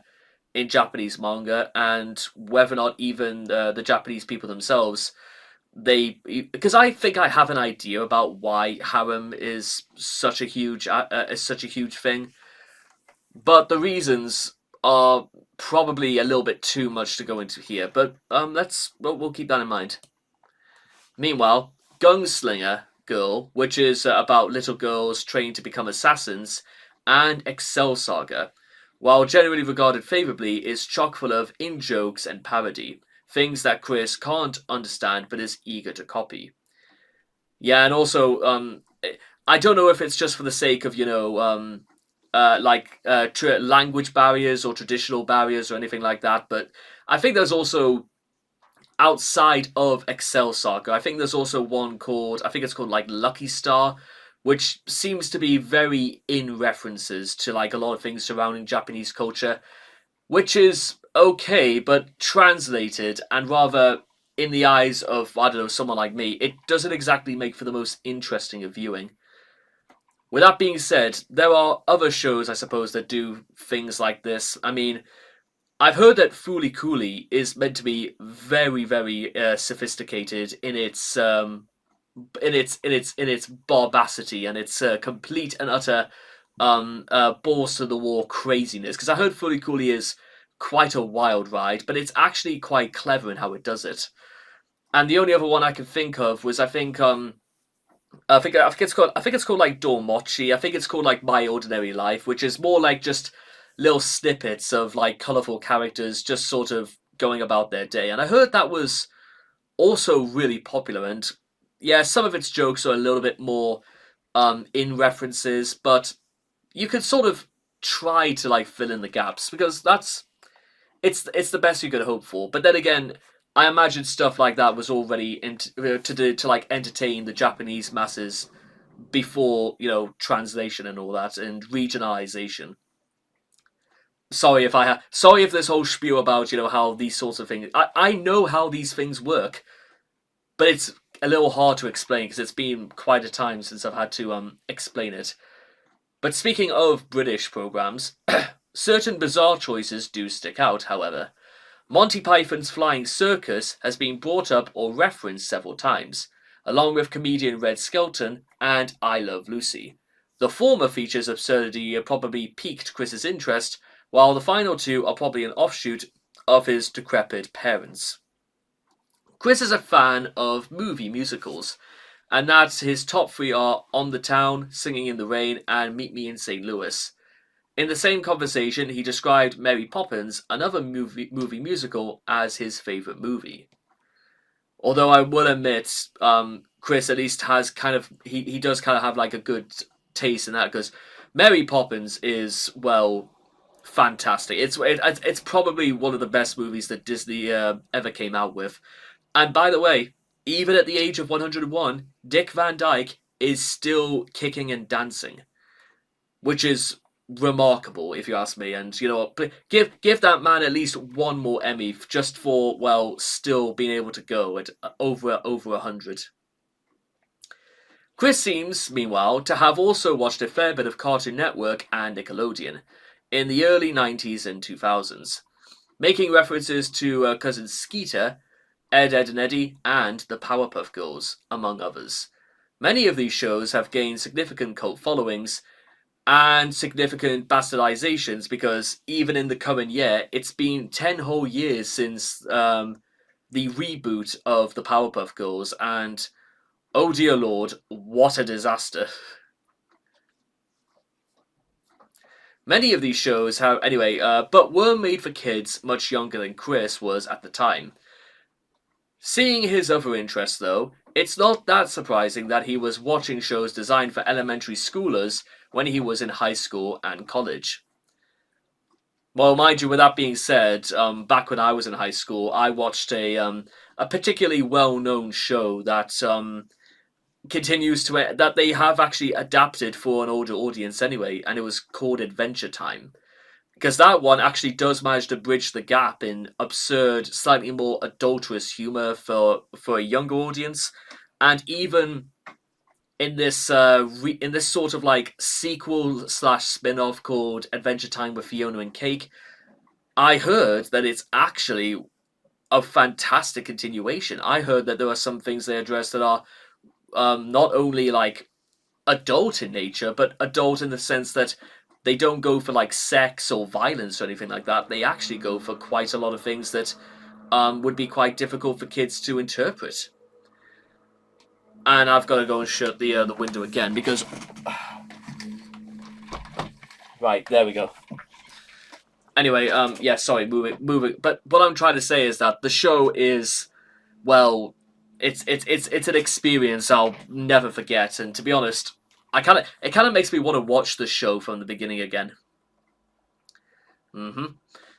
[SPEAKER 1] Japanese manga, and whether or not even the Japanese people themselves, because I think I have an idea about why harem is such a huge thing, but the reasons are probably a little bit too much to go into here. But we'll keep that in mind. Meanwhile, Gunslinger Girl, which is about little girls trained to become assassins, and Excel Saga, while generally regarded favourably, is chock full of in-jokes and parody, things that Chris can't understand but is eager to copy. Yeah, and also, I don't know if it's just for the sake of, language barriers or traditional barriers or anything like that, but I think there's also, outside of Excel Saga, I think there's also one called, I think it's called like Lucky Star, which seems to be very in references to like a lot of things surrounding Japanese culture, which is okay, but translated and rather in the eyes of, I don't know, someone like me, it doesn't exactly make for the most interesting of viewing. With that being said, there are other shows, I suppose, that do things like this. I mean, I've heard that Fooly Cooly is meant to be very, very sophisticated in its barbacity and its complete and utter balls to the wall craziness. Because I heard Fooly Cooly is quite a wild ride, but it's actually quite clever in how it does it. And the only other one I can think of was, I think it's called like Dormochi. I think it's called like My Ordinary Life, which is more like just little snippets of like colourful characters just sort of going about their day. And I heard that was also really popular. And yeah, some of its jokes are a little bit more in references, but you could sort of try to like fill in the gaps, because it's the best you could hope for. But then again, I imagine stuff like that was already to like entertain the Japanese masses before, translation and all that and regionalization. Sorry if this whole spiel about how these sorts of things. I know how these things work, but a little hard to explain because it's been quite a time since I've had to explain it. But speaking of British programs, certain bizarre choices do stick out, however. Monty Python's Flying Circus has been brought up or referenced several times, along with comedian Red Skelton and I Love Lucy. The former feature's absurdity probably piqued Chris's interest, while the final two are probably an offshoot of his decrepit parents. Chris is a fan of movie musicals, and that's his top three are On the Town, Singing in the Rain, and Meet Me in St. Louis. In the same conversation, he described Mary Poppins, another movie musical, as his favourite movie. Although I will admit, Chris at least has he does kind of have like a good taste in that because Mary Poppins is fantastic. It's probably one of the best movies that Disney ever came out with. And by the way, even at the age of 101, Dick Van Dyke is still kicking and dancing, which is remarkable if you ask me. And you know what, give that man at least one more Emmy just for still being able to go at over 100. Chris seems, meanwhile, to have also watched a fair bit of Cartoon Network and Nickelodeon in the early 90s and 2000s, making references to Cousin Skeeter, Ed, Edd and Eddy, and the Powerpuff Girls, among others. Many of these shows have gained significant cult followings and significant bastardizations because even in the current year, it's been 10 whole years since the reboot of the Powerpuff Girls, and oh dear lord, what a disaster. Many of these shows have, but were made for kids much younger than Chris was at the time. Seeing his other interests, though, it's not that surprising that he was watching shows designed for elementary schoolers when he was in high school and college. Well, mind you, with that being said, back when I was in high school, I watched a particularly well-known show that that they have actually adapted for an older audience anyway, and it was called Adventure Time. Because that one actually does manage to bridge the gap in absurd, slightly more adulterous humor for a younger audience, and even in this in this sort of like sequel slash spin off called Adventure Time with Fiona and Cake, I heard that it's actually a fantastic continuation. I heard that there are some things they address that are not only like adult in nature, but adult in the sense that they don't go for like sex or violence or anything like that. They actually go for quite a lot of things that would be quite difficult for kids to interpret. And I've got to go and shut the window again because right, there we go. Anyway, yeah, sorry, moving. But what I'm trying to say is that the show is, it's an experience I'll never forget. And to be honest, it kind of makes me want to watch the show from the beginning again.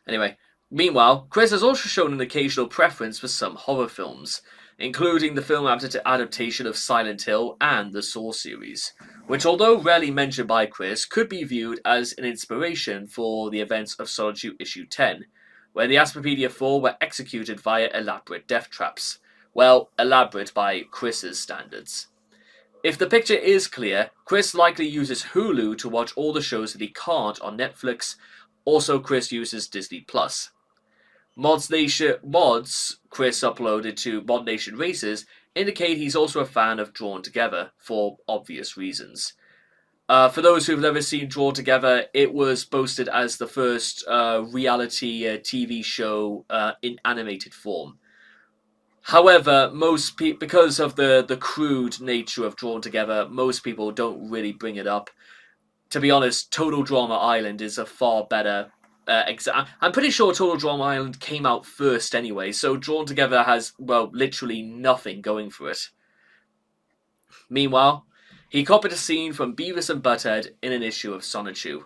[SPEAKER 1] Anyway, meanwhile, Chris has also shown an occasional preference for some horror films, including the film adaptation of Silent Hill and the Saw series, which, although rarely mentioned by Chris, could be viewed as an inspiration for the events of Solitude Issue 10, where the Asperpedia 4 were executed via elaborate death traps. Well, elaborate by Chris's standards. If the picture is clear, Chris likely uses Hulu to watch all the shows that he can't on Netflix. Also, Chris uses Disney+. Mods Chris uploaded to Mod Nation Races indicate he's also a fan of Drawn Together, for obvious reasons. For those who've never seen Drawn Together, it was boasted as the first reality TV show in animated form. However, because of the crude nature of Drawn Together, most people don't really bring it up. To be honest, Total Drama Island is a far better I'm pretty sure Total Drama Island came out first anyway, so Drawn Together has, literally nothing going for it. Meanwhile, he copied a scene from Beavis and Butthead in an issue of Sonichu.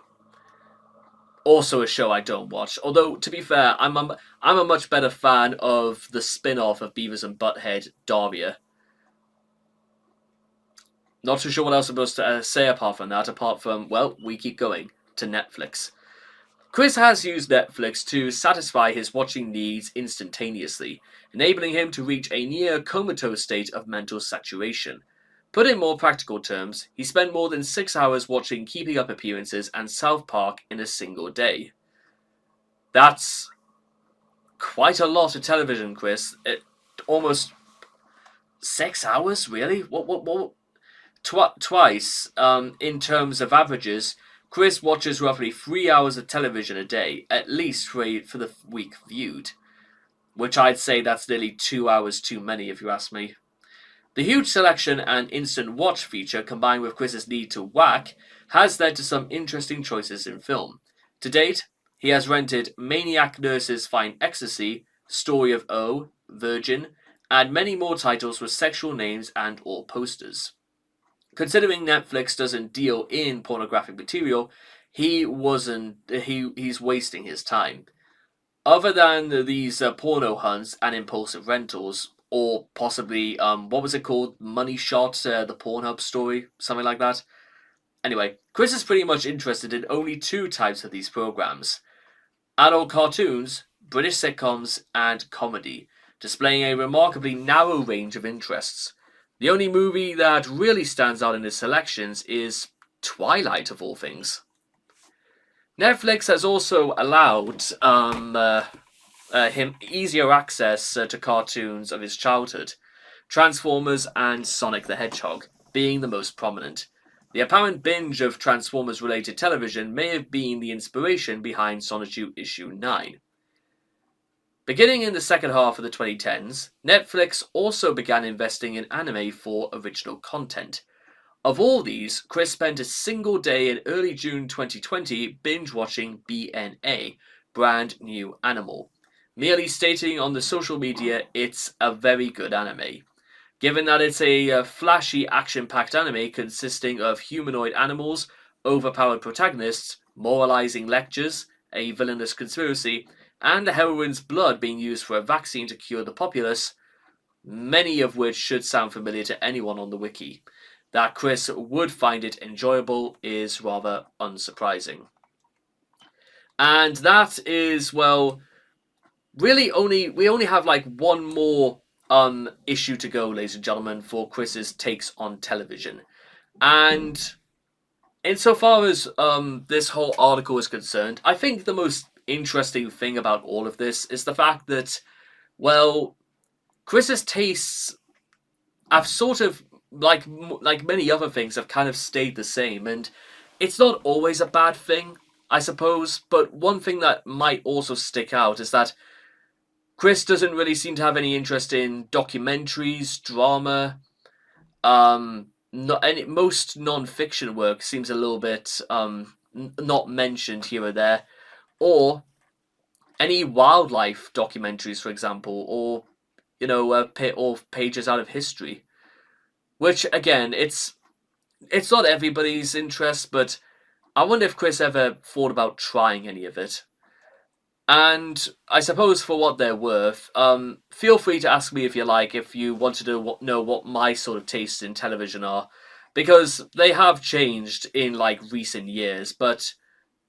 [SPEAKER 1] Also a show I don't watch, although, to be fair, I'm a much better fan of the spin-off of Beavis and Butthead, Daria. Not too sure what else I'm supposed to say apart from that, we keep going to Netflix. Chris has used Netflix to satisfy his watching needs instantaneously, enabling him to reach a near comatose state of mental saturation. Put in more practical terms, he spent more than 6 hours watching Keeping Up Appearances and South Park in a single day. That's quite a lot of television, Chris. Almost 6 hours, really? What? Twice, in terms of averages, Chris watches roughly 3 hours of television a day, at least for the week viewed, which I'd say that's nearly 2 hours too many if you ask me. The huge selection and instant watch feature, combined with Chris's need to whack, has led to some interesting choices in film. To date, he has rented Maniac Nurses Find Ecstasy, Story of O, Virgin, and many more titles with sexual names and or posters. Considering Netflix doesn't deal in pornographic material, he's wasting his time. Other than these porno hunts and impulsive rentals, or possibly what was it called, Money Shot, the Pornhub story, something like that. Anyway, Chris is pretty much interested in only two types of these programs: adult cartoons, British sitcoms, and comedy, displaying a remarkably narrow range of interests. The only movie that really stands out in his selections is Twilight, of all things. Netflix has also allowed him easier access to cartoons of his childhood, Transformers and Sonic the Hedgehog being the most prominent. The apparent binge of Transformers related television may have been the inspiration behind Sonichu Issue 9. Beginning in the second half of the 2010s, Netflix also began investing in anime for original content. Of all these, Chris spent a single day in early June 2020 binge-watching BNA, Brand New Animal, merely stating on the social media it's a very good anime. Given that it's a flashy, action-packed anime consisting of humanoid animals, overpowered protagonists, moralizing lectures, a villainous conspiracy, and the heroine's blood being used for a vaccine to cure the populace, many of which should sound familiar to anyone on the wiki, that Chris would find it enjoyable is rather unsurprising. And that is, well, really we only have like one more issue to go, ladies and gentlemen, for Chris's takes on television. And insofar as this whole article is concerned, I think the most interesting thing about all of this is the fact that, well, Chris's tastes have sort of, like many other things, have kind of stayed the same, and it's not always a bad thing, I suppose. But one thing that might also stick out is that Chris doesn't really seem to have any interest in documentaries, drama. Most non-fiction work seems a little bit not mentioned here or there, or any wildlife documentaries, for example, or or pages out of history. Which again, it's not everybody's interest, but I wonder if Chris ever thought about trying any of it. And I suppose for what they're worth, feel free to ask me if you like, if you wanted to know what my sort of tastes in television are, because they have changed in like recent years. But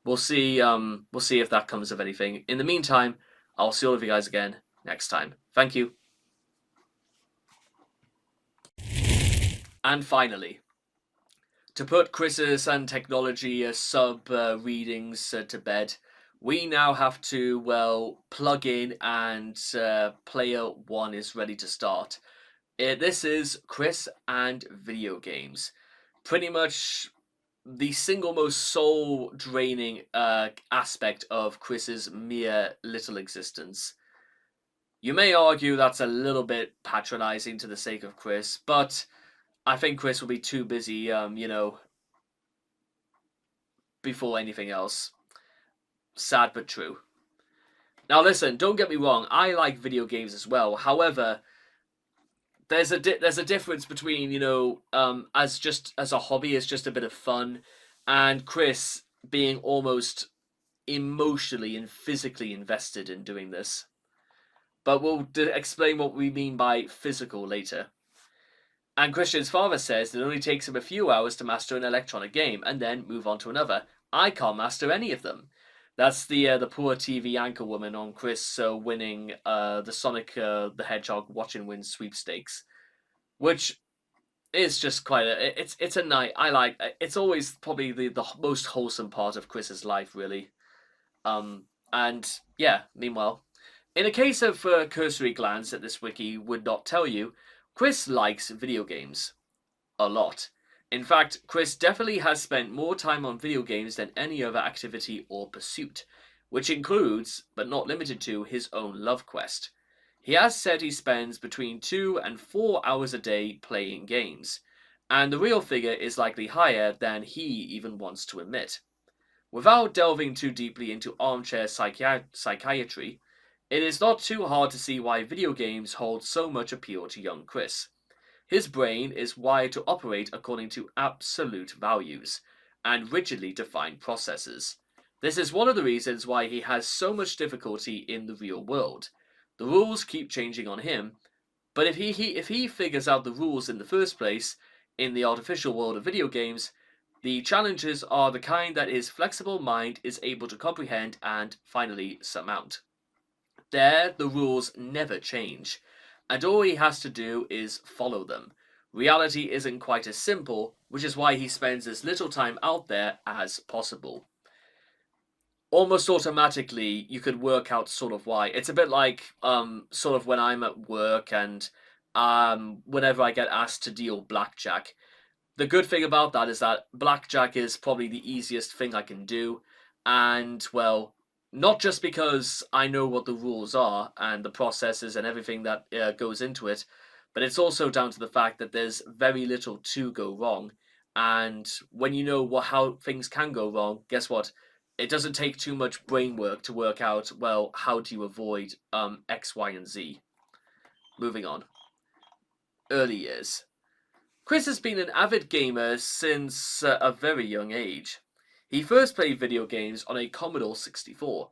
[SPEAKER 1] we'll see. We'll see if that comes of anything. In the meantime, I'll see all of you guys again next time. Thank you. And finally, to put Chris's and technology sub readings to bed, we now have to, well, plug in and player one is ready to start. This is Chris and video games. Pretty much the single most soul-draining aspect of Chris's mere little existence. You may argue that's a little bit patronizing to the sake of Chris, but I think Chris will be too busy, before anything else. Sad but true. Now listen, don't get me wrong, I like video games as well. However, there's a difference between, as a hobby, as just a bit of fun, and Chris being almost emotionally and physically invested in doing this. But we'll explain what we mean by physical later. And Christian's father says it only takes him a few hours to master an electronic game and then move on to another. I can't master any of them. That's the poor TV anchor woman on Chris winning the Sonic the Hedgehog Watch and Win sweepstakes, which is just quite it's a night I like. It's always probably the most wholesome part of Chris's life, really. And yeah, meanwhile, in a case of cursory glance at this wiki would not tell you, Chris likes video games a lot. In fact, Chris definitely has spent more time on video games than any other activity or pursuit, which includes, but not limited to, his own love quest. He has said he spends between 2 and 4 hours a day playing games, and the real figure is likely higher than he even wants to admit. Without delving too deeply into armchair psychiatry, it is not too hard to see why video games hold so much appeal to young Chris. His brain is wired to operate according to absolute values and rigidly defined processes. This is one of the reasons why he has so much difficulty in the real world. The rules keep changing on him, but if he figures out the rules in the first place, in the artificial world of video games, the challenges are the kind that his flexible mind is able to comprehend and finally surmount. There, the rules never change, and all he has to do is follow them. Reality isn't quite as simple, which is why he spends as little time out there as possible. Almost automatically, you could work out sort of why. It's a bit like sort of when I'm at work and whenever I get asked to deal blackjack. The good thing about that is that blackjack is probably the easiest thing I can do, and well, not just because I know what the rules are and the processes and everything that goes into it, but it's also down to the fact that there's very little to go wrong. And when you know how things can go wrong, guess what? It doesn't take too much brain work to work out, well, how do you avoid X, Y, and Z. Moving on. Early years. Chris has been an avid gamer since a very young age. He first played video games on a Commodore 64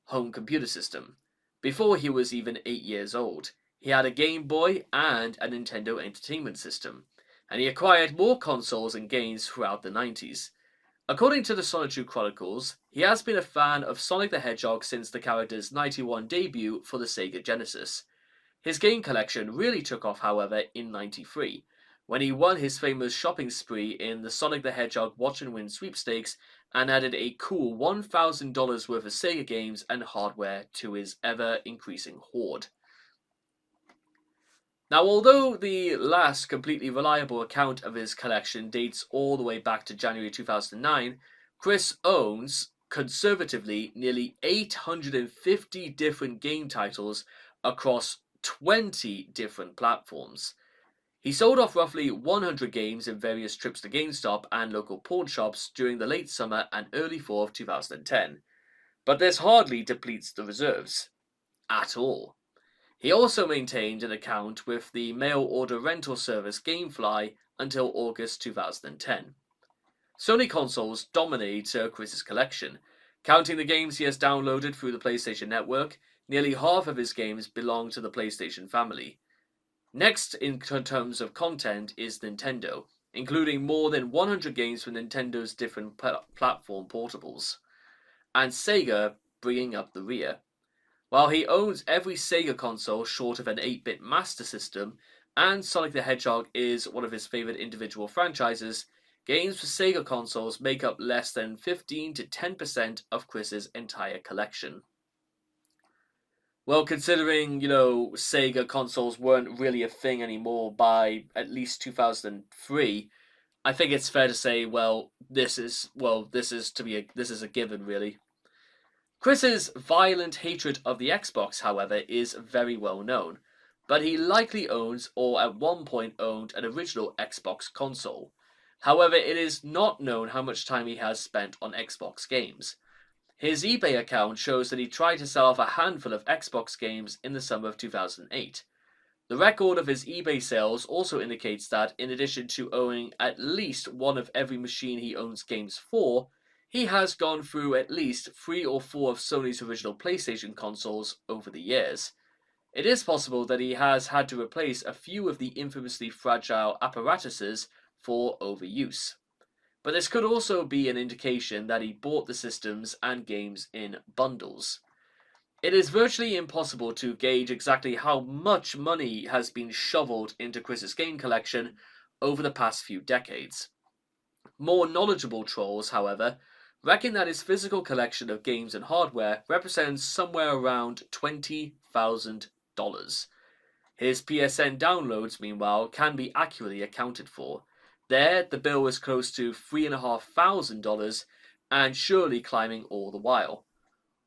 [SPEAKER 1] home computer system. Before he was even 8 years old, he had a Game Boy and a Nintendo Entertainment System, and he acquired more consoles and games throughout the 90s. According to the Sonic Chronicles, he has been a fan of Sonic the Hedgehog since the character's 91 debut for the Sega Genesis. His game collection really took off, however, in 93, when he won his famous shopping spree in the Sonic the Hedgehog Watch and Win sweepstakes and added a cool $1,000 worth of Sega games and hardware to his ever-increasing hoard. Now, although the last completely reliable account of his collection dates all the way back to January 2009, Chris owns, conservatively, nearly 850 different game titles across 20 different platforms. He sold off roughly 100 games in various trips to GameStop and local pawn shops during the late summer and early fall of 2010, but this hardly depletes the reserves. At all. He also maintained an account with the mail order rental service GameFly until August 2010. Sony consoles dominate Chris's collection. Counting the games he has downloaded through the PlayStation Network, nearly half of his games belong to the PlayStation family. Next in terms of content is Nintendo, including more than 100 games from Nintendo's different platform portables, and Sega bringing up the rear. While he owns every Sega console short of an 8-bit Master System, and Sonic the Hedgehog is one of his favorite individual franchises, games for Sega consoles make up less than 15 to 10% of Chris's entire collection. Well, considering, Sega consoles weren't really a thing anymore by at least 2003, I think it's fair to say, this is a given, really. Chris's violent hatred of the Xbox, however, is very well known, but he likely owns or at one point owned an original Xbox console. However, it is not known how much time he has spent on Xbox games. His eBay account shows that he tried to sell off a handful of Xbox games in the summer of 2008. The record of his eBay sales also indicates that, in addition to owning at least one of every machine he owns games for, he has gone through at least 3 or 4 of Sony's original PlayStation consoles over the years. It is possible that he has had to replace a few of the infamously fragile apparatuses for overuse. but this could also be an indication that he bought the systems and games in bundles. It is virtually impossible to gauge exactly how much money has been shoveled into Chris's game collection over the past few decades. More knowledgeable trolls, however, reckon that his physical collection of games and hardware represents somewhere around $20,000. His PSN downloads, meanwhile, can be accurately accounted for. There, the bill was close to $3,500 and surely climbing all the while.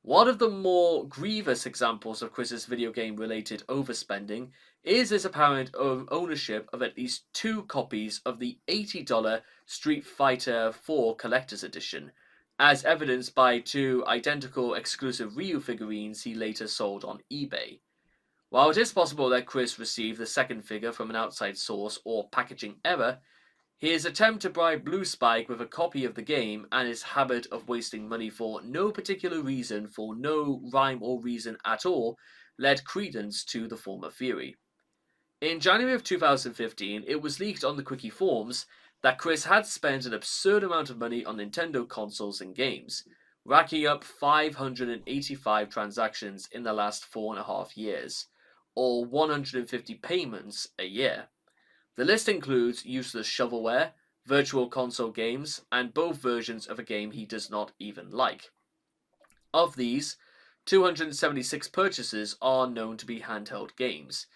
[SPEAKER 1] One of the more grievous examples of Chris's video game related overspending is his apparent ownership of at least 2 copies of the $80 Street Fighter IV Collector's Edition, as evidenced by 2 identical exclusive Ryu figurines he later sold on eBay. While it is possible that Chris received the second figure from an outside source or packaging error, his attempt to bribe Blue Spike with a copy of the game and his habit of wasting money for no particular reason, for no rhyme or reason at all, led credence to the former theory. In January of 2015, it was leaked on the Quickie forums that Chris had spent an absurd amount of money on Nintendo consoles and games, racking up 585 transactions in the last 4.5 years, or 150 payments a year. The list includes useless shovelware, virtual console games, and both versions of a game he does not even like. Of these, 276 purchases are known to be handheld games.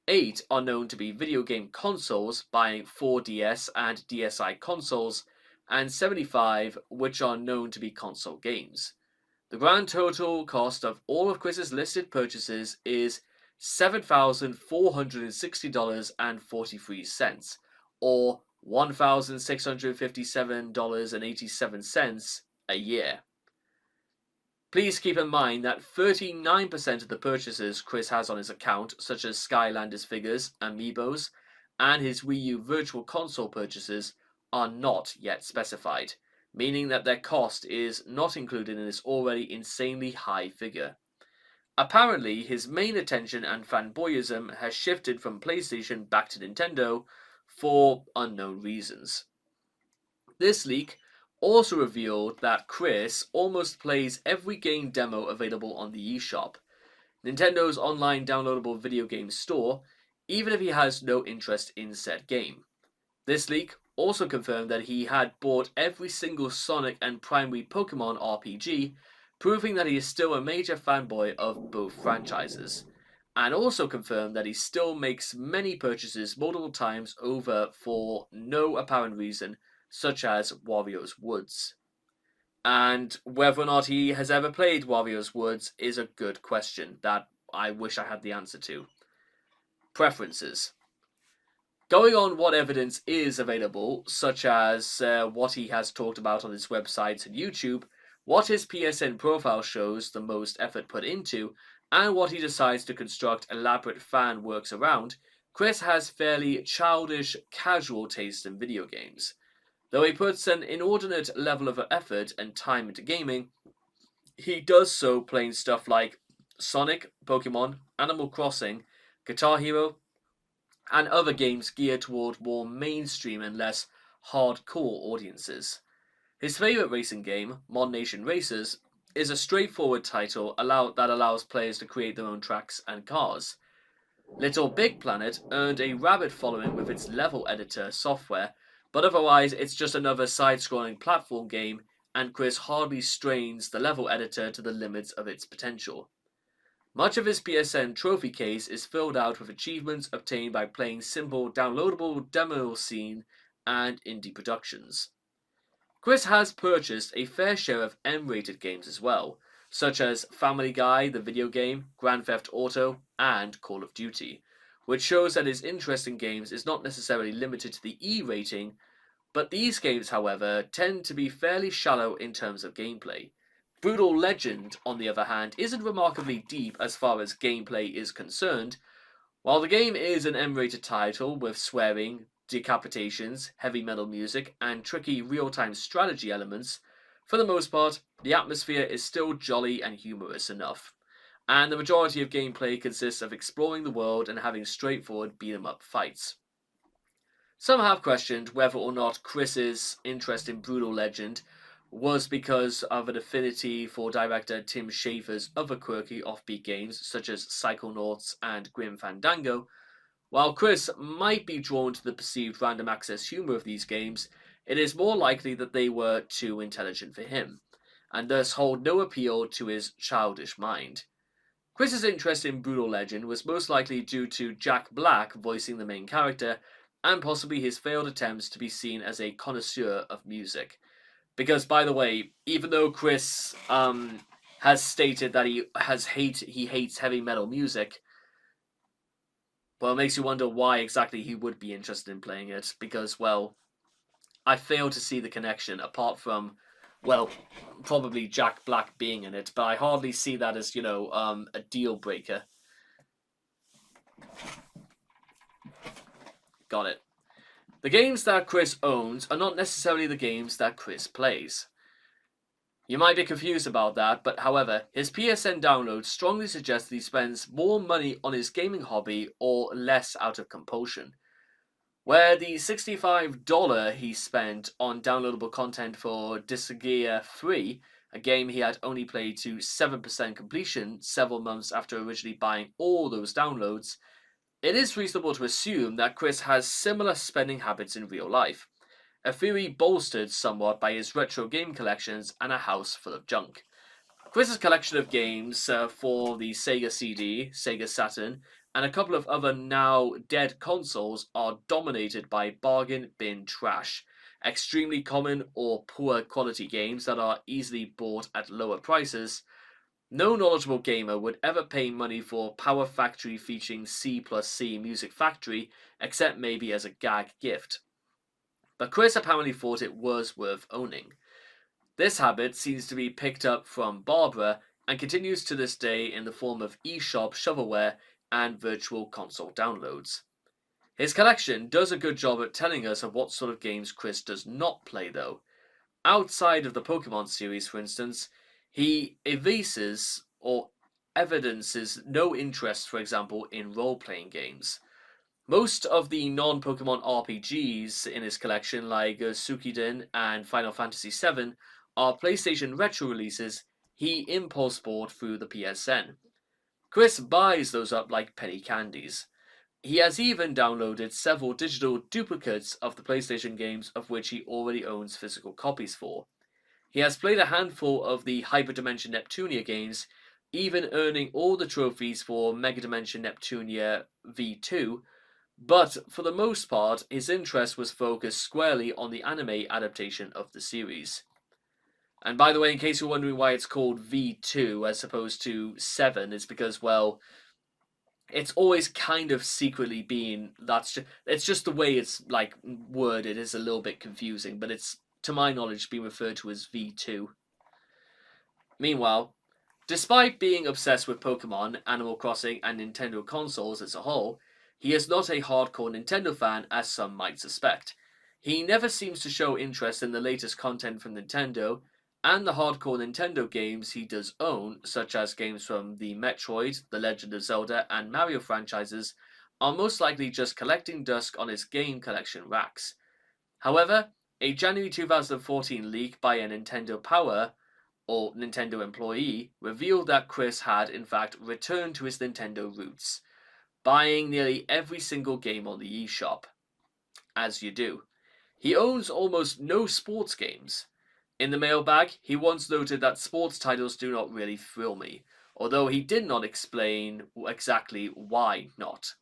[SPEAKER 1] 8 are known to be video game consoles, buying 4DS and DSi consoles, and 75 which are known to be console games. The grand total cost of all of Chris's listed purchases is $7,460.43, or $1,657.87 a year. Please keep in mind that 39% of the purchases Chris has on his account, such as Skylanders figures, amiibos, and his Wii U Virtual Console purchases, are not yet specified, meaning that their cost is not included in this already insanely high figure. Apparently, his main attention and fanboyism has shifted from PlayStation back to Nintendo for unknown reasons. This leak also revealed that Chris almost plays every game demo available on the eShop, Nintendo's online downloadable video game store, even if he has no interest in said game. This leak also confirmed that he had bought every single Sonic and primary Pokemon RPG, proving that he is still a major fanboy of both franchises, and also confirmed that he still makes many purchases multiple times over for no apparent reason, such as Wario's Woods. And whether or not he has ever played Wario's Woods is a good question that I wish I had the answer to. Preferences. Going on what evidence is available, such as what he has talked about on his websites and YouTube, what his PSN profile shows the most effort put into, and what he decides to construct elaborate fan works around, Chris has fairly childish, casual taste in video games. Though he puts an inordinate level of effort and time into gaming, he does so playing stuff like Sonic, Pokemon, Animal Crossing, Guitar Hero, and other games geared toward more mainstream and less hardcore audiences. His favourite racing game, Mod Nation Racers, is a straightforward title that allows players to create their own tracks and cars. Little Big Planet earned a rabid following with its level editor software, but otherwise it's just another side-scrolling platform game, and Chris hardly strains the level editor to the limits of its potential. Much of his PSN trophy case is filled out with achievements obtained by playing simple downloadable demo scene and indie productions. Chris has purchased a fair share of M-rated games as well, such as Family Guy, the video game, Grand Theft Auto, and Call of Duty, which shows that his interest in games is not necessarily limited to the E rating, but these games, however, tend to be fairly shallow in terms of gameplay. Brutal Legend, on the other hand, isn't remarkably deep as far as gameplay is concerned. While the game is an M-rated title with swearing, decapitations, heavy metal music, and tricky real-time strategy elements, for the most part, the atmosphere is still jolly and humorous enough, and the majority of gameplay consists of exploring the world and having straightforward beat-em-up fights. Some have questioned whether or not Chris's interest in Brutal Legend was because of an affinity for director Tim Schafer's other quirky offbeat games such as Psychonauts and Grim Fandango. While Chris might be drawn to the perceived random access humor of these games, it is more likely that they were too intelligent for him, and thus hold no appeal to his childish mind. Chris's interest in Brutal Legend was most likely due to Jack Black voicing the main character, and possibly his failed attempts to be seen as a connoisseur of music. Because, by the way, even though Chris has stated that he hates heavy metal music, well, it makes you wonder why exactly he would be interested in playing it. Because, well, I fail to see the connection apart from, well, probably Jack Black being in it, but I hardly see that as a deal breaker. Got it. The games that Chris owns are not necessarily the games that Chris plays. You might be confused about that, but however, his PSN downloads strongly suggest that he spends more money on his gaming hobby or less out of compulsion. Where the $65 he spent on downloadable content for Disgaea 3, a game he had only played to 7% completion several months after originally buying all those downloads, it is reasonable to assume that Chris has similar spending habits in real life, a theory bolstered somewhat by his retro game collections and a house full of junk. Chris's collection of games for the Sega CD, Sega Saturn, and a couple of other now dead consoles are dominated by bargain bin trash, extremely common or poor quality games that are easily bought at lower prices. No knowledgeable gamer would ever pay money for Power Factory featuring C+C Music Factory, except maybe as a gag gift. But Chris apparently thought it was worth owning. This habit seems to be picked up from Barbara and continues to this day in the form of eShop shovelware and virtual console downloads. His collection does a good job at telling us of what sort of games Chris does not play though. Outside of the Pokemon series, for instance, he evinces or evidences no interest, for example, in role-playing games. Most of the non-Pokemon RPGs in his collection, like Suikoden and Final Fantasy VII, are PlayStation retro releases he impulse bought through the PSN. Chris buys those up like penny candies. He has even downloaded several digital duplicates of the PlayStation games of which he already owns physical copies for. He has played a handful of the Hyperdimension Neptunia games, even earning all the trophies for Mega Dimension Neptunia V2, but for the most part, his interest was focused squarely on the anime adaptation of the series. And by the way, in case you're wondering why it's called V2 as opposed to 7, it's because, well, it's always kind of secretly been it's just the way it's like worded is a little bit confusing, but it's to my knowledge being referred to as V2. Meanwhile, despite being obsessed with Pokemon, Animal Crossing, and Nintendo consoles as a whole, he is not a hardcore Nintendo fan as some might suspect. He never seems to show interest in the latest content from Nintendo, and the hardcore Nintendo games he does own, such as games from the Metroid, The Legend of Zelda, and Mario franchises, are most likely just collecting dust on his game collection racks. However, a January 2014 leak by a Nintendo Power or Nintendo employee revealed that Chris had in fact returned to his Nintendo roots, buying nearly every single game on the eShop. As you do. He owns almost no sports games. In the mailbag, he once noted that sports titles do not really thrill me, although he did not explain exactly why not.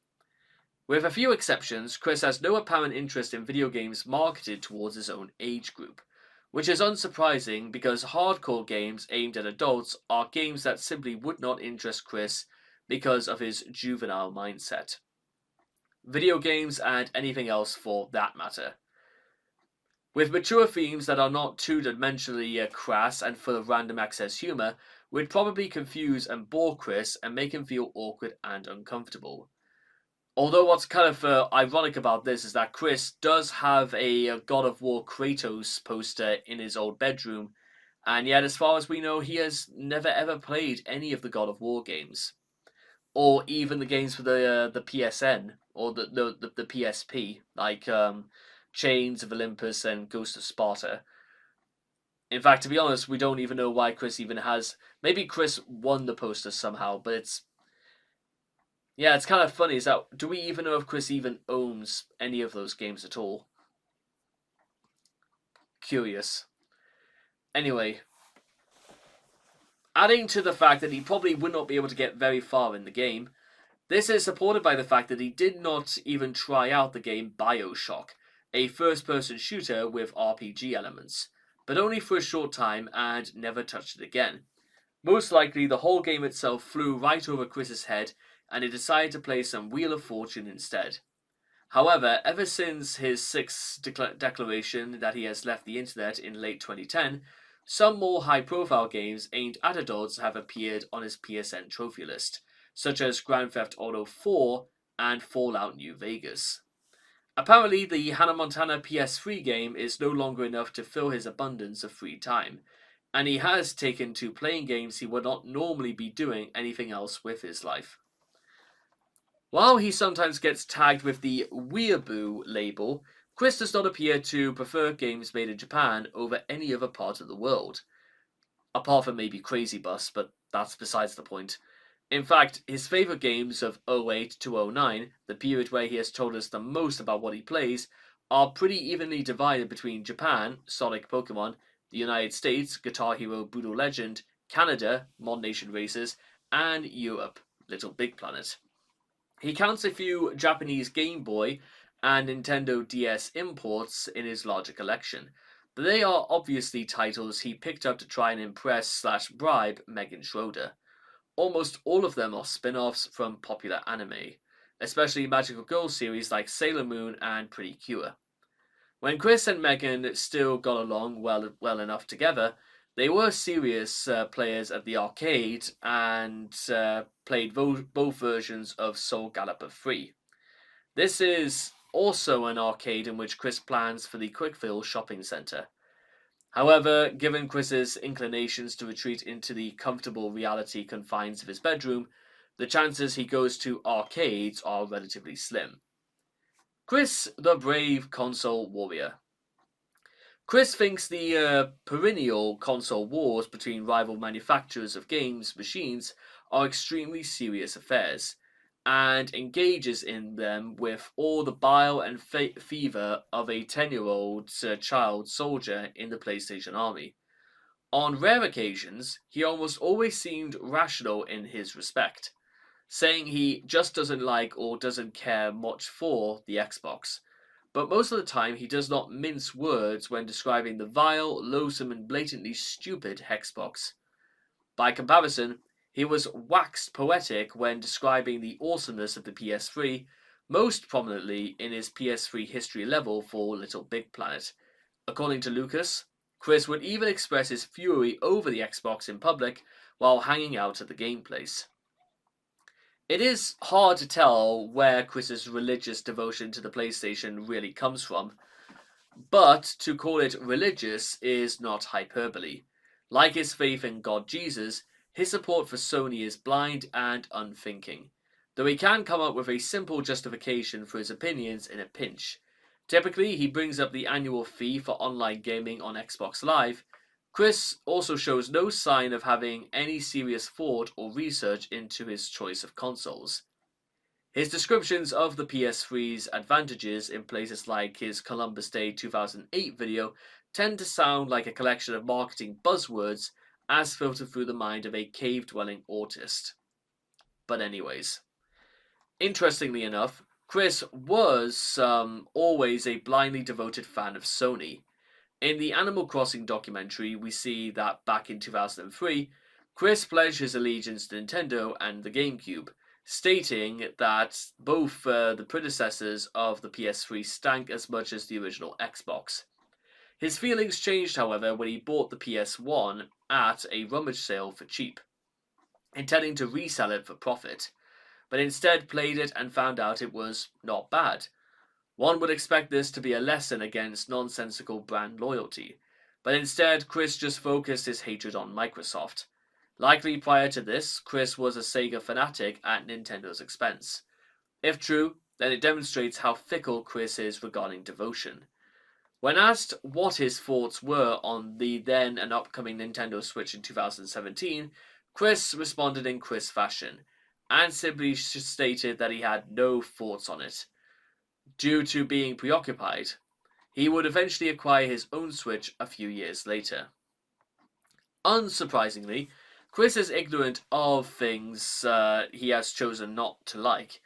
[SPEAKER 1] With a few exceptions, Chris has no apparent interest in video games marketed towards his own age group, which is unsurprising because hardcore games aimed at adults are games that simply would not interest Chris because of his juvenile mindset. Video games and anything else for that matter. With mature themes that are not two-dimensionally crass and full of random access humor, would probably confuse and bore Chris and make him feel awkward and uncomfortable. Although what's kind of ironic about this is that Chris does have a God of War Kratos poster in his old bedroom, and yet as far as we know he has never ever played any of the God of War games. or even the games for the PSN or the PSP, like Chains of Olympus and Ghost of Sparta. In fact, to be honest, we don't even know why Chris even has. Maybe Chris won the poster somehow, but it's kind of funny. Is that do we even know if Chris even owns any of those games at all? Curious. Anyway, adding to the fact that he probably would not be able to get very far in the game, this is supported by the fact that he did not even try out the game BioShock, a first-person shooter with RPG elements, but only for a short time and never touched it again. Most likely, the whole game itself flew right over Chris's head, and he decided to play some Wheel of Fortune instead. However, ever since his sixth declaration that he has left the internet in late 2010, some more high-profile games aimed at adults have appeared on his PSN trophy list, such as Grand Theft Auto 4 and Fallout New Vegas. Apparently, the Hannah Montana PS3 game is no longer enough to fill his abundance of free time, and he has taken to playing games he would not normally be doing anything else with his life. While he sometimes gets tagged with the Weeaboo label, Chris does not appear to prefer games made in Japan over any other part of the world. Apart from maybe Crazy Bus, but that's besides the point. In fact, his favourite games of '08 to '09, the period where he has told us the most about what he plays, are pretty evenly divided between Japan, Sonic Pokemon, the United States, Guitar Hero Brutal Legend, Canada, Mod Nation Races, and Europe, Little Big Planet. He counts a few Japanese Game Boy and Nintendo DS imports in his larger collection, but they are obviously titles he picked up to try and impress/bribe Megan Schroeder. Almost all of them are spin-offs from popular anime, especially magical girl series like Sailor Moon and Pretty Cure. When Chris and Megan still got along well enough together, they were serious players at the arcade and played both versions of Soul Calibur 3. This is also an arcade in which Chris plans for the Quickville shopping centre. However, given Chris's inclinations to retreat into the comfortable reality confines of his bedroom, the chances he goes to arcades are relatively slim. Chris, the brave console warrior. Chris thinks the perennial console wars between rival manufacturers of games machines are extremely serious affairs, and engages in them with all the bile and fever of a 10-year-old child soldier in the PlayStation army. On rare occasions, he almost always seemed rational in his respect, saying he just doesn't like or doesn't care much for the Xbox. But most of the time, he does not mince words when describing the vile, loathsome, and blatantly stupid Hexbox. By comparison, he was waxed poetic when describing the awesomeness of the PS3, most prominently in his PS3 history level for Little Big Planet. According to Lucas, Chris would even express his fury over the Xbox in public while hanging out at the game place. It is hard to tell where Chris's religious devotion to the PlayStation really comes from, but to call it religious is not hyperbole. Like his faith in God Jesus, his support for Sony is blind and unthinking, though he can come up with a simple justification for his opinions in a pinch. Typically, he brings up the annual fee for online gaming on Xbox Live. Chris also shows no sign of having any serious thought or research into his choice of consoles. His descriptions of the PS3's advantages in places like his Columbus Day 2008 video tend to sound like a collection of marketing buzzwords as filtered through the mind of a cave-dwelling autist. But anyways, interestingly enough, Chris was always a blindly devoted fan of Sony. In the Animal Crossing documentary, we see that back in 2003, Chris pledged his allegiance to Nintendo and the GameCube, stating that both the predecessors of the PS3 stank as much as the original Xbox. His feelings changed, however, when he bought the PS1 at a rummage sale for cheap, intending to resell it for profit, but instead played it and found out it was not bad. One would expect this to be a lesson against nonsensical brand loyalty, but instead Chris just focused his hatred on Microsoft. Likely prior to this, Chris was a Sega fanatic at Nintendo's expense. If true, then it demonstrates how fickle Chris is regarding devotion. When asked what his thoughts were on the then and upcoming Nintendo Switch in 2017, Chris responded in Chris fashion, and simply stated that he had no thoughts on it. Due to being preoccupied, he would eventually acquire his own Switch a few years later. Unsurprisingly, Chris is ignorant of things he has chosen not to like.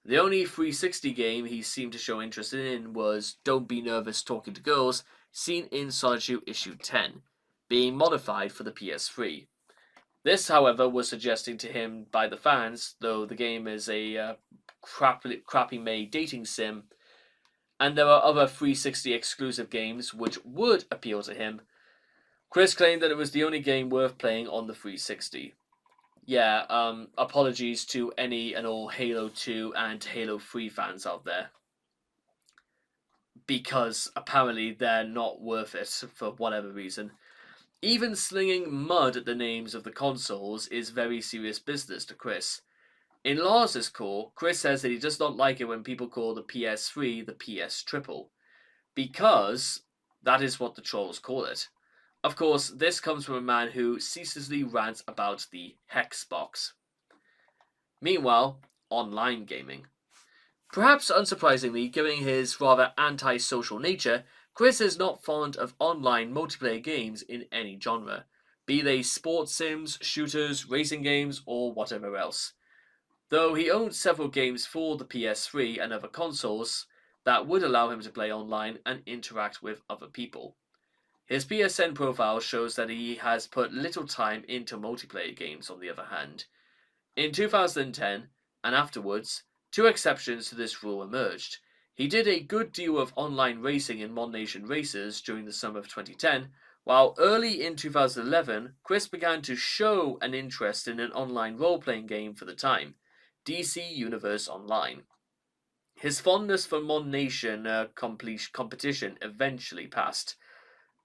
[SPEAKER 1] The only 360 game he seemed to show interest in was Don't Be Nervous Talking to Girls, seen in Solitude Issue 10, being modified for the PS3. This, however, was suggested to him by the fans, though the game is a crappy made dating sim, and there are other 360 exclusive games which would appeal to him. Chris claimed that it was the only game worth playing on the 360. Yeah, apologies to any and all Halo 2 and Halo 3 fans out there. Because apparently they're not worth it for whatever reason. Even slinging mud at the names of the consoles is very serious business to Chris. In Lars's core, Chris says that he does not like it when people call the PS3 the PS Triple, because that is what the trolls call it. Of course, this comes from a man who ceaselessly rants about the Hexbox. Meanwhile, online gaming. Perhaps unsurprisingly, given his rather anti-social nature, Chris is not fond of online multiplayer games in any genre, be they sports sims, shooters, racing games, or whatever else. Though he owns several games for the PS3 and other consoles that would allow him to play online and interact with other people. His PSN profile shows that he has put little time into multiplayer games, on the other hand. In 2010, and afterwards, two exceptions to this rule emerged. He did a good deal of online racing in Mod Nation Racers during the summer of 2010, while early in 2011, Chris began to show an interest in an online role-playing game for the time, DC Universe Online. His fondness for Mod Nation competition eventually passed,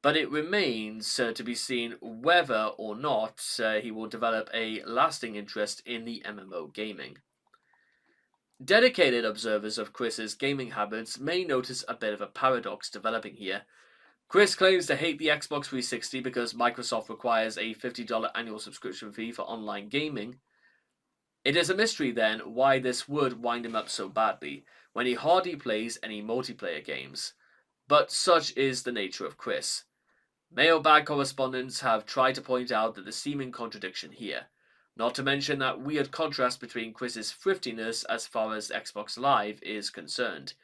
[SPEAKER 1] but it remains to be seen whether or not he will develop a lasting interest in the MMO gaming. Dedicated observers of Chris's gaming habits may notice a bit of a paradox developing here. Chris claims to hate the Xbox 360 because Microsoft requires a $50 annual subscription fee for online gaming. It is a mystery then why this would wind him up so badly, when he hardly plays any multiplayer games. But such is the nature of Chris. Mailbag correspondents have tried to point out that the seeming contradiction here, not to mention that weird contrast between Chris's thriftiness as far as Xbox Live is concerned,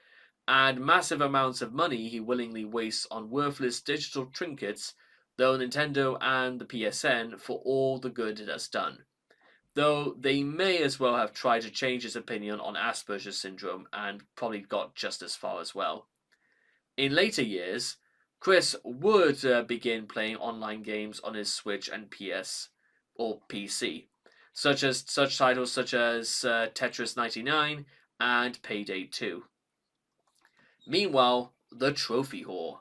[SPEAKER 1] and massive amounts of money he willingly wastes on worthless digital trinkets, though Nintendo and the PSN for all the good it has done. Though they may as well have tried to change his opinion on Asperger's syndrome and probably got just as far as well. In later years, Chris would begin playing online games on his Switch and PS or PC, such titles such as Tetris 99 and Payday 2. Meanwhile, the trophy whore.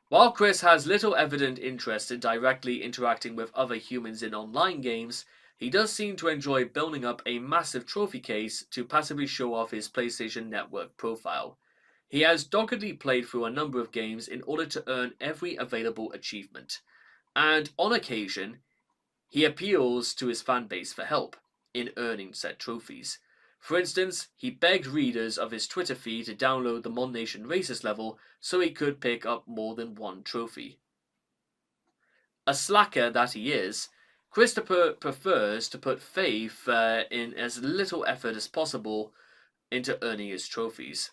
[SPEAKER 1] While Chris has little evident interest in directly interacting with other humans in online games, he does seem to enjoy building up a massive trophy case to passively show off his PlayStation Network profile. He has doggedly played through a number of games in order to earn every available achievement, and on occasion, he appeals to his fanbase for help in earning said trophies. For instance, he begged readers of his Twitter feed to download the Mod Nation Racers level so he could pick up more than one trophy. A slacker that he is, Christopher prefers to put faith in as little effort as possible into earning his trophies.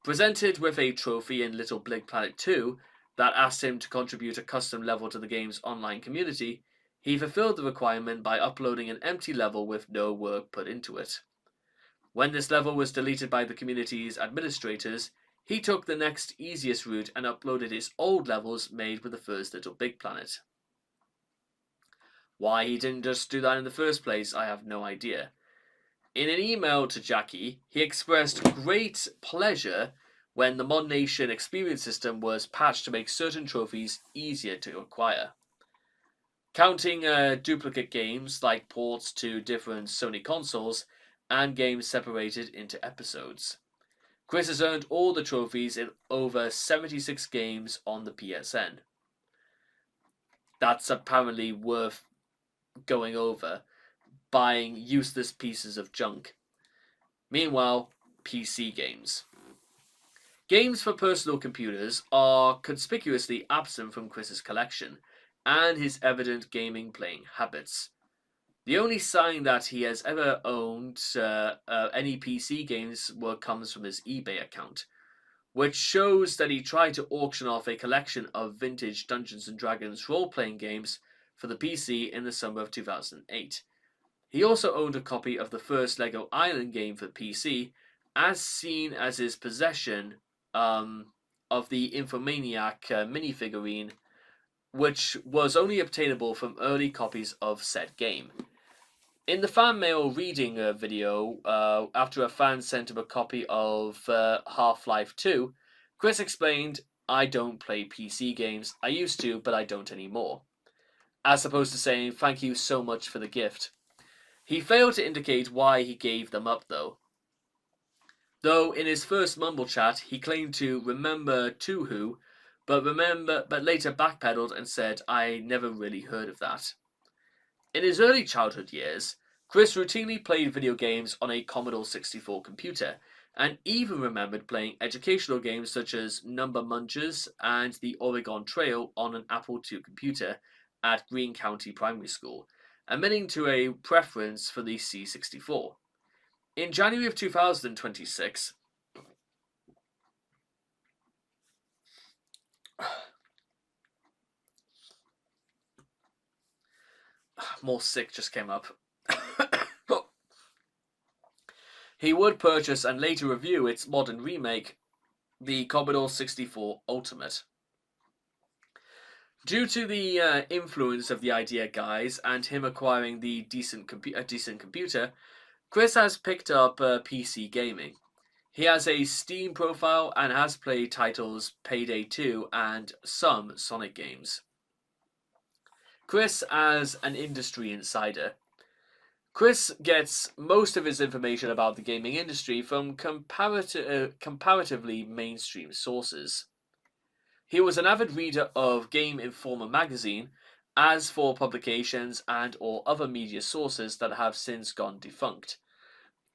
[SPEAKER 1] Presented with a trophy in Little Big Planet 2 that asked him to contribute a custom level to the game's online community, he fulfilled the requirement by uploading an empty level with no work put into it. When this level was deleted by the community's administrators, he took the next easiest route and uploaded his old levels made with the first Little Big Planet. Why he didn't just do that in the first place, I have no idea. In an email to Jackie, he expressed great pleasure when the Mod Nation experience system was patched to make certain trophies easier to acquire. counting duplicate games like ports to different Sony consoles and games separated into episodes. Chris has earned all the trophies in over 76 games on the PSN. That's apparently worth going over, buying useless pieces of junk. Meanwhile, PC games. Games for personal computers are conspicuously absent from Chris's collection and his evident gaming playing habits. The only sign that he has ever owned any PC games comes from his eBay account, which shows that he tried to auction off a collection of vintage Dungeons and Dragons role-playing games for the PC in the summer of 2008. He also owned a copy of the first Lego Island game for PC, as seen as his possession of the Infomaniac minifigurine, which was only obtainable from early copies of said game. In the fan mail reading video, after a fan sent him a copy of Half-Life 2, Chris explained, "I don't play PC games. I used to, but I don't anymore." As opposed to saying, "Thank you so much for the gift." He failed to indicate why he gave them up, though. Though in his first Mumble chat, he claimed to remember To Who, but later backpedaled and said, "I never really heard of that." In his early childhood years, Chris routinely played video games on a Commodore 64 computer, and even remembered playing educational games such as Number Munchers and the Oregon Trail on an Apple II computer at Greene County Primary School, admitting to a preference for the C64. In January of 2026, more sick just came up. He would purchase and later review its modern remake, the Commodore 64 Ultimate. Due to the influence of the Idea guys and him acquiring the decent computer, Chris has picked up PC gaming. He has a Steam profile and has played titles Payday 2 and some Sonic games. Chris as an industry insider. Chris gets most of his information about the gaming industry from comparatively mainstream sources. He was an avid reader of Game Informer magazine, as for publications and or other media sources that have since gone defunct.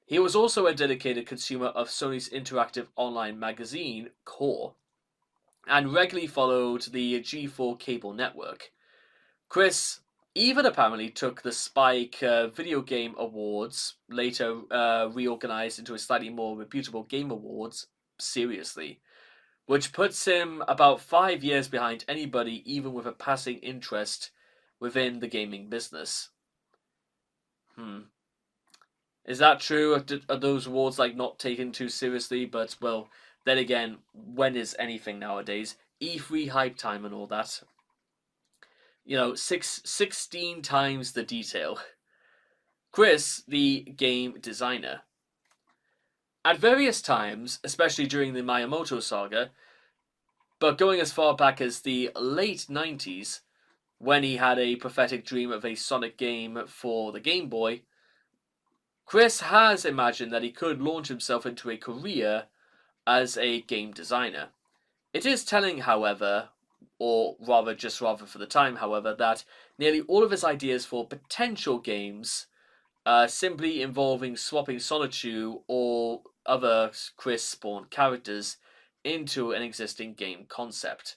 [SPEAKER 1] He was also a dedicated consumer of Sony's interactive online magazine, Core, and regularly followed the G4 cable network. Chris even apparently took the Spike Video Game Awards, later reorganized into a slightly more reputable Game Awards, seriously, which puts him about 5 years behind anybody even with a passing interest within the gaming business. Is that true? Are those awards not taken too seriously? But, well, then again, when is anything nowadays? E3 hype time and all that. 16 times the detail. Chris, the game designer. At various times, especially during the Miyamoto saga, but going as far back as the late 90s, when he had a prophetic dream of a Sonic game for the Game Boy, Chris has imagined that he could launch himself into a career as a game designer. It is telling, however, or rather for the time, however, that nearly all of his ideas for potential games simply involving swapping Sonichu or other Chris-spawned characters into an existing game concept.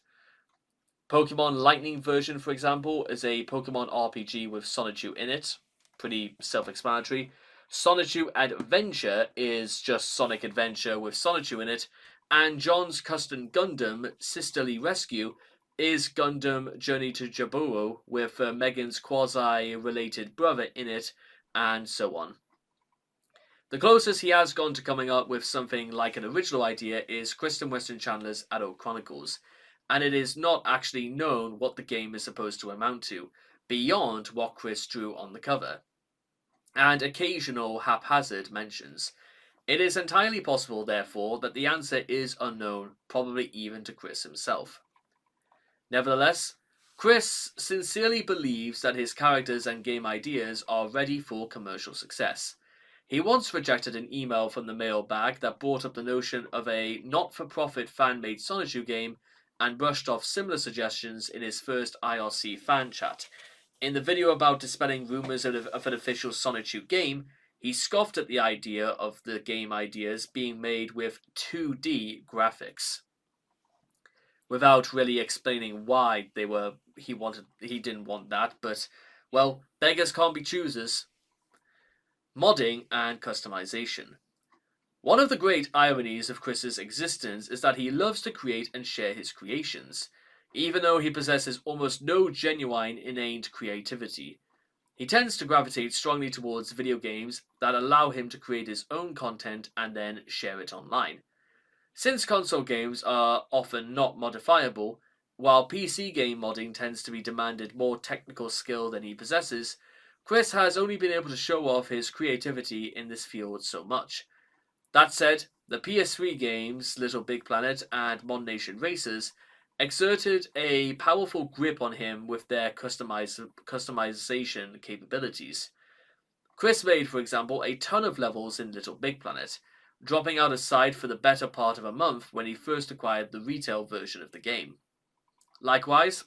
[SPEAKER 1] Pokemon Lightning version, for example, is a Pokemon RPG with Sonichu in it. Pretty self-explanatory. Sonichu Adventure is just Sonic Adventure with Sonichu in it, and John's custom Gundam, Sisterly Rescue, is Gundam Journey to Jaburo with Megan's quasi-related brother in it, and so on. The closest he has gone to coming up with something like an original idea is Kristen Weston Chandler's Adult Chronicles, and it is not actually known what the game is supposed to amount to, beyond what Chris drew on the cover, and occasional haphazard mentions. It is entirely possible, therefore, that the answer is unknown, probably even to Chris himself. Nevertheless, Chris sincerely believes that his characters and game ideas are ready for commercial success. He once rejected an email from the mailbag that brought up the notion of a not-for-profit fan-made Sonichu game and brushed off similar suggestions in his first IRC fan chat. In the video about dispelling rumors of an official Sonichu game, he scoffed at the idea of the game ideas being made with 2D graphics, without really explaining why he didn't want that, but well, beggars can't be choosers. Modding and customization. One of the great ironies of Chris's existence is that he loves to create and share his creations, even though he possesses almost no genuine innate creativity. He tends to gravitate strongly towards video games that allow him to create his own content and then share it online. Since console games are often not modifiable, while PC game modding tends to be demanded more technical skill than he possesses, Chris has only been able to show off his creativity in this field so much. That said, the PS3 games Little Big Planet and Mod Nation Racers exerted a powerful grip on him with their customization capabilities. Chris made, for example, a ton of levels in Little Big Planet, dropping out of sight for the better part of a month when he first acquired the retail version of the game. Likewise,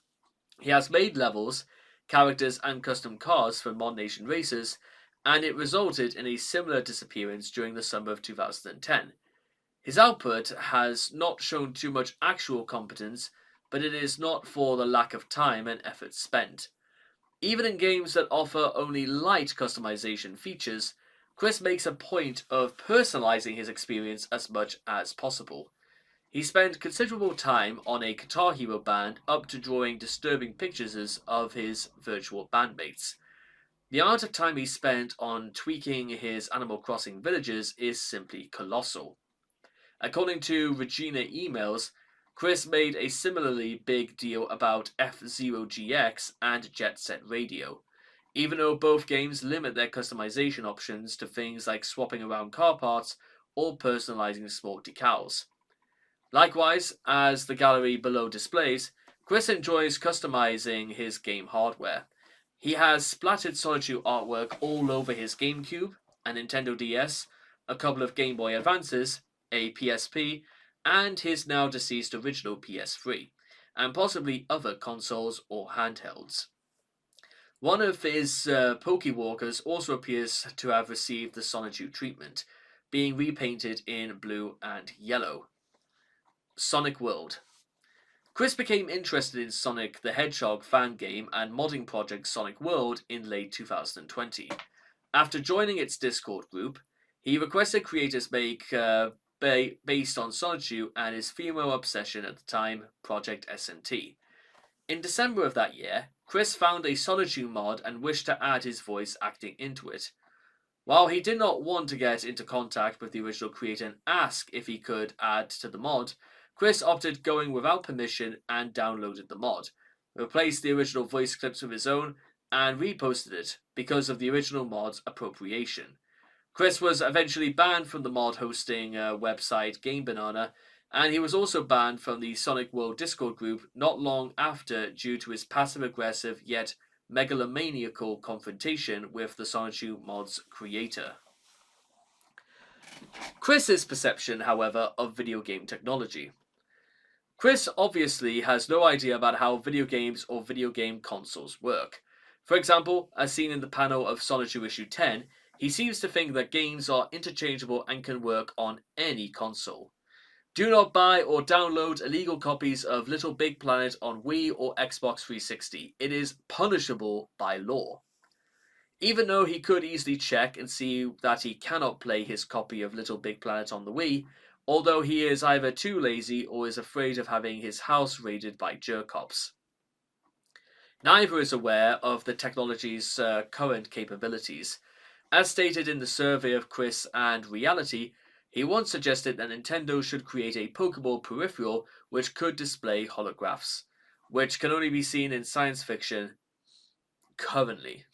[SPEAKER 1] he has made levels, characters, and custom cars for Mod Nation Racers, and it resulted in a similar disappearance during the summer of 2010. His output has not shown too much actual competence, but it is not for the lack of time and effort spent. Even in games that offer only light customization features, Chris makes a point of personalizing his experience as much as possible. He spent considerable time on a Guitar Hero band up to drawing disturbing pictures of his virtual bandmates. The amount of time he spent on tweaking his Animal Crossing villages is simply colossal. According to Regina Emails, Chris made a similarly big deal about F-Zero GX and Jet Set Radio, even though both games limit their customization options to things like swapping around car parts or personalizing sport decals. Likewise, as the gallery below displays, Chris enjoys customizing his game hardware. He has splattered Sonichu artwork all over his GameCube, a Nintendo DS, a couple of Game Boy Advances, a PSP, and his now deceased original PS3, and possibly other consoles or handhelds. One of his Pokewalkers also appears to have received the Sonichu treatment, being repainted in blue and yellow. Sonic World. Chris became interested in Sonic the Hedgehog fan game and modding project Sonic World in late 2020. After joining its Discord group, he requested creators make based on Sonichu and his female obsession at the time, Project SNT. In December of that year, Chris found a Sonichu mod and wished to add his voice acting into it. While he did not want to get into contact with the original creator and ask if he could add to the mod, Chris opted going without permission and downloaded the mod, replaced the original voice clips with his own, and reposted it because of the original mod's appropriation. Chris was eventually banned from the mod hosting website Game Banana, and he was also banned from the Sonic World Discord group not long after due to his passive-aggressive yet megalomaniacal confrontation with the Sonichu mod's creator. Chris's perception, however, of video game technology. Chris obviously has no idea about how video games or video game consoles work. For example, as seen in the panel of Sonichu issue 10, he seems to think that games are interchangeable and can work on any console. Do not buy or download illegal copies of Little Big Planet on Wii or Xbox 360. It is punishable by law. Even though he could easily check and see that he cannot play his copy of Little Big Planet on the Wii, although he is either too lazy or is afraid of having his house raided by jerk-ops. Neither is aware of the technology's current capabilities. As stated in the survey of Chris and Reality, he once suggested that Nintendo should create a Pokeball peripheral which could display holographs, which can only be seen in science fiction currently.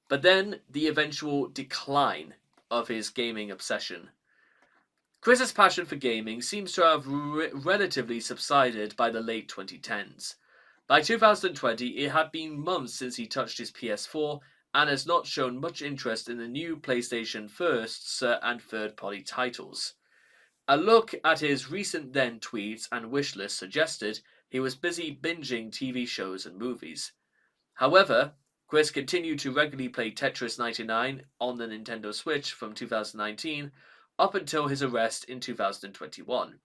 [SPEAKER 1] But then, the eventual decline of his gaming obsession. Chris's passion for gaming seems to have relatively subsided by the late 2010s. By 2020, it had been months since he touched his PS4 and has not shown much interest in the new PlayStation firsts and third-party titles. A look at his recent then tweets and wish list suggested he was busy binging TV shows and movies. However, Chris continued to regularly play Tetris 99 on the Nintendo Switch from 2019 up until his arrest in 2021.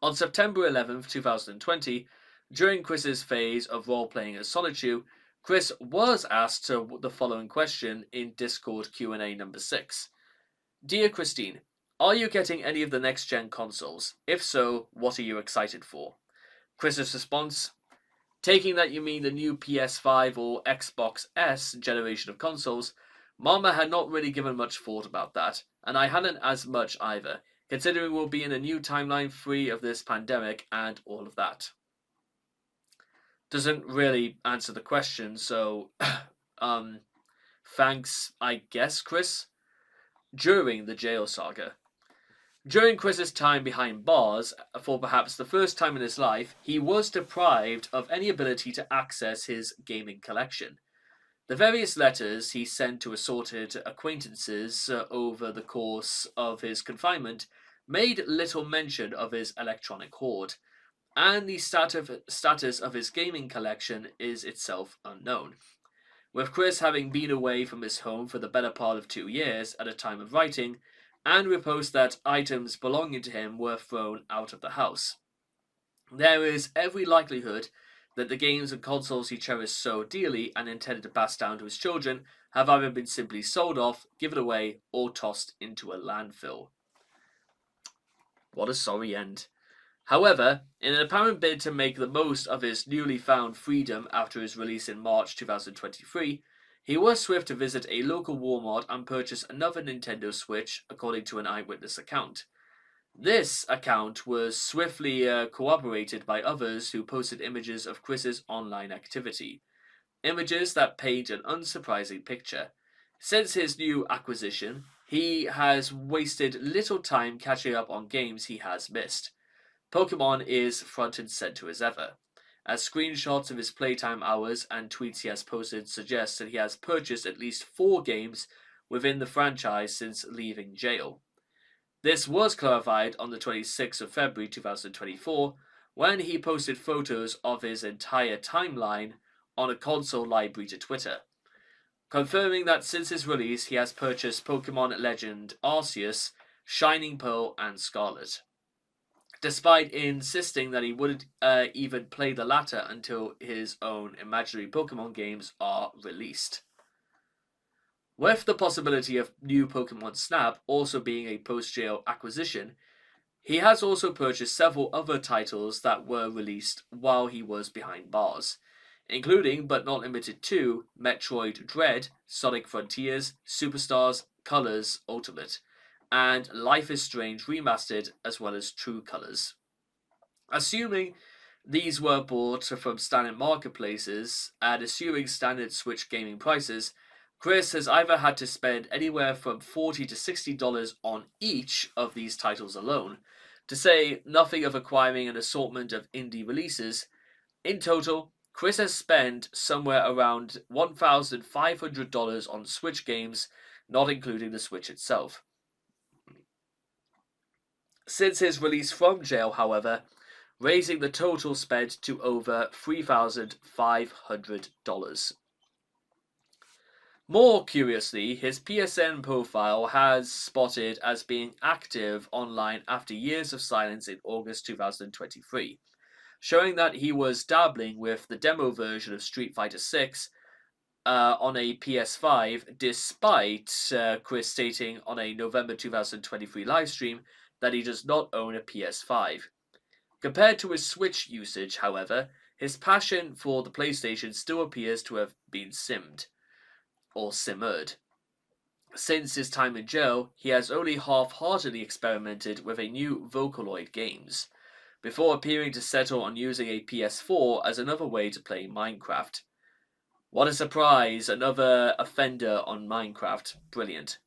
[SPEAKER 1] On September 11th, 2020, during Chris's phase of role-playing as Sonichu, Chris was asked the following question in Discord Q&A number 6. Dear Christine, are you getting any of the next-gen consoles? If so, what are you excited for? Chris's response, taking that you mean the new PS5 or Xbox S generation of consoles, Mama had not really given much thought about that, and I hadn't as much either, considering we'll be in a new timeline free of this pandemic and all of that. Doesn't really answer the question, so thanks, I guess, Chris. During the jail saga. During Chris's time behind bars, for perhaps the first time in his life, he was deprived of any ability to access his gaming collection. The various letters he sent to assorted acquaintances over the course of his confinement made little mention of his electronic hoard, and the status of his gaming collection is itself unknown. With Chris having been away from his home for the better part of 2 years at a time of writing, and reports that items belonging to him were thrown out of the house. There is every likelihood that the games and consoles he cherished so dearly and intended to pass down to his children have either been simply sold off, given away, or tossed into a landfill. What a sorry end. However, in an apparent bid to make the most of his newly found freedom after his release in March 2023, he was swift to visit a local Walmart and purchase another Nintendo Switch, according to an eyewitness account. This account was swiftly corroborated by others who posted images of Chris's online activity. Images that paint an unsurprising picture. Since his new acquisition, he has wasted little time catching up on games he has missed. Pokemon is front and center as ever, as screenshots of his playtime hours and tweets he has posted suggest that he has purchased at least 4 games within the franchise since leaving jail. This was clarified on the 26th of February 2024 when he posted photos of his entire timeline on a console library to Twitter, confirming that since his release he has purchased Pokemon Legend Arceus, Shining Pearl, and Scarlet, despite insisting that he wouldn't even play the latter until his own imaginary Pokemon games are released. With the possibility of new Pokemon Snap also being a post-jail acquisition, he has also purchased several other titles that were released while he was behind bars, including but not limited to Metroid Dread, Sonic Frontiers, Superstars, Colors Ultimate, and Life is Strange Remastered, as well as True Colors. Assuming these were bought from standard marketplaces, and assuming standard Switch gaming prices, Chris has either had to spend anywhere from $40 to $60 on each of these titles alone, to say nothing of acquiring an assortment of indie releases. In total, Chris has spent somewhere around $1,500 on Switch games, not including the Switch itself. Since his release from jail, however, raising the total spent to over $3,500. More curiously, his PSN profile has spotted as being active online after years of silence in August 2023, showing that he was dabbling with the demo version of Street Fighter VI on a PS5, despite Chris stating on a November 2023 livestream that he does not own a PS5. Compared to his Switch usage, however, his passion for the PlayStation still appears to have been simmered. Since his time in jail, he has only half-heartedly experimented with a new Vocaloid games, before appearing to settle on using a PS4 as another way to play Minecraft. What a surprise, another offender on Minecraft. Brilliant.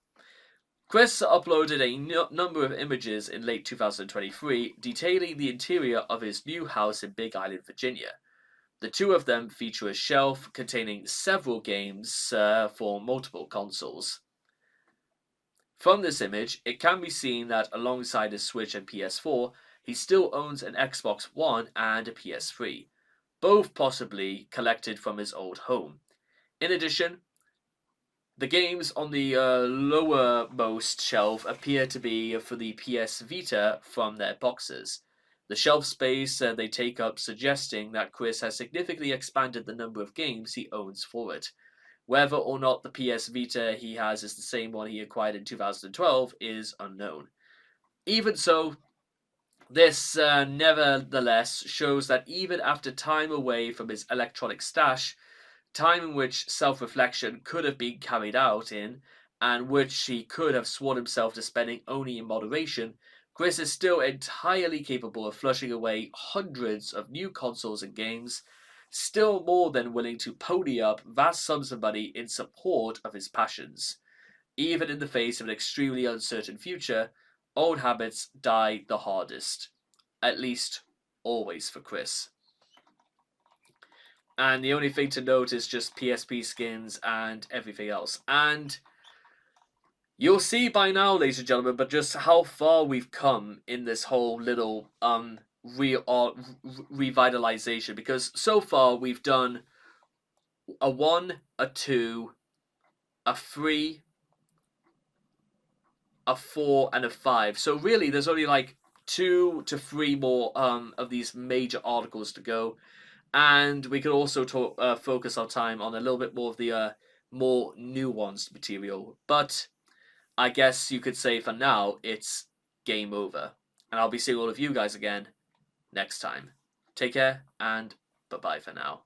[SPEAKER 1] Chris uploaded a number of images in late 2023 detailing the interior of his new house in Big Island, Virginia. The two of them feature a shelf containing several games for multiple consoles. From this image, it can be seen that alongside his Switch and PS4, he still owns an Xbox One and a PS3, both possibly collected from his old home. In addition, the games on the lowermost shelf appear to be for the PS Vita from their boxes. The shelf space they take up suggesting that Chris has significantly expanded the number of games he owns for it. Whether or not the PS Vita he has is the same one he acquired in 2012 is unknown. Even so, this nevertheless shows that even after time away from his electronic stash, time in which self-reflection could have been carried out in, and which he could have sworn himself to spending only in moderation, Chris is still entirely capable of flushing away hundreds of new consoles and games, still more than willing to pony up vast sums of money in support of his passions. Even in the face of an extremely uncertain future, old habits die the hardest. At least, always for Chris. And the only thing to note is just PSP skins and everything else. And you'll see by now, ladies and gentlemen, but just how far we've come in this whole little revitalization. Because so far we've done a 1, a 2, a 3, a 4, and a 5. So really, there's only like 2 to 3 more of these major articles to go. And we could also focus our time on a little bit more of the more nuanced material. But I guess you could say for now, it's game over. And I'll be seeing all of you guys again next time. Take care, and bye-bye for now.